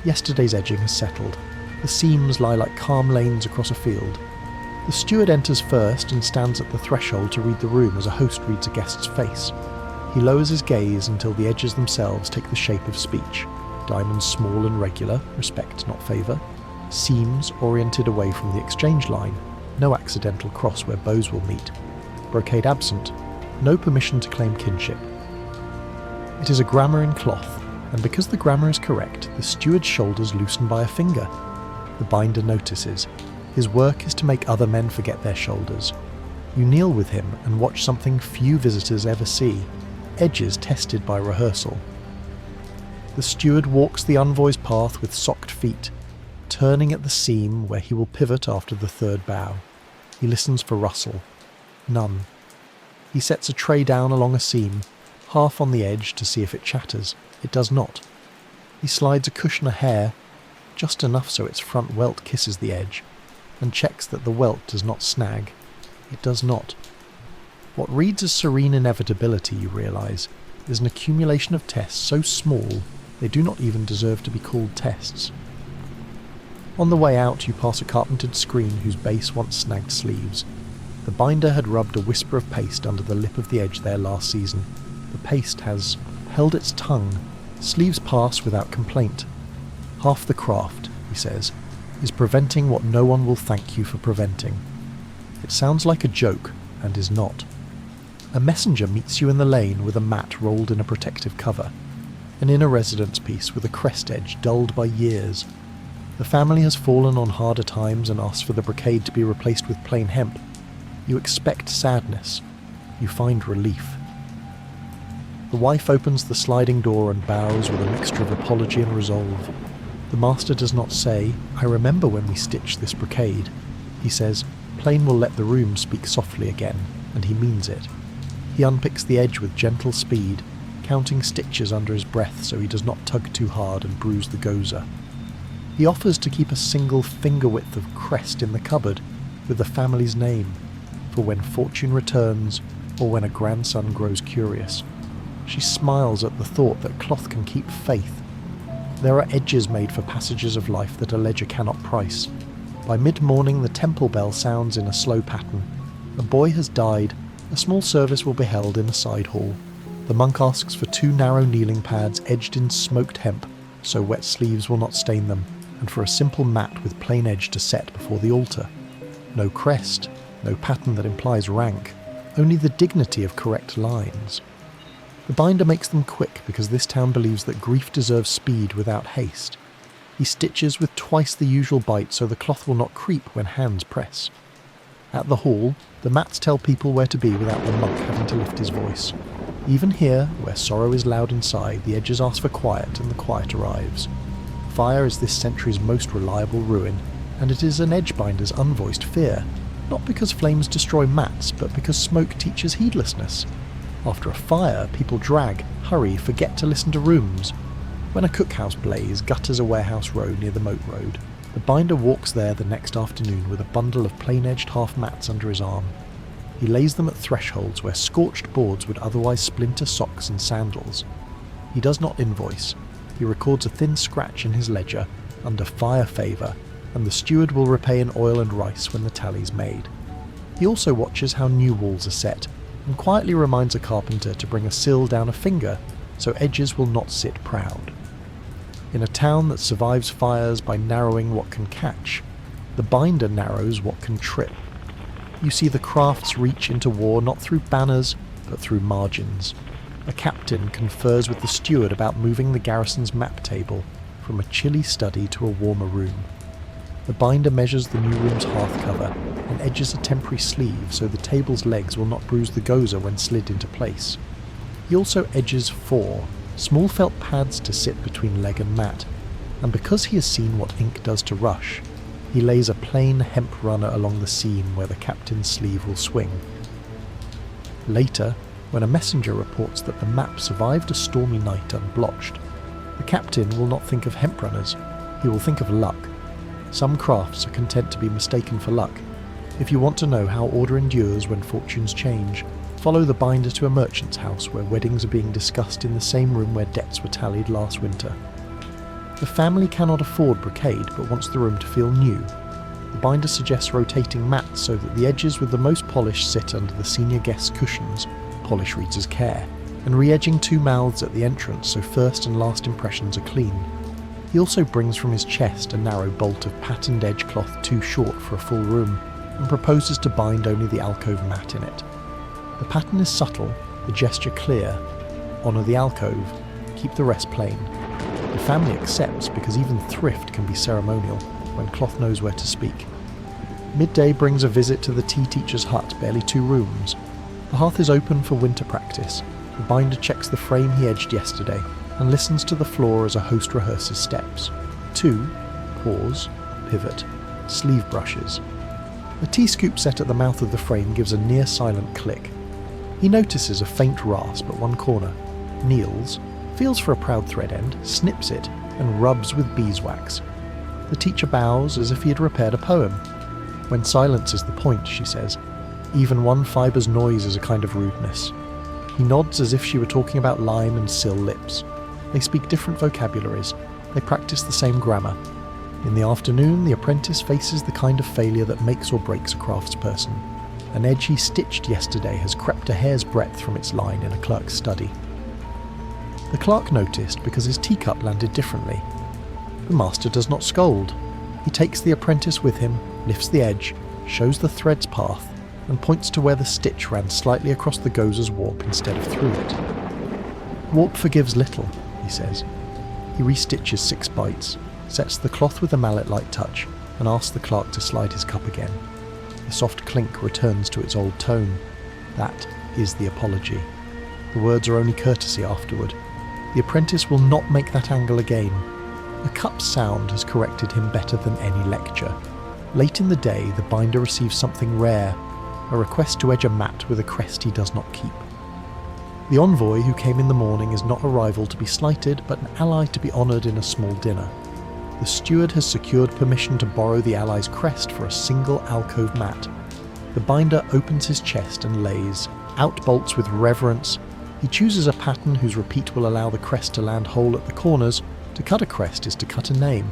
Speaker 1: Yesterday's edging has settled. The seams lie like calm lanes across a field. The steward enters first and stands at the threshold to read the room as a host reads a guest's face. He lowers his gaze until the edges themselves take the shape of speech. Diamonds small and regular, respect not favour. Seams oriented away from the exchange line, no accidental cross where bows will meet. Brocade absent, no permission to claim kinship. It is a grammar in cloth, and because the grammar is correct, the steward's shoulders loosen by a finger. The binder notices. His work is to make other men forget their shoulders. You kneel with him and watch something few visitors ever see, edges tested by rehearsal. The steward walks the envoy's path with socked feet, turning at the seam where he will pivot after the third bow. He listens for rustle. None. He sets a tray down along a seam, half on the edge to see if it chatters. It does not. He slides a cushion a hair, just enough so its front welt kisses the edge, and checks that the welt does not snag. It does not. What reads as serene inevitability, you realise, is an accumulation of tests so small they do not even deserve to be called tests. On the way out you pass a carpentered screen whose base once snagged sleeves. The binder had rubbed a whisper of paste under the lip of the edge there last season. The paste has held its tongue. Sleeves pass without complaint. Half the craft, he says, is preventing what no one will thank you for preventing. It sounds like a joke, and is not. A messenger meets you in the lane with a mat rolled in a protective cover, an inner residence piece with a crest edge dulled by years. The family has fallen on harder times and asks for the brocade to be replaced with plain hemp. You expect sadness. You find relief. The wife opens the sliding door and bows with a mixture of apology and resolve. The master does not say, "I remember when we stitched this brocade." He says, "Plain will let the room speak softly again," and he means it. He unpicks the edge with gentle speed, counting stitches under his breath so he does not tug too hard and bruise the goza. He offers to keep a single finger width of crest in the cupboard with the family's name, for when fortune returns or when a grandson grows curious. She smiles at the thought that cloth can keep faith. There are edges made for passages of life that a ledger cannot price. By mid-morning the temple bell sounds in a slow pattern. A boy has died. A small service will be held in a side hall. The monk asks for 2 narrow kneeling pads edged in smoked hemp, so wet sleeves will not stain them, and for a simple mat with plain edge to set before the altar. No crest, no pattern that implies rank, only the dignity of correct lines. The binder makes them quick because this town believes that grief deserves speed without haste. He stitches with twice the usual bite so the cloth will not creep when hands press. At the hall, the mats tell people where to be without the monk having to lift his voice. Even here, where sorrow is loud inside, the edges ask for quiet and the quiet arrives. Fire is this century's most reliable ruin, and it is an edgebinder's unvoiced fear, not because flames destroy mats, but because smoke teaches heedlessness. After a fire, people drag, hurry, forget to listen to rooms. When a cookhouse blaze gutters a warehouse row near the moat road, the binder walks there the next afternoon with a bundle of plain-edged half mats under his arm. He lays them at thresholds where scorched boards would otherwise splinter socks and sandals. He does not invoice. He records a thin scratch in his ledger under fire favour, and the steward will repay in oil and rice when the tally's made. He also watches how new walls are set, and quietly reminds a carpenter to bring a sill down a finger so edges will not sit proud. In a town that survives fires by narrowing what can catch, the binder narrows what can trip. You see the crafts reach into war not through banners, but through margins. A captain confers with the steward about moving the garrison's map table from a chilly study to a warmer room. The binder measures the new room's hearth cover and edges a temporary sleeve so the table's legs will not bruise the goza when slid into place. He also edges 4 small felt pads to sit between leg and mat, and because he has seen what ink does to rush, he lays a plain hemp runner along the seam where the captain's sleeve will swing. Later, when a messenger reports that the map survived a stormy night unblotched, the captain will not think of hemp runners, he will think of luck. Some crafts are content to be mistaken for luck. If you want to know how order endures when fortunes change, follow the binder to a merchant's house where weddings are being discussed in the same room where debts were tallied last winter. The family cannot afford brocade but wants the room to feel new. The binder suggests rotating mats so that the edges with the most polish sit under the senior guest's cushions, polish reads care, and re-edging 2 mouths at the entrance so first and last impressions are clean. He also brings from his chest a narrow bolt of patterned edge cloth too short for a full room, and proposes to bind only the alcove mat in it. The pattern is subtle, the gesture clear. Honour the alcove, keep the rest plain. The family accepts because even thrift can be ceremonial when cloth knows where to speak. Midday brings a visit to the tea teacher's hut, barely 2 rooms. The hearth is open for winter practice. The binder checks the frame he edged yesterday and listens to the floor as a host rehearses steps. 2, pause, pivot, sleeve brushes. The tea scoop set at the mouth of the frame gives a near-silent click. He notices a faint rasp at one corner, kneels, feels for a proud thread end, snips it, and rubs with beeswax. The teacher bows as if he had repaired a poem. When silence is the point, she says. Even one fiber's noise is a kind of rudeness. He nods as if she were talking about lime and sill lips. They speak different vocabularies. They practice the same grammar. In the afternoon, the apprentice faces the kind of failure that makes or breaks a craftsperson. An edge he stitched yesterday has crept a hair's breadth from its line in a clerk's study. The clerk noticed because his teacup landed differently. The master does not scold. He takes the apprentice with him, lifts the edge, shows the thread's path, and points to where the stitch ran slightly across the gauzer's warp instead of through it. Warp forgives little, he says. He restitches 6 bites, sets the cloth with a mallet-like touch, and asks the clerk to slide his cup again. The soft clink returns to its old tone. That is the apology. The words are only courtesy afterward. The apprentice will not make that angle again. The cup's sound has corrected him better than any lecture. Late in the day, the binder receives something rare, a request to edge a mat with a crest he does not keep. The envoy who came in the morning is not a rival to be slighted, but an ally to be honoured in a small dinner. The steward has secured permission to borrow the ally's crest for a single alcove mat. The binder opens his chest and lays, out bolts with reverence. He chooses a pattern whose repeat will allow the crest to land whole at the corners. To cut a crest is to cut a name.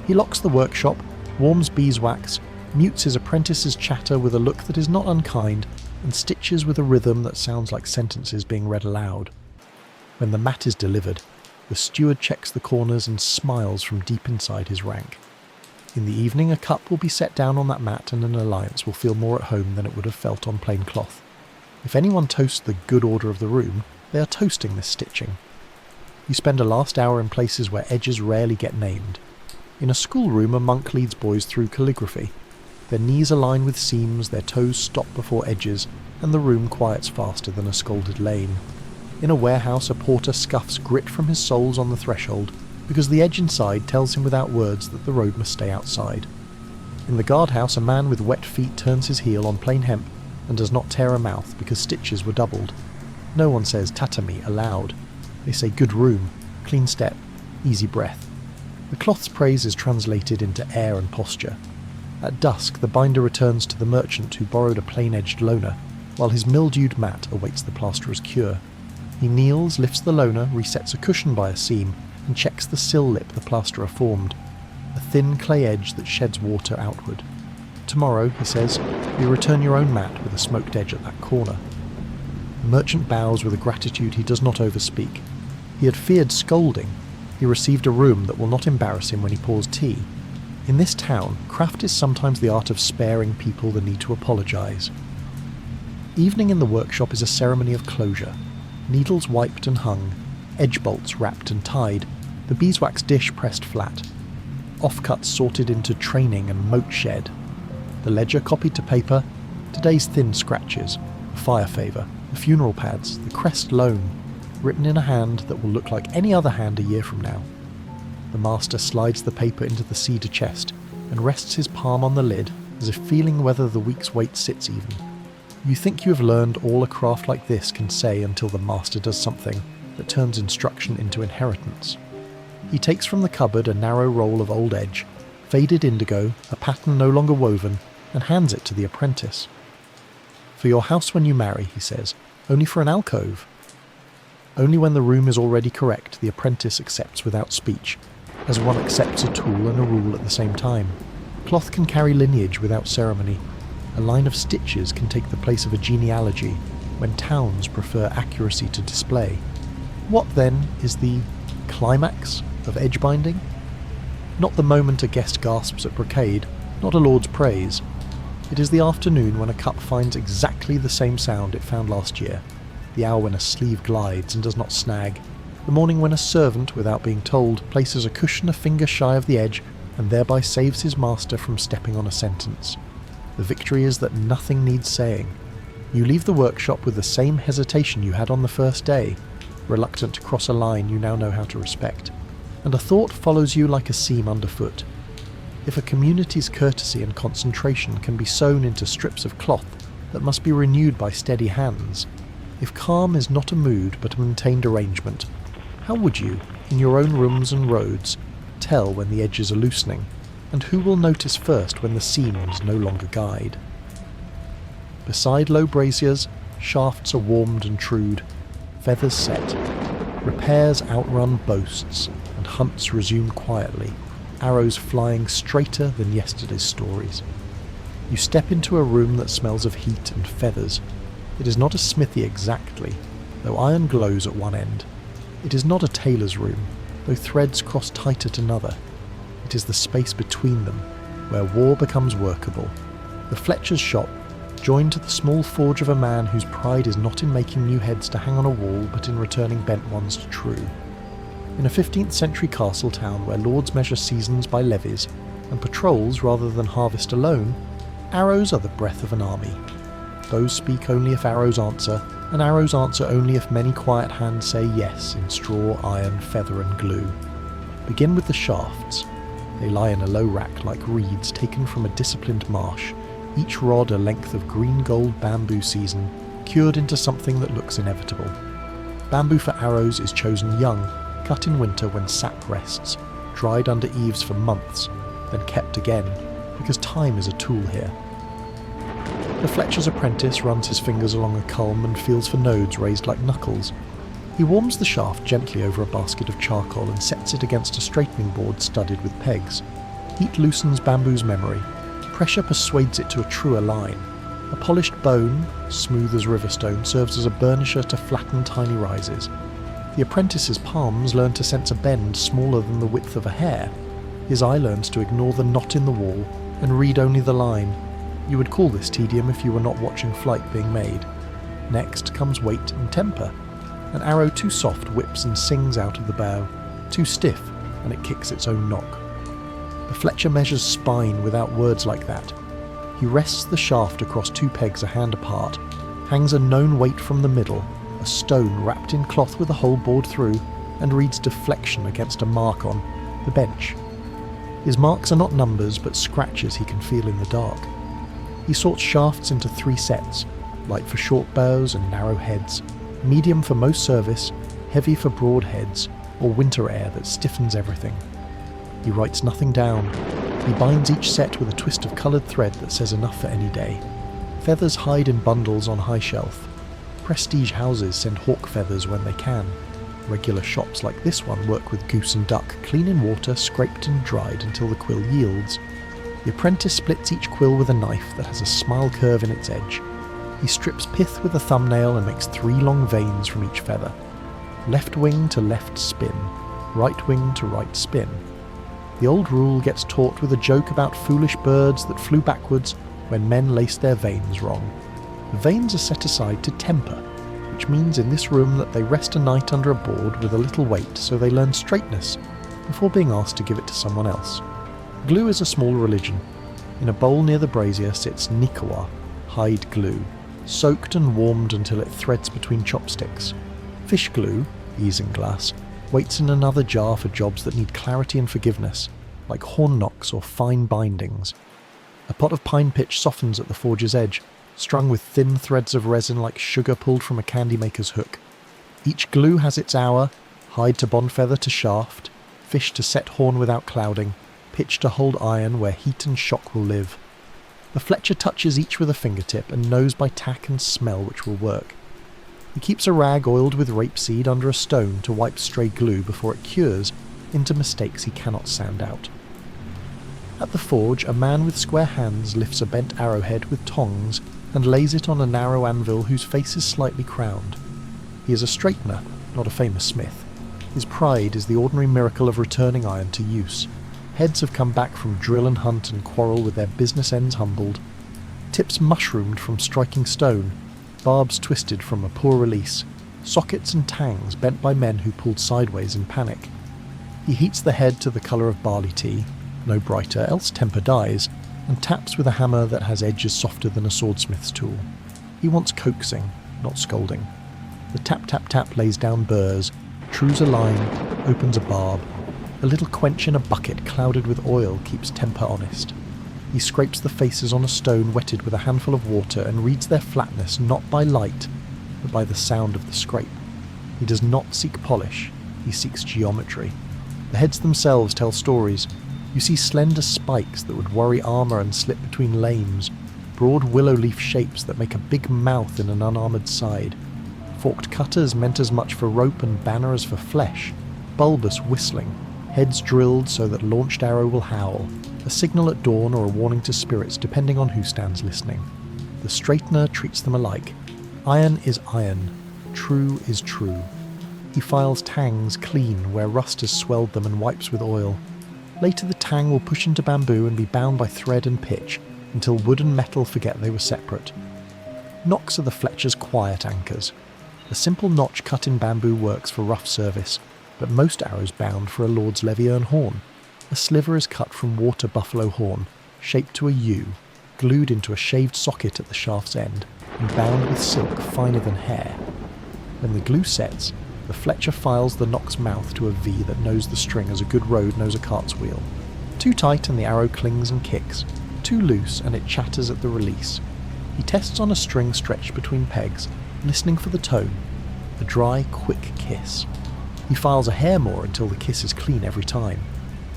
Speaker 1: He locks the workshop, warms beeswax, mutes his apprentice's chatter with a look that is not unkind, and stitches with a rhythm that sounds like sentences being read aloud. When the mat is delivered, the steward checks the corners and smiles from deep inside his rank. In the evening, a cup will be set down on that mat and an alliance will feel more at home than it would have felt on plain cloth. If anyone toasts the good order of the room, they are toasting this stitching. You spend a last hour in places where edges rarely get named. In a schoolroom, a monk leads boys through calligraphy. Their knees align with seams, their toes stop before edges, and the room quiets faster than a scolded lane. In a warehouse, a porter scuffs grit from his soles on the threshold, because the edge inside tells him without words that the road must stay outside. In the guardhouse, a man with wet feet turns his heel on plain hemp and does not tear a mouth because stitches were doubled. No one says tatami aloud. They say good room, clean step, easy breath. The cloth's praise is translated into air and posture. At dusk, the binder returns to the merchant who borrowed a plain-edged loner, while his mildewed mat awaits the plasterer's cure. He kneels, lifts the loner, resets a cushion by a seam, and checks the sill lip the plasterer formed, a thin clay edge that sheds water outward. Tomorrow, he says, you return your own mat with a smoked edge at that corner. The merchant bows with a gratitude he does not overspeak. He had feared scolding. He received a room that will not embarrass him when he pours tea. In this town, craft is sometimes the art of sparing people the need to apologise. Evening in the workshop is a ceremony of closure. Needles wiped and hung, edge bolts wrapped and tied, the beeswax dish pressed flat, offcuts sorted into training and moat shed, the ledger copied to paper, today's thin scratches, a fire favour, the funeral pads, the crest loan, written in a hand that will look like any other hand a year from now. The master slides the paper into the cedar chest and rests his palm on the lid as if feeling whether the week's weight sits even. You think you have learned all a craft like this can say until the master does something that turns instruction into inheritance. He takes from the cupboard a narrow roll of old edge, faded indigo, a pattern no longer woven, and hands it to the apprentice. For your house when you marry, he says, only for an alcove. Only when the room is already correct, the apprentice accepts without speech, as one accepts a tool and a rule at the same time. Cloth can carry lineage without ceremony. A line of stitches can take the place of a genealogy when towns prefer accuracy to display. What, then, is the climax of edge binding? Not the moment a guest gasps at brocade, not a lord's praise. It is the afternoon when a cup finds exactly the same sound it found last year, the hour when a sleeve glides and does not snag, the morning when a servant, without being told, places a cushion a finger shy of the edge and thereby saves his master from stepping on a sentence. The victory is that nothing needs saying. You leave the workshop with the same hesitation you had on the first day, reluctant to cross a line you now know how to respect, and a thought follows you like a seam underfoot. If a community's courtesy and concentration can be sewn into strips of cloth that must be renewed by steady hands, if calm is not a mood but a maintained arrangement, how would you, in your own rooms and roads, tell when the edges are loosening, and who will notice first when the seams no longer guide? Beside low braziers, shafts are warmed and trued, feathers set, repairs outrun boasts, and hunts resume quietly, arrows flying straighter than yesterday's stories. You step into a room that smells of heat and feathers. It is not a smithy exactly, though iron glows at one end. It is not a tailor's room, though threads cross tight at another. It is the space between them, where war becomes workable. The Fletcher's shop, joined to the small forge of a man whose pride is not in making new heads to hang on a wall, but in returning bent ones to true. In a 15th century castle town where lords measure seasons by levies, and patrols rather than harvest alone, arrows are the breath of an army. Bows speak only if arrows answer, and arrows answer only if many quiet hands say yes in straw, iron, feather and glue. Begin with the shafts. They lie in a low rack like reeds taken from a disciplined marsh, each rod a length of green-gold bamboo season, cured into something that looks inevitable. Bamboo for arrows is chosen young, cut in winter when sap rests, dried under eaves for months, then kept again, because time is a tool here. The fletcher's apprentice runs his fingers along a culm and feels for nodes raised like knuckles. He warms the shaft gently over a basket of charcoal and sets it against a straightening board studded with pegs. Heat loosens bamboo's memory. Pressure persuades it to a truer line. A polished bone, smooth as riverstone, serves as a burnisher to flatten tiny rises. The apprentice's palms learn to sense a bend smaller than the width of a hair. His eye learns to ignore the knot in the wall and read only the line. You would call this tedium if you were not watching flight being made. Next comes weight and temper. An arrow too soft whips and sings out of the bow, too stiff, and it kicks its own knock. The fletcher measures spine without words like that. He rests the shaft across two pegs a hand apart, hangs a known weight from the middle, a stone wrapped in cloth with a hole bored through, and reads deflection against a mark on the bench. His marks are not numbers, but scratches he can feel in the dark. He sorts shafts into 3 sets, light for short bows and narrow heads, medium for most service, heavy for broad heads, or winter air that stiffens everything. He writes nothing down. He binds each set with a twist of coloured thread that says enough for any day. Feathers hide in bundles on high shelf. Prestige houses send hawk feathers when they can. Regular shops like this one work with goose and duck, clean in water, scraped and dried until the quill yields. The apprentice splits each quill with a knife that has a smile curve in its edge. He strips pith with a thumbnail and makes 3 long veins from each feather. Left wing to left spin, right wing to right spin. The old rule gets taught with a joke about foolish birds that flew backwards when men laced their vanes wrong. The vanes are set aside to temper, which means in this room that they rest a night under a board with a little weight so they learn straightness before being asked to give it to someone else. Glue is a small religion. In a bowl near the brazier sits nikawa, hide glue, soaked and warmed until it threads between chopsticks. Fish glue, isinglass, waits in another jar for jobs that need clarity and forgiveness, like horn knocks or fine bindings. A pot of pine pitch softens at the forge's edge, strung with thin threads of resin like sugar pulled from a candy maker's hook. Each glue has its hour, hide to bond feather to shaft, fish to set horn without clouding, pitch to hold iron where heat and shock will live. The fletcher touches each with a fingertip and knows by tack and smell which will work. He keeps a rag oiled with rapeseed under a stone to wipe stray glue before it cures into mistakes he cannot sand out. At the forge, a man with square hands lifts a bent arrowhead with tongs and lays it on a narrow anvil whose face is slightly crowned. He is a straightener, not a famous smith. His pride is the ordinary miracle of returning iron to use. Heads have come back from drill and hunt and quarrel with their business ends humbled. Tips mushroomed from striking stone, barbs twisted from a poor release, sockets and tangs bent by men who pulled sideways in panic. He heats the head to the colour of barley tea, no brighter, else temper dies, and taps with a hammer that has edges softer than a swordsmith's tool. He wants coaxing, not scolding. The tap-tap-tap lays down burrs, trues a line, opens a barb. A little quench in a bucket clouded with oil keeps temper honest. He scrapes the faces on a stone wetted with a handful of water and reads their flatness not by light, but by the sound of the scrape. He does not seek polish, he seeks geometry. The heads themselves tell stories. You see slender spikes that would worry armour and slip between lames, broad willow leaf shapes that make a big mouth in an unarmoured side, forked cutters meant as much for rope and banner as for flesh, bulbous whistling, heads drilled so that launched arrow will howl, a signal at dawn or a warning to spirits depending on who stands listening. The straightener treats them alike. Iron is iron, true is true. He files tangs clean where rust has swelled them and wipes with oil. Later the tang will push into bamboo and be bound by thread and pitch until wood and metal forget they were separate. Knocks are the fletcher's quiet anchors. A simple notch cut in bamboo works for rough service, but most arrows bound for a lord's levierne horn. A sliver is cut from water buffalo horn, shaped to a U, glued into a shaved socket at the shaft's end, and bound with silk finer than hair. When the glue sets, the fletcher files the knock's mouth to a V that knows the string as a good road knows a cart's wheel. Too tight and the arrow clings and kicks. Too loose and it chatters at the release. He tests on a string stretched between pegs, listening for the tone. A dry, quick kiss. He files a hair more until the kiss is clean every time.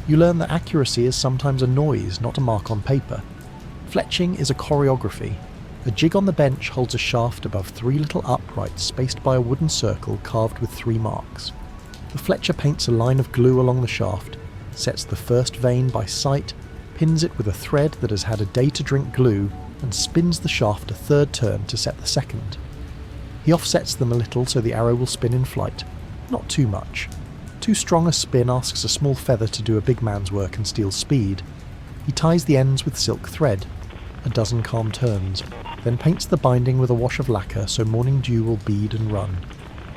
Speaker 1: You learn that accuracy is sometimes a noise, not a mark on paper. Fletching is a choreography. A jig on the bench holds a shaft above 3 little uprights spaced by a wooden circle carved with 3 marks. The fletcher paints a line of glue along the shaft, sets the first vein by sight, pins it with a thread that has had a day to drink glue, and spins the shaft a 3rd turn to set the 2nd. He offsets them a little so the arrow will spin in flight. Not too much. Too strong a spin asks a small feather to do a big man's work and steals speed. He ties the ends with silk thread. A dozen calm turns, then paints the binding with a wash of lacquer so morning dew will bead and run.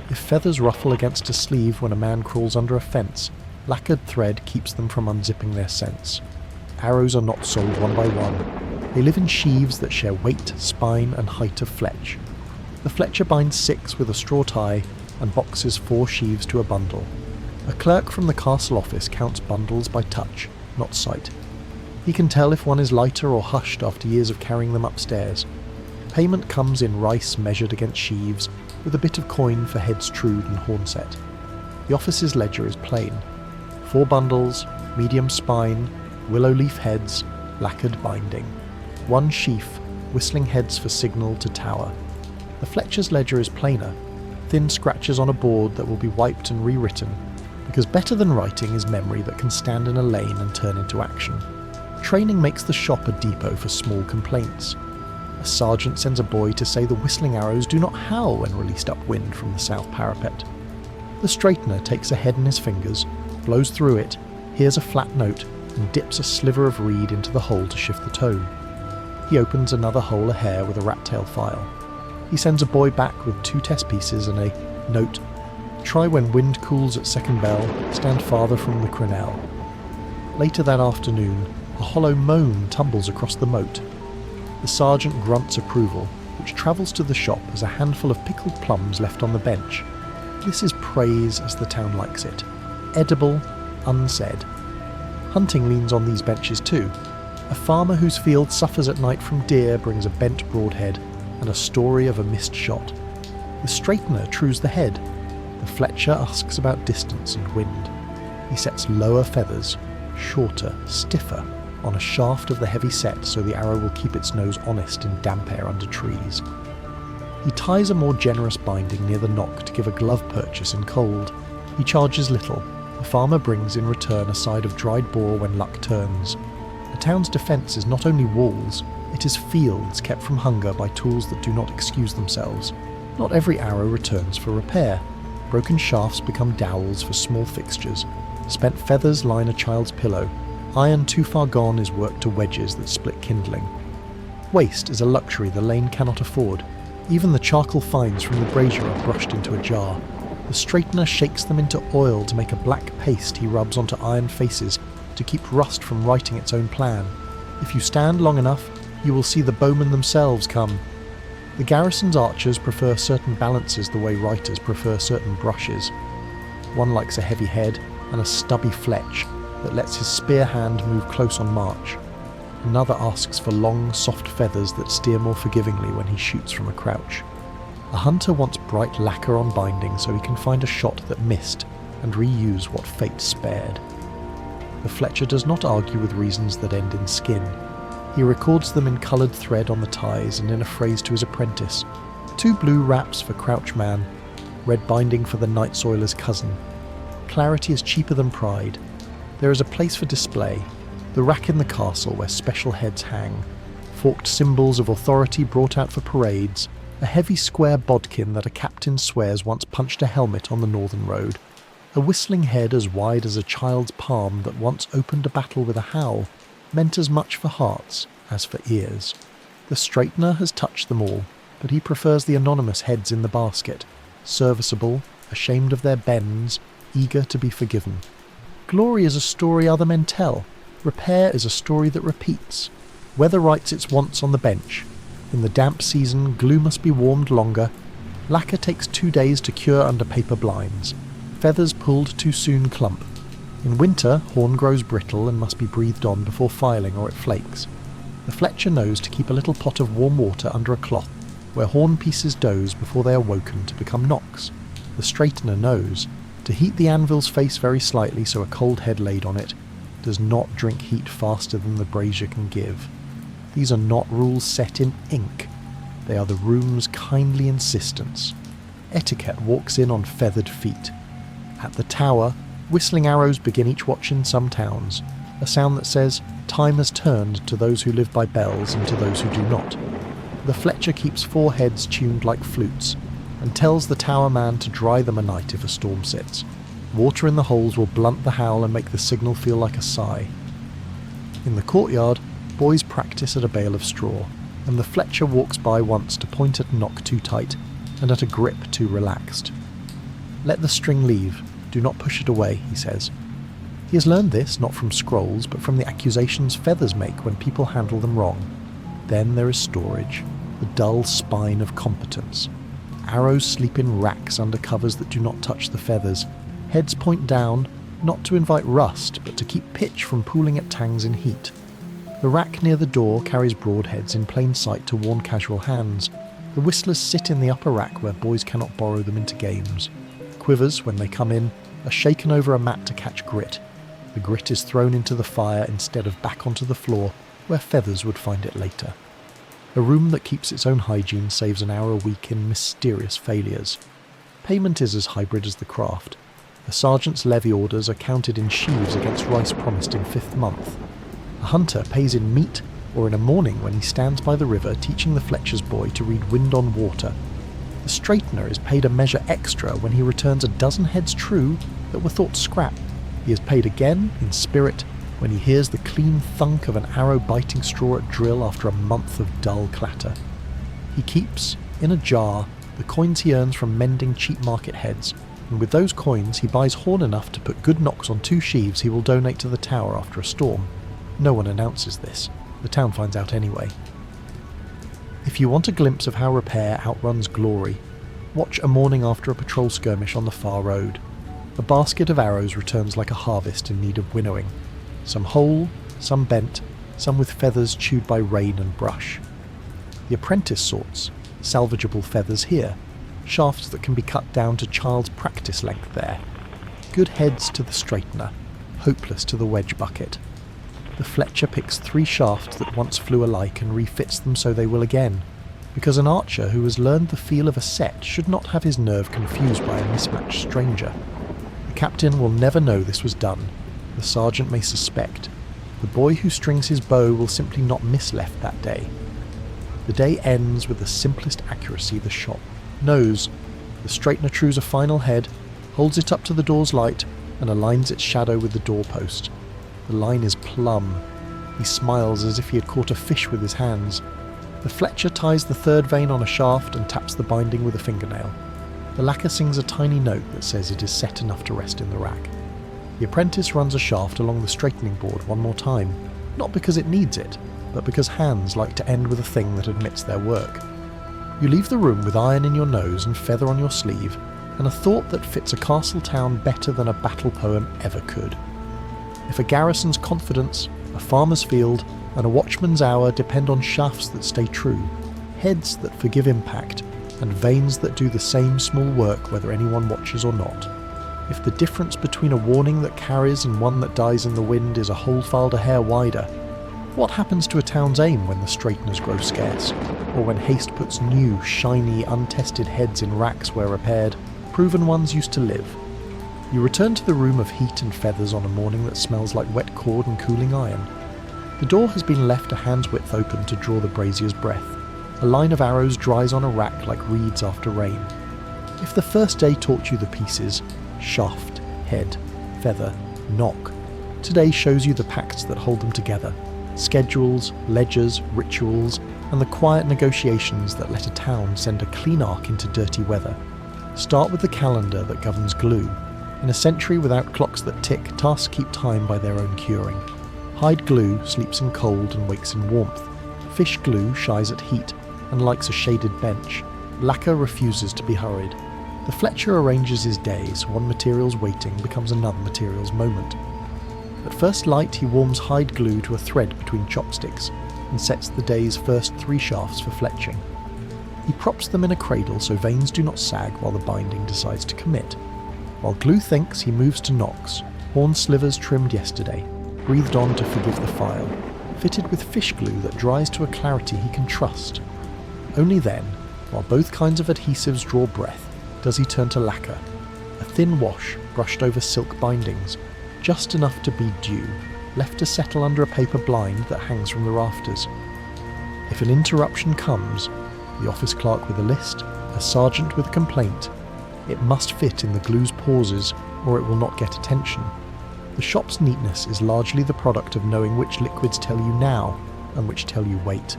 Speaker 1: If feathers ruffle against a sleeve when a man crawls under a fence, lacquered thread keeps them from unzipping their scents. Arrows are not sold one by one. They live in sheaves that share weight, spine and height of fletch. The fletcher binds 6 with a straw tie and boxes 4 sheaves to a bundle. A clerk from the castle office counts bundles by touch, not sight. He can tell if one is lighter or hushed after years of carrying them upstairs. Payment comes in rice measured against sheaves, with a bit of coin for heads trued and hornset. The office's ledger is plain. 4 bundles, medium spine, willow leaf heads, lacquered binding. 1 sheaf, whistling heads for signal to tower. The fletcher's ledger is plainer, thin scratches on a board that will be wiped and rewritten, because better than writing is memory that can stand in a lane and turn into action. Training makes the shop a depot for small complaints. A sergeant sends a boy to say the whistling arrows do not howl when released upwind from the south parapet. The straightener takes a head in his fingers, blows through it, hears a flat note, and dips a sliver of reed into the hole to shift the tone. He opens another hole a hair with a rat-tail file. He sends a boy back with 2 test pieces and a note. Try when wind cools at second bell, stand farther from the crenelle. Later that afternoon, a hollow moan tumbles across the moat. The sergeant grunts approval, which travels to the shop as a handful of pickled plums left on the bench. This is praise as the town likes it. Edible, unsaid. Hunting leans on these benches too. A farmer whose field suffers at night from deer brings a bent broadhead and a story of a missed shot. The straightener trues the head. The fletcher asks about distance and wind. He sets lower feathers, shorter, stiffer, on a shaft of the heavy set so the arrow will keep its nose honest in damp air under trees. He ties a more generous binding near the knock to give a glove purchase in cold. He charges little. The farmer brings in return a side of dried boar when luck turns. A town's defence is not only walls, it is fields kept from hunger by tools that do not excuse themselves. Not every arrow returns for repair. Broken shafts become dowels for small fixtures. Spent feathers line a child's pillow. Iron too far gone is worked to wedges that split kindling. Waste is a luxury the lane cannot afford. Even the charcoal fines from the brazier are brushed into a jar. The straightener shakes them into oil to make a black paste he rubs onto iron faces to keep rust from writing its own plan. If you stand long enough, you will see the bowmen themselves come. The garrison's archers prefer certain balances the way writers prefer certain brushes. One likes a heavy head and a stubby fletch that lets his spear hand move close on march. Another asks for long, soft feathers that steer more forgivingly when he shoots from a crouch. A hunter wants bright lacquer on binding so he can find a shot that missed and reuse what fate spared. The fletcher does not argue with reasons that end in skin. He records them in coloured thread on the ties and in a phrase to his apprentice. 2 blue wraps for crouch man, red binding for the night soiler's cousin. Clarity is cheaper than pride. There is a place for display, the rack in the castle where special heads hang, forked symbols of authority brought out for parades, a heavy square bodkin that a captain swears once punched a helmet on the northern road, a whistling head as wide as a child's palm that once opened a battle with a howl, meant as much for hearts as for ears. The straightener has touched them all, but he prefers the anonymous heads in the basket, serviceable, ashamed of their bends, eager to be forgiven. Glory is a story other men tell. Repair is a story that repeats. Weather writes its wants on the bench. In the damp season, glue must be warmed longer. Lacquer takes 2 days to cure under paper blinds. Feathers pulled too soon clump. In winter, horn grows brittle and must be breathed on before filing or it flakes. The Fletcher knows to keep a little pot of warm water under a cloth, where horn pieces doze before they are woken to become knocks. The straightener knows to heat the anvil's face very slightly so a cold head laid on it does not drink heat faster than the brazier can give. These are not rules set in ink. They are the room's kindly insistence. Etiquette walks in on feathered feet. At the tower, whistling arrows begin each watch in some towns, a sound that says time has turned to those who live by bells and to those who do not. The Fletcher keeps 4 heads tuned like flutes, and tells the tower man to dry them a night if a storm sits. Water in the holes will blunt the howl and make the signal feel like a sigh. In the courtyard, boys practice at a bale of straw, and the Fletcher walks by once to point at a knock too tight and at a grip too relaxed. Let the string leave, do not push it away, he says. He has learned this not from scrolls, but from the accusations feathers make when people handle them wrong. Then there is storage, the dull spine of competence. Arrows sleep in racks under covers that do not touch the feathers. Heads point down, not to invite rust, but to keep pitch from pooling at tangs in heat. The rack near the door carries broadheads in plain sight to warn casual hands. The whistlers sit in the upper rack where boys cannot borrow them into games. Quivers, when they come in, are shaken over a mat to catch grit. The grit is thrown into the fire instead of back onto the floor, where feathers would find it later. A room that keeps its own hygiene saves an hour a week in mysterious failures. Payment is as hybrid as the craft. The sergeant's levy orders are counted in sheaves against rice promised in 5th month. A hunter pays in meat or in a morning when he stands by the river teaching the Fletcher's boy to read Wind on Water. The straightener is paid a measure extra when he returns a dozen heads true that were thought scrap. He is paid again, in spirit, when he hears the clean thunk of an arrow biting straw at drill after a month of dull clatter. He keeps, in a jar, the coins he earns from mending cheap market heads, and with those coins he buys horn enough to put good knocks on 2 sheaves he will donate to the tower after a storm. No one announces this. The town finds out anyway. If you want a glimpse of how repair outruns glory, watch a morning after a patrol skirmish on the far road. A basket of arrows returns like a harvest in need of winnowing. Some whole, some bent, some with feathers chewed by rain and brush. The apprentice sorts, salvageable feathers here, shafts that can be cut down to child's practice length there. Good heads to the straightener, hopeless to the wedge bucket. The Fletcher picks 3 shafts that once flew alike and refits them so they will again, because an archer who has learned the feel of a set should not have his nerve confused by a mismatched stranger. The captain will never know this was done. The sergeant may suspect. The boy who strings his bow will simply not miss left that day. The day ends with the simplest accuracy the shop knows. The straightener trues a final head, holds it up to the door's light, and aligns its shadow with the doorpost. The line is plumb. He smiles as if he had caught a fish with his hands. The Fletcher ties the 3rd vein on a shaft and taps the binding with a fingernail. The lacquer sings a tiny note that says it is set enough to rest in the rack. The apprentice runs a shaft along the straightening board one more time, not because it needs it, but because hands like to end with a thing that admits their work. You leave the room with iron in your nose and feather on your sleeve, and a thought that fits a castle town better than a battle poem ever could. If a garrison's confidence, a farmer's field, and a watchman's hour depend on shafts that stay true, heads that forgive impact, and veins that do the same small work whether anyone watches or not. If the difference between a warning that carries and one that dies in the wind is a hole filed a hair wider, what happens to a town's aim when the straighteners grow scarce, or when haste puts new, shiny, untested heads in racks where repaired, proven ones used to live? You return to the room of heat and feathers on a morning that smells like wet cord and cooling iron. The door has been left a hand's width open to draw the brazier's breath. A line of arrows dries on a rack like reeds after rain. If the first day taught you the pieces, shaft, head, feather, knock, today shows you the pacts that hold them together. Schedules, ledgers, rituals, and the quiet negotiations that let a town send a clean arc into dirty weather. Start with the calendar that governs glue. In a century without clocks that tick, tasks keep time by their own curing. Hide glue sleeps in cold and wakes in warmth. Fish glue shies at heat and likes a shaded bench. Lacquer refuses to be hurried. The Fletcher arranges his day so one material's waiting becomes another material's moment. At first light he warms hide glue to a thread between chopsticks and sets the day's first 3 shafts for fletching. He props them in a cradle so veins do not sag while the binding decides to commit. While glue thinks, he moves to knocks, horn slivers trimmed yesterday, breathed on to forgive the file, fitted with fish glue that dries to a clarity he can trust. Only then, while both kinds of adhesives draw breath, does he turn to lacquer, a thin wash brushed over silk bindings, just enough to be dew, left to settle under a paper blind that hangs from the rafters. If an interruption comes, the office clerk with a list, a sergeant with a complaint, it must fit in the glue's pauses or it will not get attention. The shop's neatness is largely the product of knowing which liquids tell you now and which tell you wait.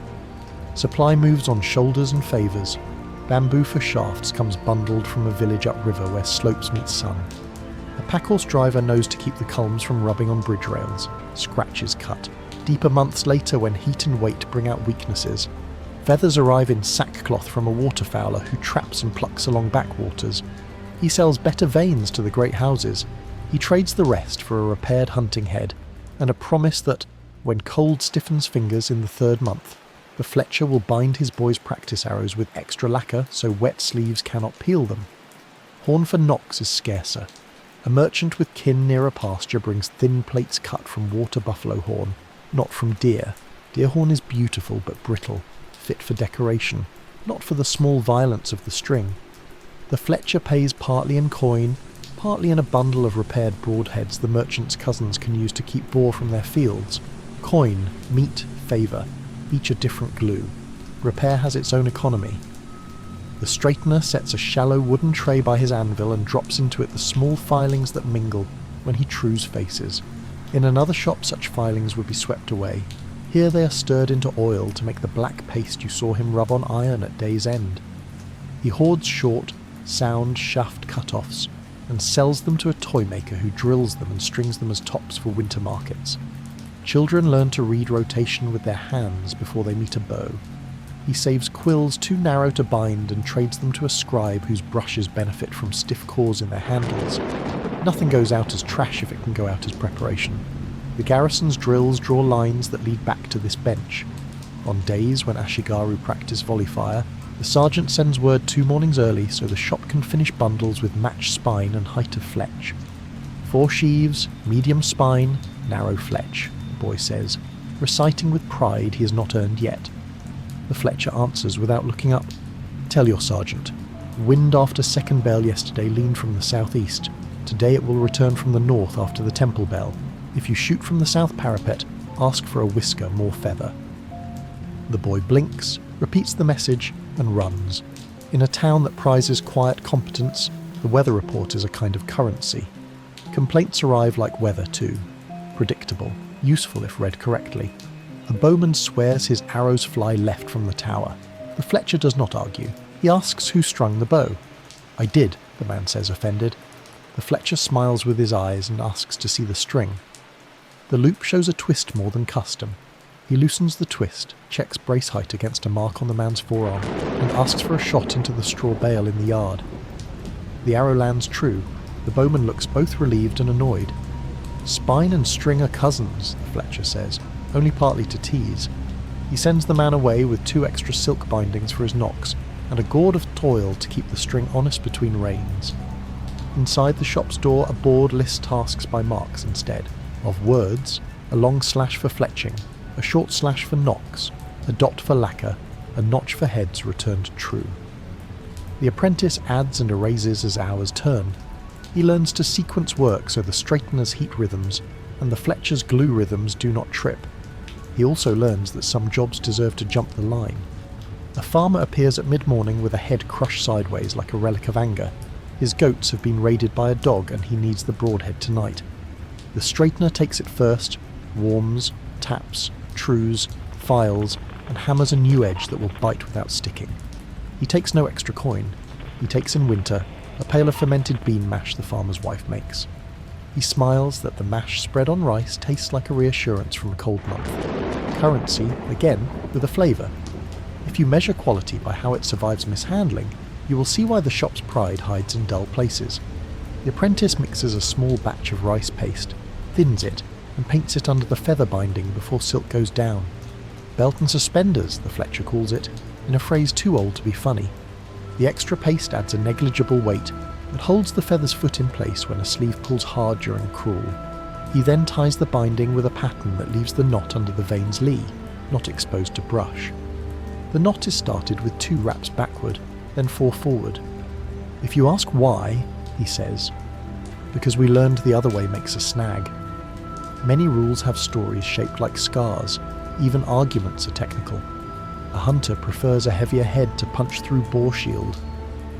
Speaker 1: Supply moves on shoulders and favours. Bamboo for shafts comes bundled from a village upriver where slopes meet sun. A packhorse driver knows to keep the culms from rubbing on bridge rails. Scratches cut. Deeper months later when heat and weight bring out weaknesses. Feathers arrive in sackcloth from a waterfowler who traps and plucks along backwaters. He sells better veins to the great houses. He trades the rest for a repaired hunting head and a promise that, when cold stiffens fingers in the 3rd month, the Fletcher will bind his boy's practice arrows with extra lacquer so wet sleeves cannot peel them. Horn for knocks is scarcer. A merchant with kin near a pasture brings thin plates cut from water buffalo horn, not from deer. Deer horn is beautiful but brittle, fit for decoration, not for the small violence of the string. The Fletcher pays partly in coin, partly in a bundle of repaired broadheads the merchant's cousins can use to keep boar from their fields. Coin, meat, favour, each a different glue. Repair has its own economy. The straightener sets a shallow wooden tray by his anvil and drops into it the small filings that mingle when he trues faces. In another shop such filings would be swept away. Here they are stirred into oil to make the black paste you saw him rub on iron at day's end. He hoards short, sound shaft cut-offs and sells them to a toy maker who drills them and strings them as tops for winter markets. Children learn to read rotation with their hands before they meet a bow. He saves quills too narrow to bind and trades them to a scribe whose brushes benefit from stiff cores in their handles. Nothing goes out as trash if it can go out as preparation. The garrison's drills draw lines that lead back to this bench. On days when Ashigaru practice volley fire, the sergeant sends word 2 mornings early so the shop can finish bundles with matched spine and height of fletch. 4 sheaves, medium spine, narrow fletch, the boy says, reciting with pride he has not earned yet. The Fletcher answers without looking up. Tell your sergeant. Wind after second bell yesterday leaned from the southeast. Today it will return from the north after the temple bell. If you shoot from the south parapet, ask for a whisker more feather. The boy blinks, repeats the message, and runs. In a town that prizes quiet competence, the weather report is a kind of currency. Complaints arrive like weather too. Predictable, useful if read correctly. A bowman swears his arrows fly left from the tower. The Fletcher does not argue. He asks who strung the bow. I did, the man says, offended. The Fletcher smiles with his eyes and asks to see the string. The loop shows a twist more than custom. He loosens the twist, checks brace height against a mark on the man's forearm, and asks for a shot into the straw bale in the yard. The arrow lands true. The bowman looks both relieved and annoyed. Spine and string are cousins, the Fletcher says, only partly to tease. He sends the man away with 2 extra silk bindings for his knocks, and a gourd of toil to keep the string honest between rains. Inside the shop's door a board lists tasks by marks instead. Of words, a long slash for fletching, a short slash for knocks, a dot for lacquer, a notch for heads returned true. The apprentice adds and erases as hours turn. He learns to sequence work so the straightener's heat rhythms and the Fletcher's glue rhythms do not trip. He also learns that some jobs deserve to jump the line. A farmer appears at mid-morning with a head crushed sideways like a relic of anger. His goats have been raided by a dog and he needs the broadhead tonight. The straightener takes it first, warms, taps, trues, files, and hammers a new edge that will bite without sticking. He takes no extra coin. He takes in winter a pail of fermented bean mash the farmer's wife makes. He smiles that the mash spread on rice tastes like a reassurance from a cold month. Currency, again, with a flavour. If you measure quality by how it survives mishandling, you will see why the shop's pride hides in dull places. The apprentice mixes a small batch of rice paste, thins it, and paints it under the feather binding before silk goes down. Belt and suspenders, the Fletcher calls it, in a phrase too old to be funny. The extra paste adds a negligible weight, but holds the feather's foot in place when a sleeve pulls hard during crawl. He then ties the binding with a pattern that leaves the knot under the veins lee, not exposed to brush. The knot is started with 2 wraps backward, then 4 forward. If you ask why, he says, because we learned the other way makes a snag. Many rules have stories shaped like scars, even arguments are technical. A hunter prefers a heavier head to punch through boar shield.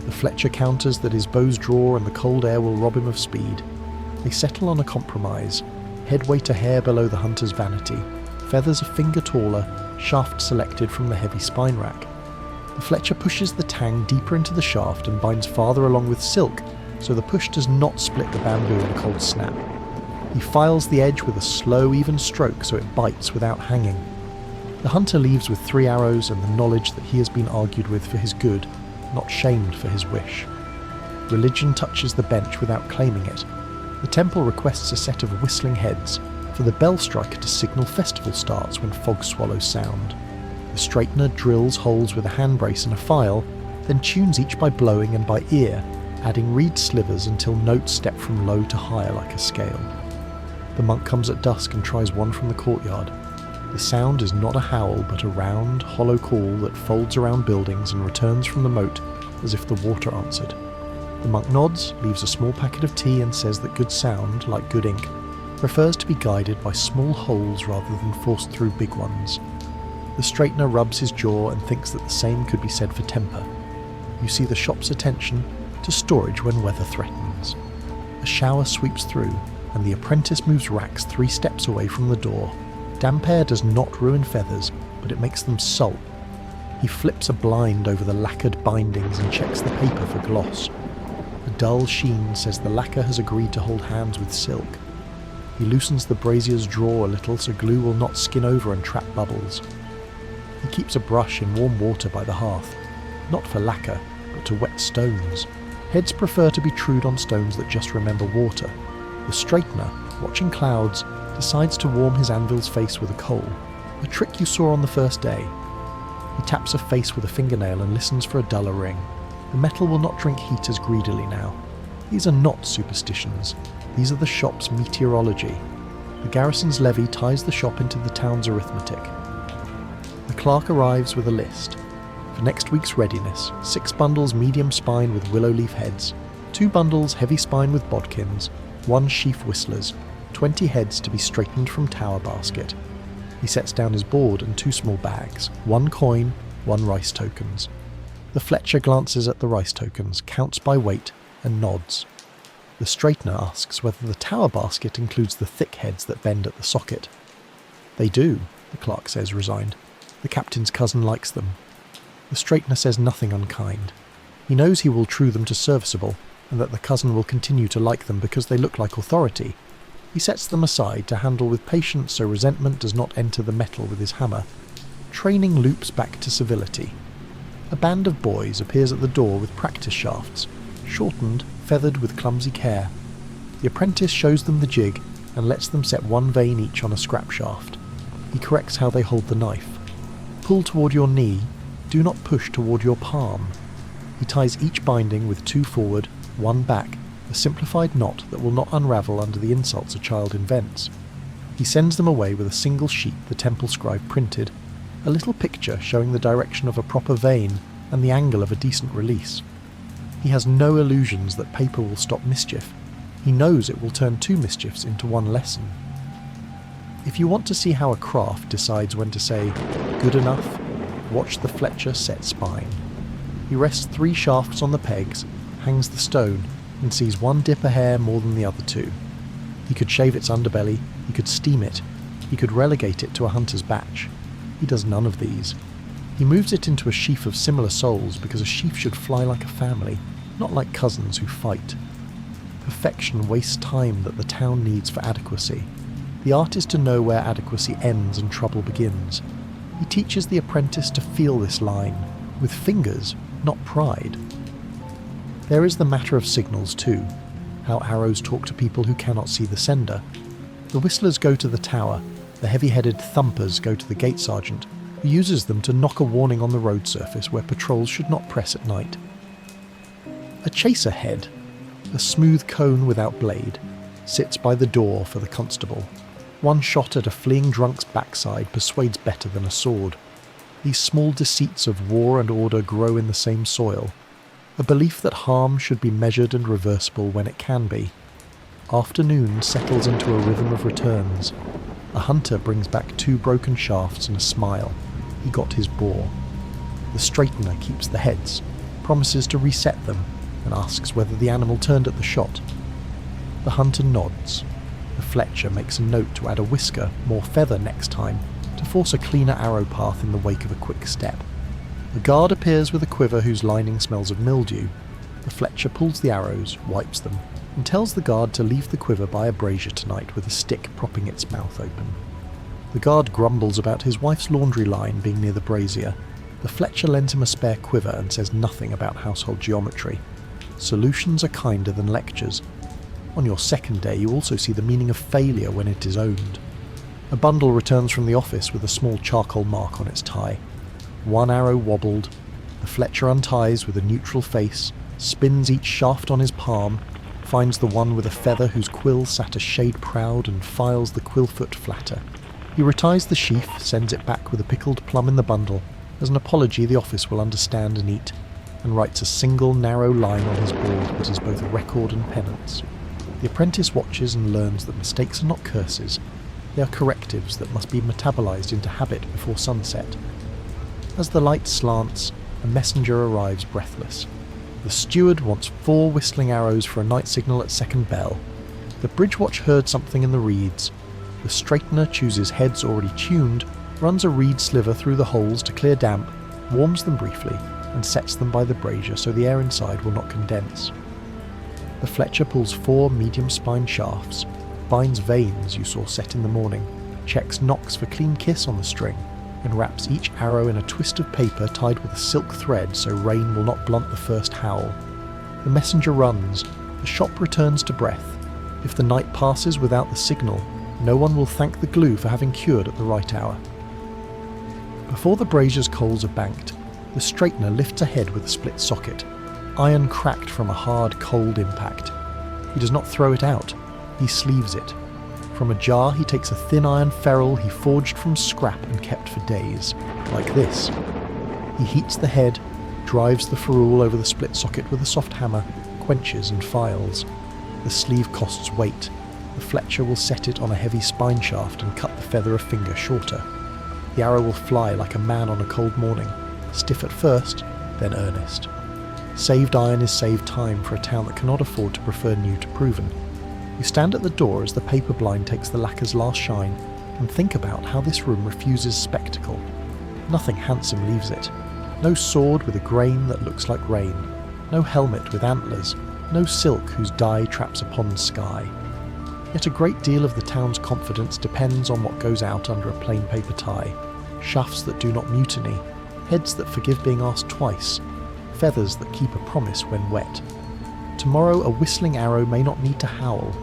Speaker 1: The Fletcher counters that his bow's draw and the cold air will rob him of speed. They settle on a compromise, head weight a hair below the hunter's vanity, feathers a finger taller, shaft selected from the heavy spine rack. The Fletcher pushes the tang deeper into the shaft and binds farther along with silk, so the push does not split the bamboo in a cold snap. He files the edge with a slow, even stroke so it bites without hanging. The hunter leaves with 3 arrows and the knowledge that he has been argued with for his good, not shamed for his wish. Religion touches the bench without claiming it. The temple requests a set of whistling heads, for the bell striker to signal festival starts when fog swallows sound. The straightener drills holes with a hand brace and a file, then tunes each by blowing and by ear, adding reed slivers until notes step from low to higher like a scale. The monk comes at dusk and tries one from the courtyard. The sound is not a howl, but a round, hollow call that folds around buildings and returns from the moat as if the water answered. The monk nods, leaves a small packet of tea and says that good sound, like good ink, prefers to be guided by small holes rather than forced through big ones. The straightener rubs his jaw and thinks that the same could be said for temper. You see the shop's attention to storage when weather threatens. A shower sweeps through, and the apprentice moves racks 3 steps away from the door. Damp air does not ruin feathers, but it makes them salt. He flips a blind over the lacquered bindings and checks the paper for gloss. A dull sheen says the lacquer has agreed to hold hands with silk. He loosens the brazier's drawer a little so glue will not skin over and trap bubbles. He keeps a brush in warm water by the hearth, not for lacquer, but to wet stones. Heads prefer to be trued on stones that just remember water. The straightener, watching clouds, decides to warm his anvil's face with a coal, a trick you saw on the first day. He taps a face with a fingernail and listens for a duller ring. The metal will not drink heat as greedily now. These are not superstitions. These are the shop's meteorology. The garrison's levy ties the shop into the town's arithmetic. The clerk arrives with a list. For next week's readiness, 6 bundles medium spine with willow leaf heads, 2 bundles heavy spine with bodkins, 1 sheaf whistlers, 20 heads to be straightened from tower basket. He sets down his board and 2 small bags, 1 coin, 1 rice tokens. The Fletcher glances at the rice tokens, counts by weight, and nods. The straightener asks whether the tower basket includes the thick heads that bend at the socket. They do, the clerk says, resigned. The captain's cousin likes them. The straightener says nothing unkind. He knows he will true them to serviceable, and that the cousin will continue to like them because they look like authority. He sets them aside to handle with patience so resentment does not enter the metal with his hammer. Training loops back to civility. A band of boys appears at the door with practice shafts, shortened, feathered with clumsy care. The apprentice shows them the jig and lets them set 1 vein each on a scrap shaft. He corrects how they hold the knife. Pull toward your knee, do not push toward your palm. He ties each binding with 2 forward, 1 back, a simplified knot that will not unravel under the insults a child invents. He sends them away with a single sheet the temple scribe printed, a little picture showing the direction of a proper vein and the angle of a decent release. He has no illusions that paper will stop mischief. He knows it will turn 2 mischiefs into 1 lesson. If you want to see how a craft decides when to say, good enough, watch the Fletcher set spine. He rests 3 shafts on the pegs, hangs the stone, and sees 1 dip a hair more than the other 2. He could shave its underbelly, he could steam it, he could relegate it to a hunter's batch. He does none of these. He moves it into a sheaf of similar souls because a sheaf should fly like a family, not like cousins who fight. Perfection wastes time that the town needs for adequacy. The art is to know where adequacy ends and trouble begins. He teaches the apprentice to feel this line, with fingers, not pride. There is the matter of signals too, how arrows talk to people who cannot see the sender. The whistlers go to the tower, the heavy-headed thumpers go to the gate sergeant, who uses them to knock a warning on the road surface where patrols should not press at night. A chaser head, a smooth cone without blade, sits by the door for the constable. One shot at a fleeing drunk's backside persuades better than a sword. These small deceits of war and order grow in the same soil. A belief that harm should be measured and reversible when it can be. Afternoon settles into a rhythm of returns. A hunter brings back 2 broken shafts and a smile. He got his boar. The straightener keeps the heads, promises to reset them, and asks whether the animal turned at the shot. The hunter nods. The fletcher makes a note to add a whisker, more feather next time, to force a cleaner arrow path in the wake of a quick step. The guard appears with a quiver whose lining smells of mildew. The fletcher pulls the arrows, wipes them, and tells the guard to leave the quiver by a brazier tonight with a stick propping its mouth open. The guard grumbles about his wife's laundry line being near the brazier. The fletcher lends him a spare quiver and says nothing about household geometry. Solutions are kinder than lectures. On your second day you also see the meaning of failure when it is owned. A bundle returns from the office with a small charcoal mark on its tie. One arrow wobbled. The fletcher unties with a neutral face, spins each shaft on his palm, finds the one with a feather whose quill sat a shade proud and files the quill foot flatter. He reties the sheaf, sends it back with a pickled plum in the bundle, as an apology the office will understand and eat, and writes a single narrow line on his board that is both a record and penance. The apprentice watches and learns that mistakes are not curses. They are correctives that must be metabolized into habit before sunset. As the light slants, a messenger arrives breathless. The steward wants 4 whistling arrows for a night signal at second bell. The bridge watch heard something in the reeds. The straightener chooses heads already tuned, runs a reed sliver through the holes to clear damp, warms them briefly, and sets them by the brazier so the air inside will not condense. The fletcher pulls 4 medium-spine shafts, binds veins you saw set in the morning, checks knocks for clean kiss on the string, and wraps each arrow in a twist of paper tied with a silk thread so rain will not blunt the first howl. The messenger runs. The shop returns to breath. If the night passes without the signal, no one will thank the glue for having cured at the right hour. Before the brazier's coals are banked, the straightener lifts a head with a split socket, iron cracked from a hard, cold impact. He does not throw it out. He sleeves it. From a jar he takes a thin iron ferrule he forged from scrap and kept for days, like this. He heats the head, drives the ferrule over the split socket with a soft hammer, quenches and files. The sleeve costs weight. The fletcher will set it on a heavy spine shaft and cut the feather a finger shorter. The arrow will fly like a man on a cold morning, stiff at first, then earnest. Saved iron is saved time for a town that cannot afford to prefer new to proven. You stand at the door as the paper blind takes the lacquer's last shine and think about how this room refuses spectacle. Nothing handsome leaves it. No sword with a grain that looks like rain. No helmet with antlers. No silk whose dye traps a pond sky. Yet a great deal of the town's confidence depends on what goes out under a plain paper tie. Shafts that do not mutiny. Heads that forgive being asked twice. Feathers that keep a promise when wet. Tomorrow a whistling arrow may not need to howl.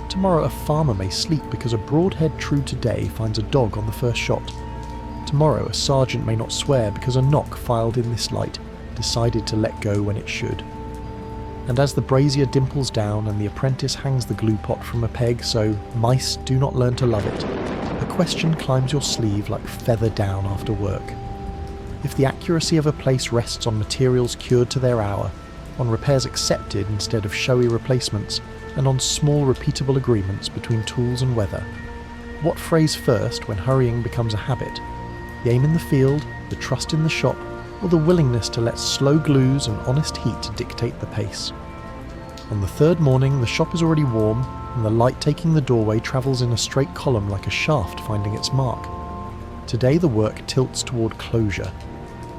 Speaker 1: Tomorrow a farmer may sleep because a broadhead true today finds a dog on the first shot. Tomorrow a sergeant may not swear because a knock filed in this light decided to let go when it should. And as the brazier dimples down and the apprentice hangs the glue pot from a peg so mice do not learn to love it, a question climbs your sleeve like feather down after work. If the accuracy of a place rests on materials cured to their hour, on repairs accepted instead of showy replacements, and on small repeatable agreements between tools and weather, what phrase first when hurrying becomes a habit? The aim in the field, the trust in the shop, or the willingness to let slow glues and honest heat dictate the pace? On the third morning the shop is already warm, and the light taking the doorway travels in a straight column like a shaft finding its mark. Today the work tilts toward closure,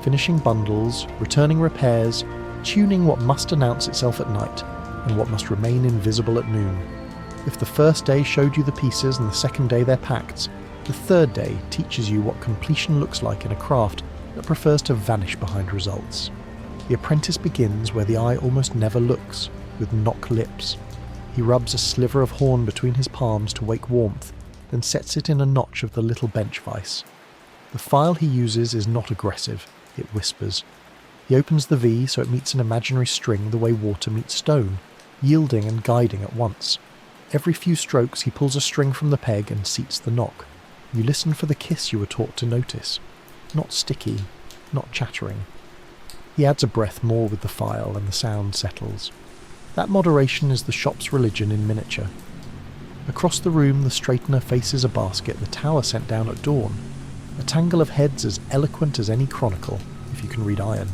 Speaker 1: finishing bundles, returning repairs, tuning what must announce itself at night and what must remain invisible at noon. If the first day showed you the pieces and the second day their packs, the third day teaches you what completion looks like in a craft that prefers to vanish behind results. The apprentice begins where the eye almost never looks, with knock lips. He rubs a sliver of horn between his palms to wake warmth, then sets it in a notch of the little bench vise. The file he uses is not aggressive, it whispers. He opens the V so it meets an imaginary string the way water meets stone, yielding and guiding at once. Every few strokes he pulls a string from the peg and seats the knock. You listen for the kiss you were taught to notice. Not sticky, not chattering. He adds a breath more with the file and the sound settles. That moderation is the shop's religion in miniature. Across the room the straightener faces a basket the tower sent down at dawn. A tangle of heads as eloquent as any chronicle, if you can read iron.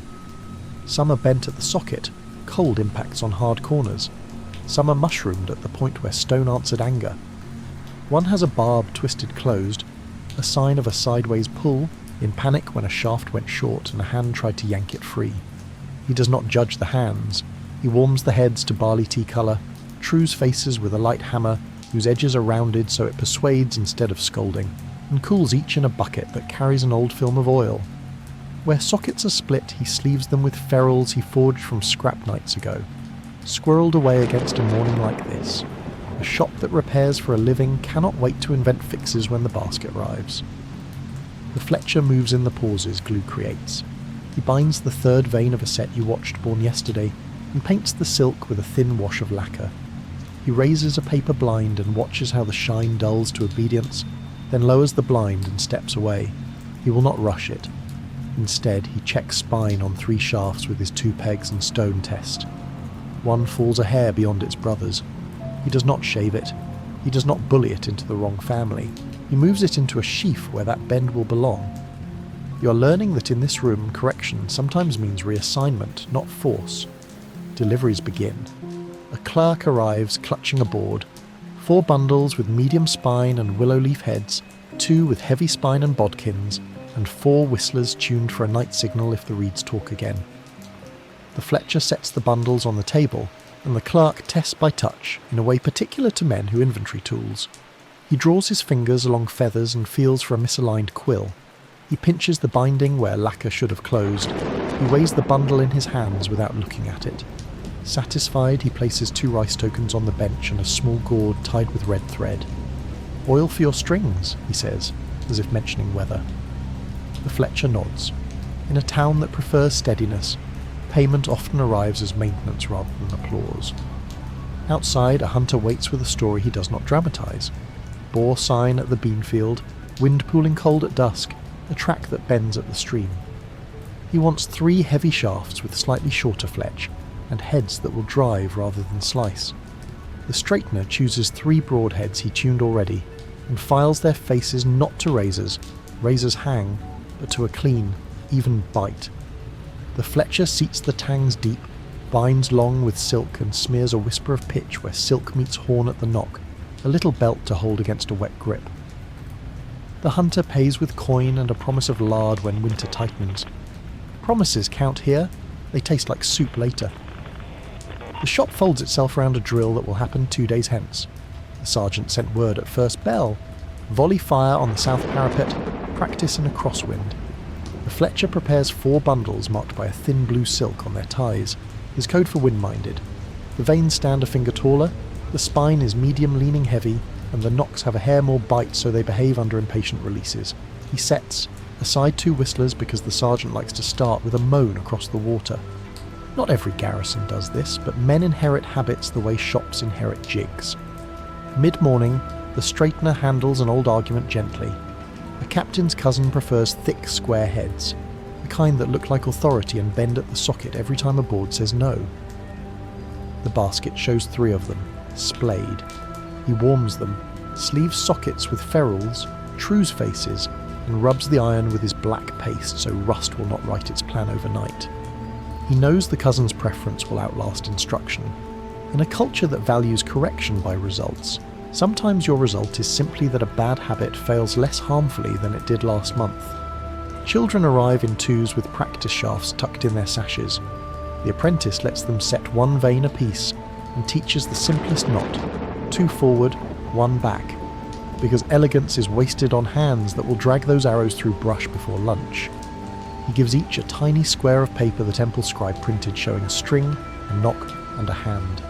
Speaker 1: Some are bent at the socket, cold impacts on hard corners. Some are mushroomed at the point where stone answered anger. One has a barb twisted closed, a sign of a sideways pull, in panic when a shaft went short and a hand tried to yank it free. He does not judge the hands. He warms the heads to barley tea colour, trues faces with a light hammer whose edges are rounded so it persuades instead of scolding, and cools each in a bucket that carries an old film of oil. Where sockets are split, he sleeves them with ferrules he forged from scrap nights ago, squirreled away against a morning like this. A shop that repairs for a living cannot wait to invent fixes when the basket arrives. The Fletcher moves in the pauses glue creates. He binds the third vein of a set you watched born yesterday and paints the silk with a thin wash of lacquer. He raises a paper blind and watches how the shine dulls to obedience, then lowers the blind and steps away. He will not rush it. Instead, he checks spine on 3 shafts with his 2 pegs and stone test. One falls a hair beyond its brothers. He does not shave it. He does not bully it into the wrong family. He moves it into a sheaf where that bend will belong. You are learning that in this room, correction sometimes means reassignment, not force. Deliveries begin. A clerk arrives clutching a board. 4 bundles with medium spine and willow leaf heads, 2 with heavy spine and bodkins, and 4 whistlers tuned for a night signal if the reeds talk again. The Fletcher sets the bundles on the table, and the clerk tests by touch, in a way particular to men who inventory tools. He draws his fingers along feathers and feels for a misaligned quill. He pinches the binding where lacquer should have closed. He weighs the bundle in his hands without looking at it. Satisfied, he places 2 rice tokens on the bench and a small gourd tied with red thread. "Oil for your strings," he says, as if mentioning weather. The Fletcher nods. In a town that prefers steadiness, payment often arrives as maintenance rather than applause. Outside, a hunter waits with a story he does not dramatise. Boar sign at the beanfield, wind pooling cold at dusk, a track that bends at the stream. He wants 3 heavy shafts with slightly shorter fletch, and heads that will drive rather than slice. The straightener chooses 3 broadheads he tuned already, and files their faces not to razors hang, but to a clean, even bite. The Fletcher seats the tangs deep, binds long with silk and smears a whisper of pitch where silk meets horn at the knock, a little belt to hold against a wet grip. The hunter pays with coin and a promise of lard when winter tightens. Promises count here, they taste like soup later. The shop folds itself round a drill that will happen 2 days hence. The sergeant sent word at first bell. Volley fire on the south parapet, practice in a crosswind. The Fletcher prepares 4 bundles marked by a thin blue silk on their ties, his code for wind-minded. The veins stand a finger taller, the spine is medium leaning heavy, and the knocks have a hair more bite so they behave under impatient releases. He sets, aside 2 whistlers because the sergeant likes to start with a moan across the water. Not every garrison does this, but men inherit habits the way shops inherit jigs. Mid-morning, the straightener handles an old argument gently. A captain's cousin prefers thick square heads, the kind that look like authority and bend at the socket every time a board says no. The basket shows 3 of them, splayed. He warms them, sleeves sockets with ferrules, trues faces, and rubs the iron with his black paste so rust will not write its plan overnight. He knows the cousin's preference will outlast instruction. In a culture that values correction by results, Sometimes your result is simply that a bad habit fails less harmfully than it did last month. Children arrive in twos with practice shafts tucked in their sashes. The apprentice lets them set one vein apiece and teaches the simplest knot, 2 forward, 1 back, because elegance is wasted on hands that will drag those arrows through brush before lunch. He gives each a tiny square of paper the temple scribe printed showing a string, a knock, and a hand.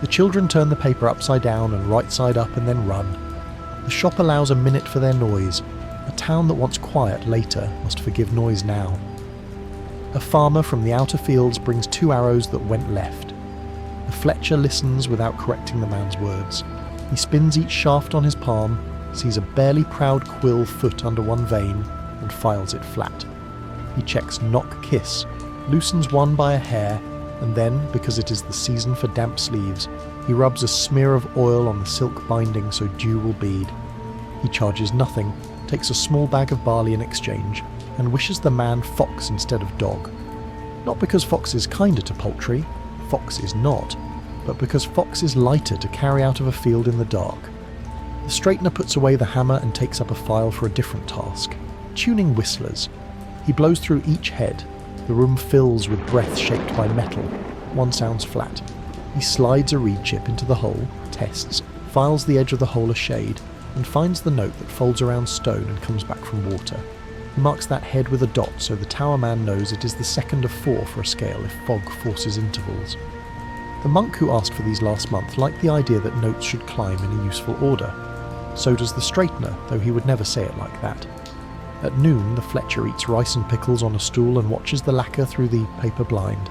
Speaker 1: The children turn the paper upside down and right side up and then run. The shop allows a minute for their noise. A town that wants quiet later must forgive noise now. A farmer from the outer fields brings 2 arrows that went left. The fletcher listens without correcting the man's words. He spins each shaft on his palm, sees a barely proud quill foot under one vein, and files it flat. He checks knock kiss, loosens one by a hair, and then, because it is the season for damp sleeves, he rubs a smear of oil on the silk binding so dew will bead. He charges nothing, takes a small bag of barley in exchange, and wishes the man fox instead of dog. Not because fox is kinder to poultry, fox is not, but because fox is lighter to carry out of a field in the dark. The straightener puts away the hammer and takes up a file for a different task, tuning whistlers. He blows through each head. The room fills with breath shaped by metal. One sounds flat. He slides a reed chip into the hole, tests, files the edge of the hole a shade, and finds the note that folds around stone and comes back from water. He marks that head with a dot so the tower man knows it is the second of 4 for a scale if fog forces intervals. The monk who asked for these last month liked the idea that notes should climb in a useful order. So does the straightener, though he would never say it like that. At noon, the fletcher eats rice and pickles on a stool and watches the lacquer through the paper blind.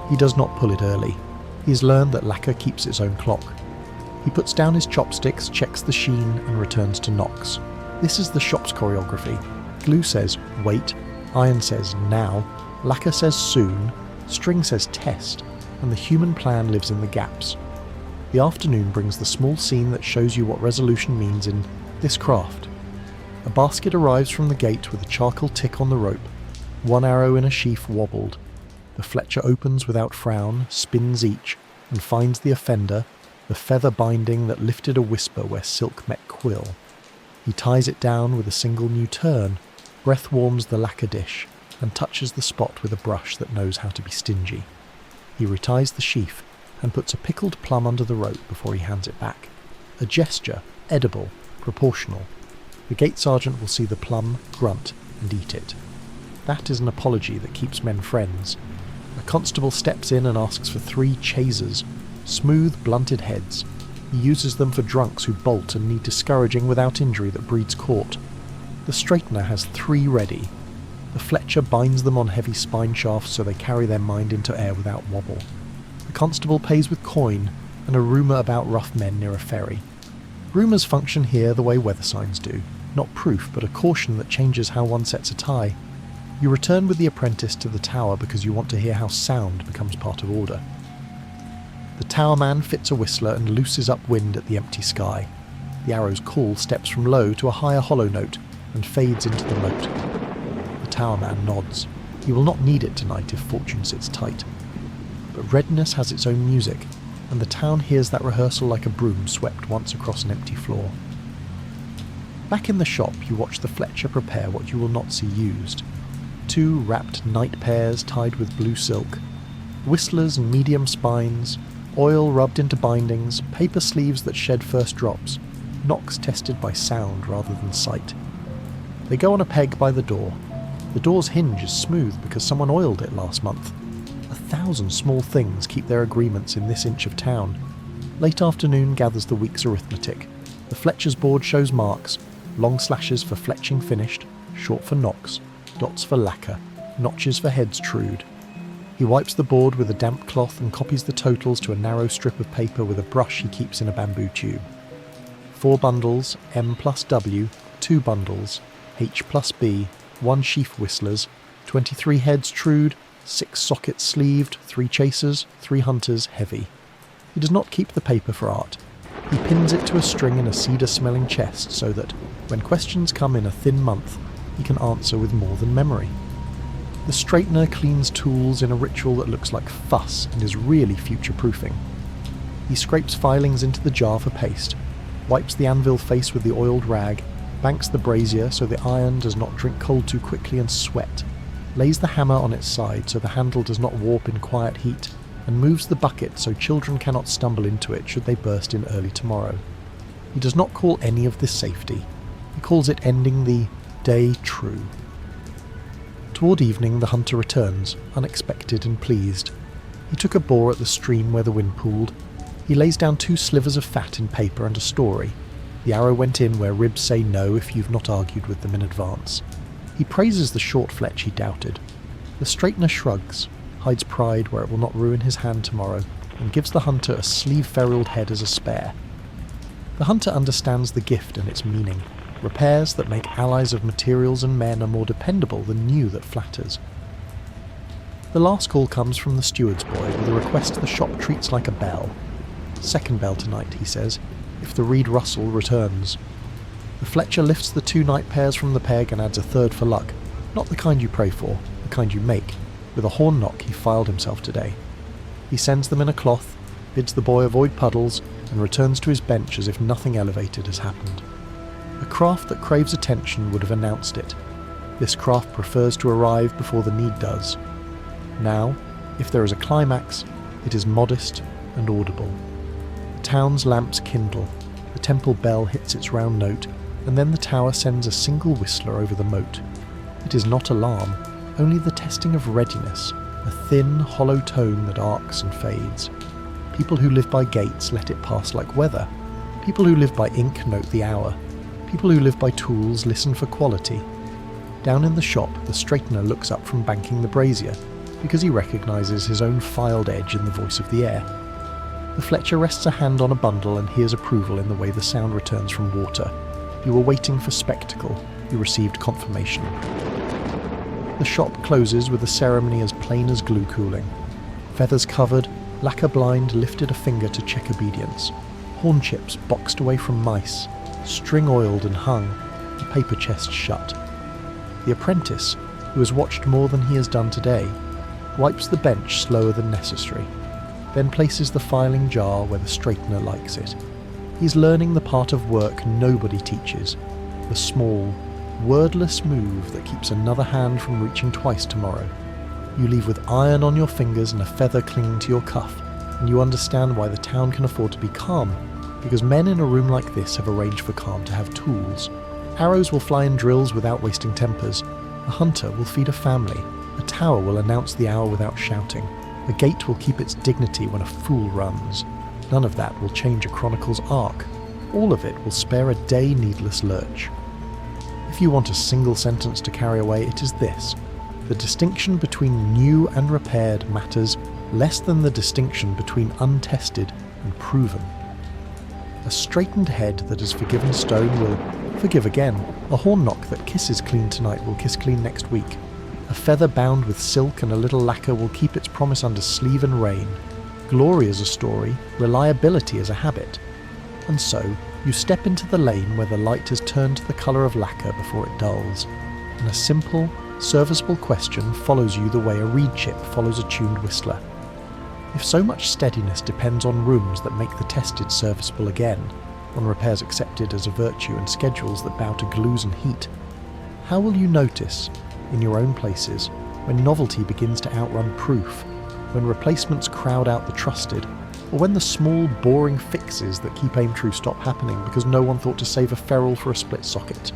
Speaker 1: He does not pull it early. He has learned that lacquer keeps its own clock. He puts down his chopsticks, checks the sheen, and returns to knocks. This is the shop's choreography. Glue says, wait, iron says, now, lacquer says, soon, string says, test, and the human plan lives in the gaps. The afternoon brings the small scene that shows you what resolution means in this craft. A basket arrives from the gate with a charcoal tick on the rope. 1 arrow in a sheaf wobbled. The fletcher opens without frown, spins each, and finds the offender, the feather binding that lifted a whisper where silk met quill. He ties it down with a single new turn, breath warms the lacquer dish, and touches the spot with a brush that knows how to be stingy. He reties the sheaf, and puts a pickled plum under the rope before he hands it back. A gesture, edible, proportional. The gate sergeant will see the plum, grunt, and eat it. That is an apology that keeps men friends. A constable steps in and asks for 3 chasers, smooth, blunted heads. He uses them for drunks who bolt and need discouraging without injury that breeds court. The straightener has 3 ready. The fletcher binds them on heavy spine shafts so they carry their mind into air without wobble. The constable pays with coin, and a rumour about rough men near a ferry. Rumours function here the way weather signs do. Not proof, but a caution that changes how one sets a tie. You return with the apprentice to the tower because you want to hear how sound becomes part of order. The tower man fits a whistler and looses up wind at the empty sky. The arrow's call steps from low to a higher hollow note and fades into the moat. The tower man nods. He will not need it tonight if fortune sits tight. But readiness has its own music, and the town hears that rehearsal like a broom swept once across an empty floor. Back in the shop, you watch the fletcher prepare what you will not see used. 2 wrapped night pairs tied with blue silk, whistlers and medium spines, oil rubbed into bindings, paper sleeves that shed first drops, knocks tested by sound rather than sight. They go on a peg by the door. The door's hinge is smooth because someone oiled it last month. 1,000 small things keep their agreements in this inch of town. Late afternoon gathers the week's arithmetic. The fletcher's board shows marks, long slashes for fletching finished, short for knocks, dots for lacquer, notches for heads trued. He wipes the board with a damp cloth and copies the totals to a narrow strip of paper with a brush he keeps in a bamboo tube. 4 bundles, M plus W, 2 bundles, H plus B, 1 sheaf whistlers, 23 heads trued, 6 sockets sleeved, 3 chasers, 3 hunters heavy. He does not keep the paper for art. He pins it to a string in a cedar-smelling chest so that, when questions come in a thin month, he can answer with more than memory. The straightener cleans tools in a ritual that looks like fuss and is really future-proofing. He scrapes filings into the jar for paste, wipes the anvil face with the oiled rag, banks the brazier so the iron does not drink cold too quickly and sweat, lays the hammer on its side so the handle does not warp in quiet heat, and moves the bucket so children cannot stumble into it should they burst in early tomorrow. He does not call any of this safety. He calls it ending the day true. Toward evening the hunter returns, unexpected and pleased. He took a bore at the stream where the wind pooled. He lays down 2 slivers of fat in paper and a story. The arrow went in where ribs say no if you've not argued with them in advance. He praises the short fletch he doubted. The straightener shrugs, hides pride where it will not ruin his hand tomorrow, and gives the hunter a sleeve-ferruled head as a spare. The hunter understands the gift and its meaning. Repairs that make allies of materials and men are more dependable than new that flatters. The last call comes from the steward's boy with a request the shop treats like a bell. Second bell tonight, he says, if the reed rustle returns. The Fletcher lifts the 2 night pairs from the peg and adds a third for luck, not the kind you pray for, the kind you make. With a horn knock he filed himself today. He sends them in a cloth, bids the boy avoid puddles, and returns to his bench as if nothing elevated has happened. A craft that craves attention would have announced it. This craft prefers to arrive before the need does. Now, if there is a climax, it is modest and audible. The town's lamps kindle, the temple bell hits its round note, and then the tower sends a single whistler over the moat. It is not alarm, only the testing of readiness, a thin, hollow tone that arcs and fades. People who live by gates let it pass like weather. People who live by ink note the hour. People who live by tools listen for quality. Down in the shop, the straightener looks up from banking the brazier, because he recognises his own filed edge in the voice of the air. The Fletcher rests a hand on a bundle and hears approval in the way the sound returns from water. You were waiting for spectacle. You received confirmation. The shop closes with a ceremony as plain as glue cooling. Feathers covered, lacquer blind lifted a finger to check obedience. Horn chips boxed away from mice, string oiled and hung, the paper chest shut. The apprentice, who has watched more than he has done today, wipes the bench slower than necessary, then places the filing jar where the straightener likes it. He's learning the part of work nobody teaches, the small, wordless move that keeps another hand from reaching twice tomorrow. You leave with iron on your fingers and a feather clinging to your cuff, and you understand why the town can afford to be calm, because men in a room like this have arranged for calm to have tools. Arrows will fly in drills without wasting tempers. A hunter will feed a family. A tower will announce the hour without shouting. A gate will keep its dignity when a fool runs. None of that will change a chronicle's arc. All of it will spare a day needless lurch. If you want a single sentence to carry away, it is this. The distinction between new and repaired matters less than the distinction between untested and proven. A straightened head that has forgiven stone will forgive again. A horn knock that kisses clean tonight will kiss clean next week. A feather bound with silk and a little lacquer will keep its promise under sleeve and rain. Glory is a story, reliability is a habit. And so, you step into the lane where the light has turned to the colour of lacquer before it dulls, and a simple, serviceable question follows you the way a reed chip follows a tuned whistler. If so much steadiness depends on rooms that make the tested serviceable again, on repairs accepted as a virtue and schedules that bow to glues and heat, how will you notice, in your own places, when novelty begins to outrun proof, when replacements crowd out the trusted, or when the small, boring fixes that keep aim true stop happening because no one thought to save a ferrule for a split socket?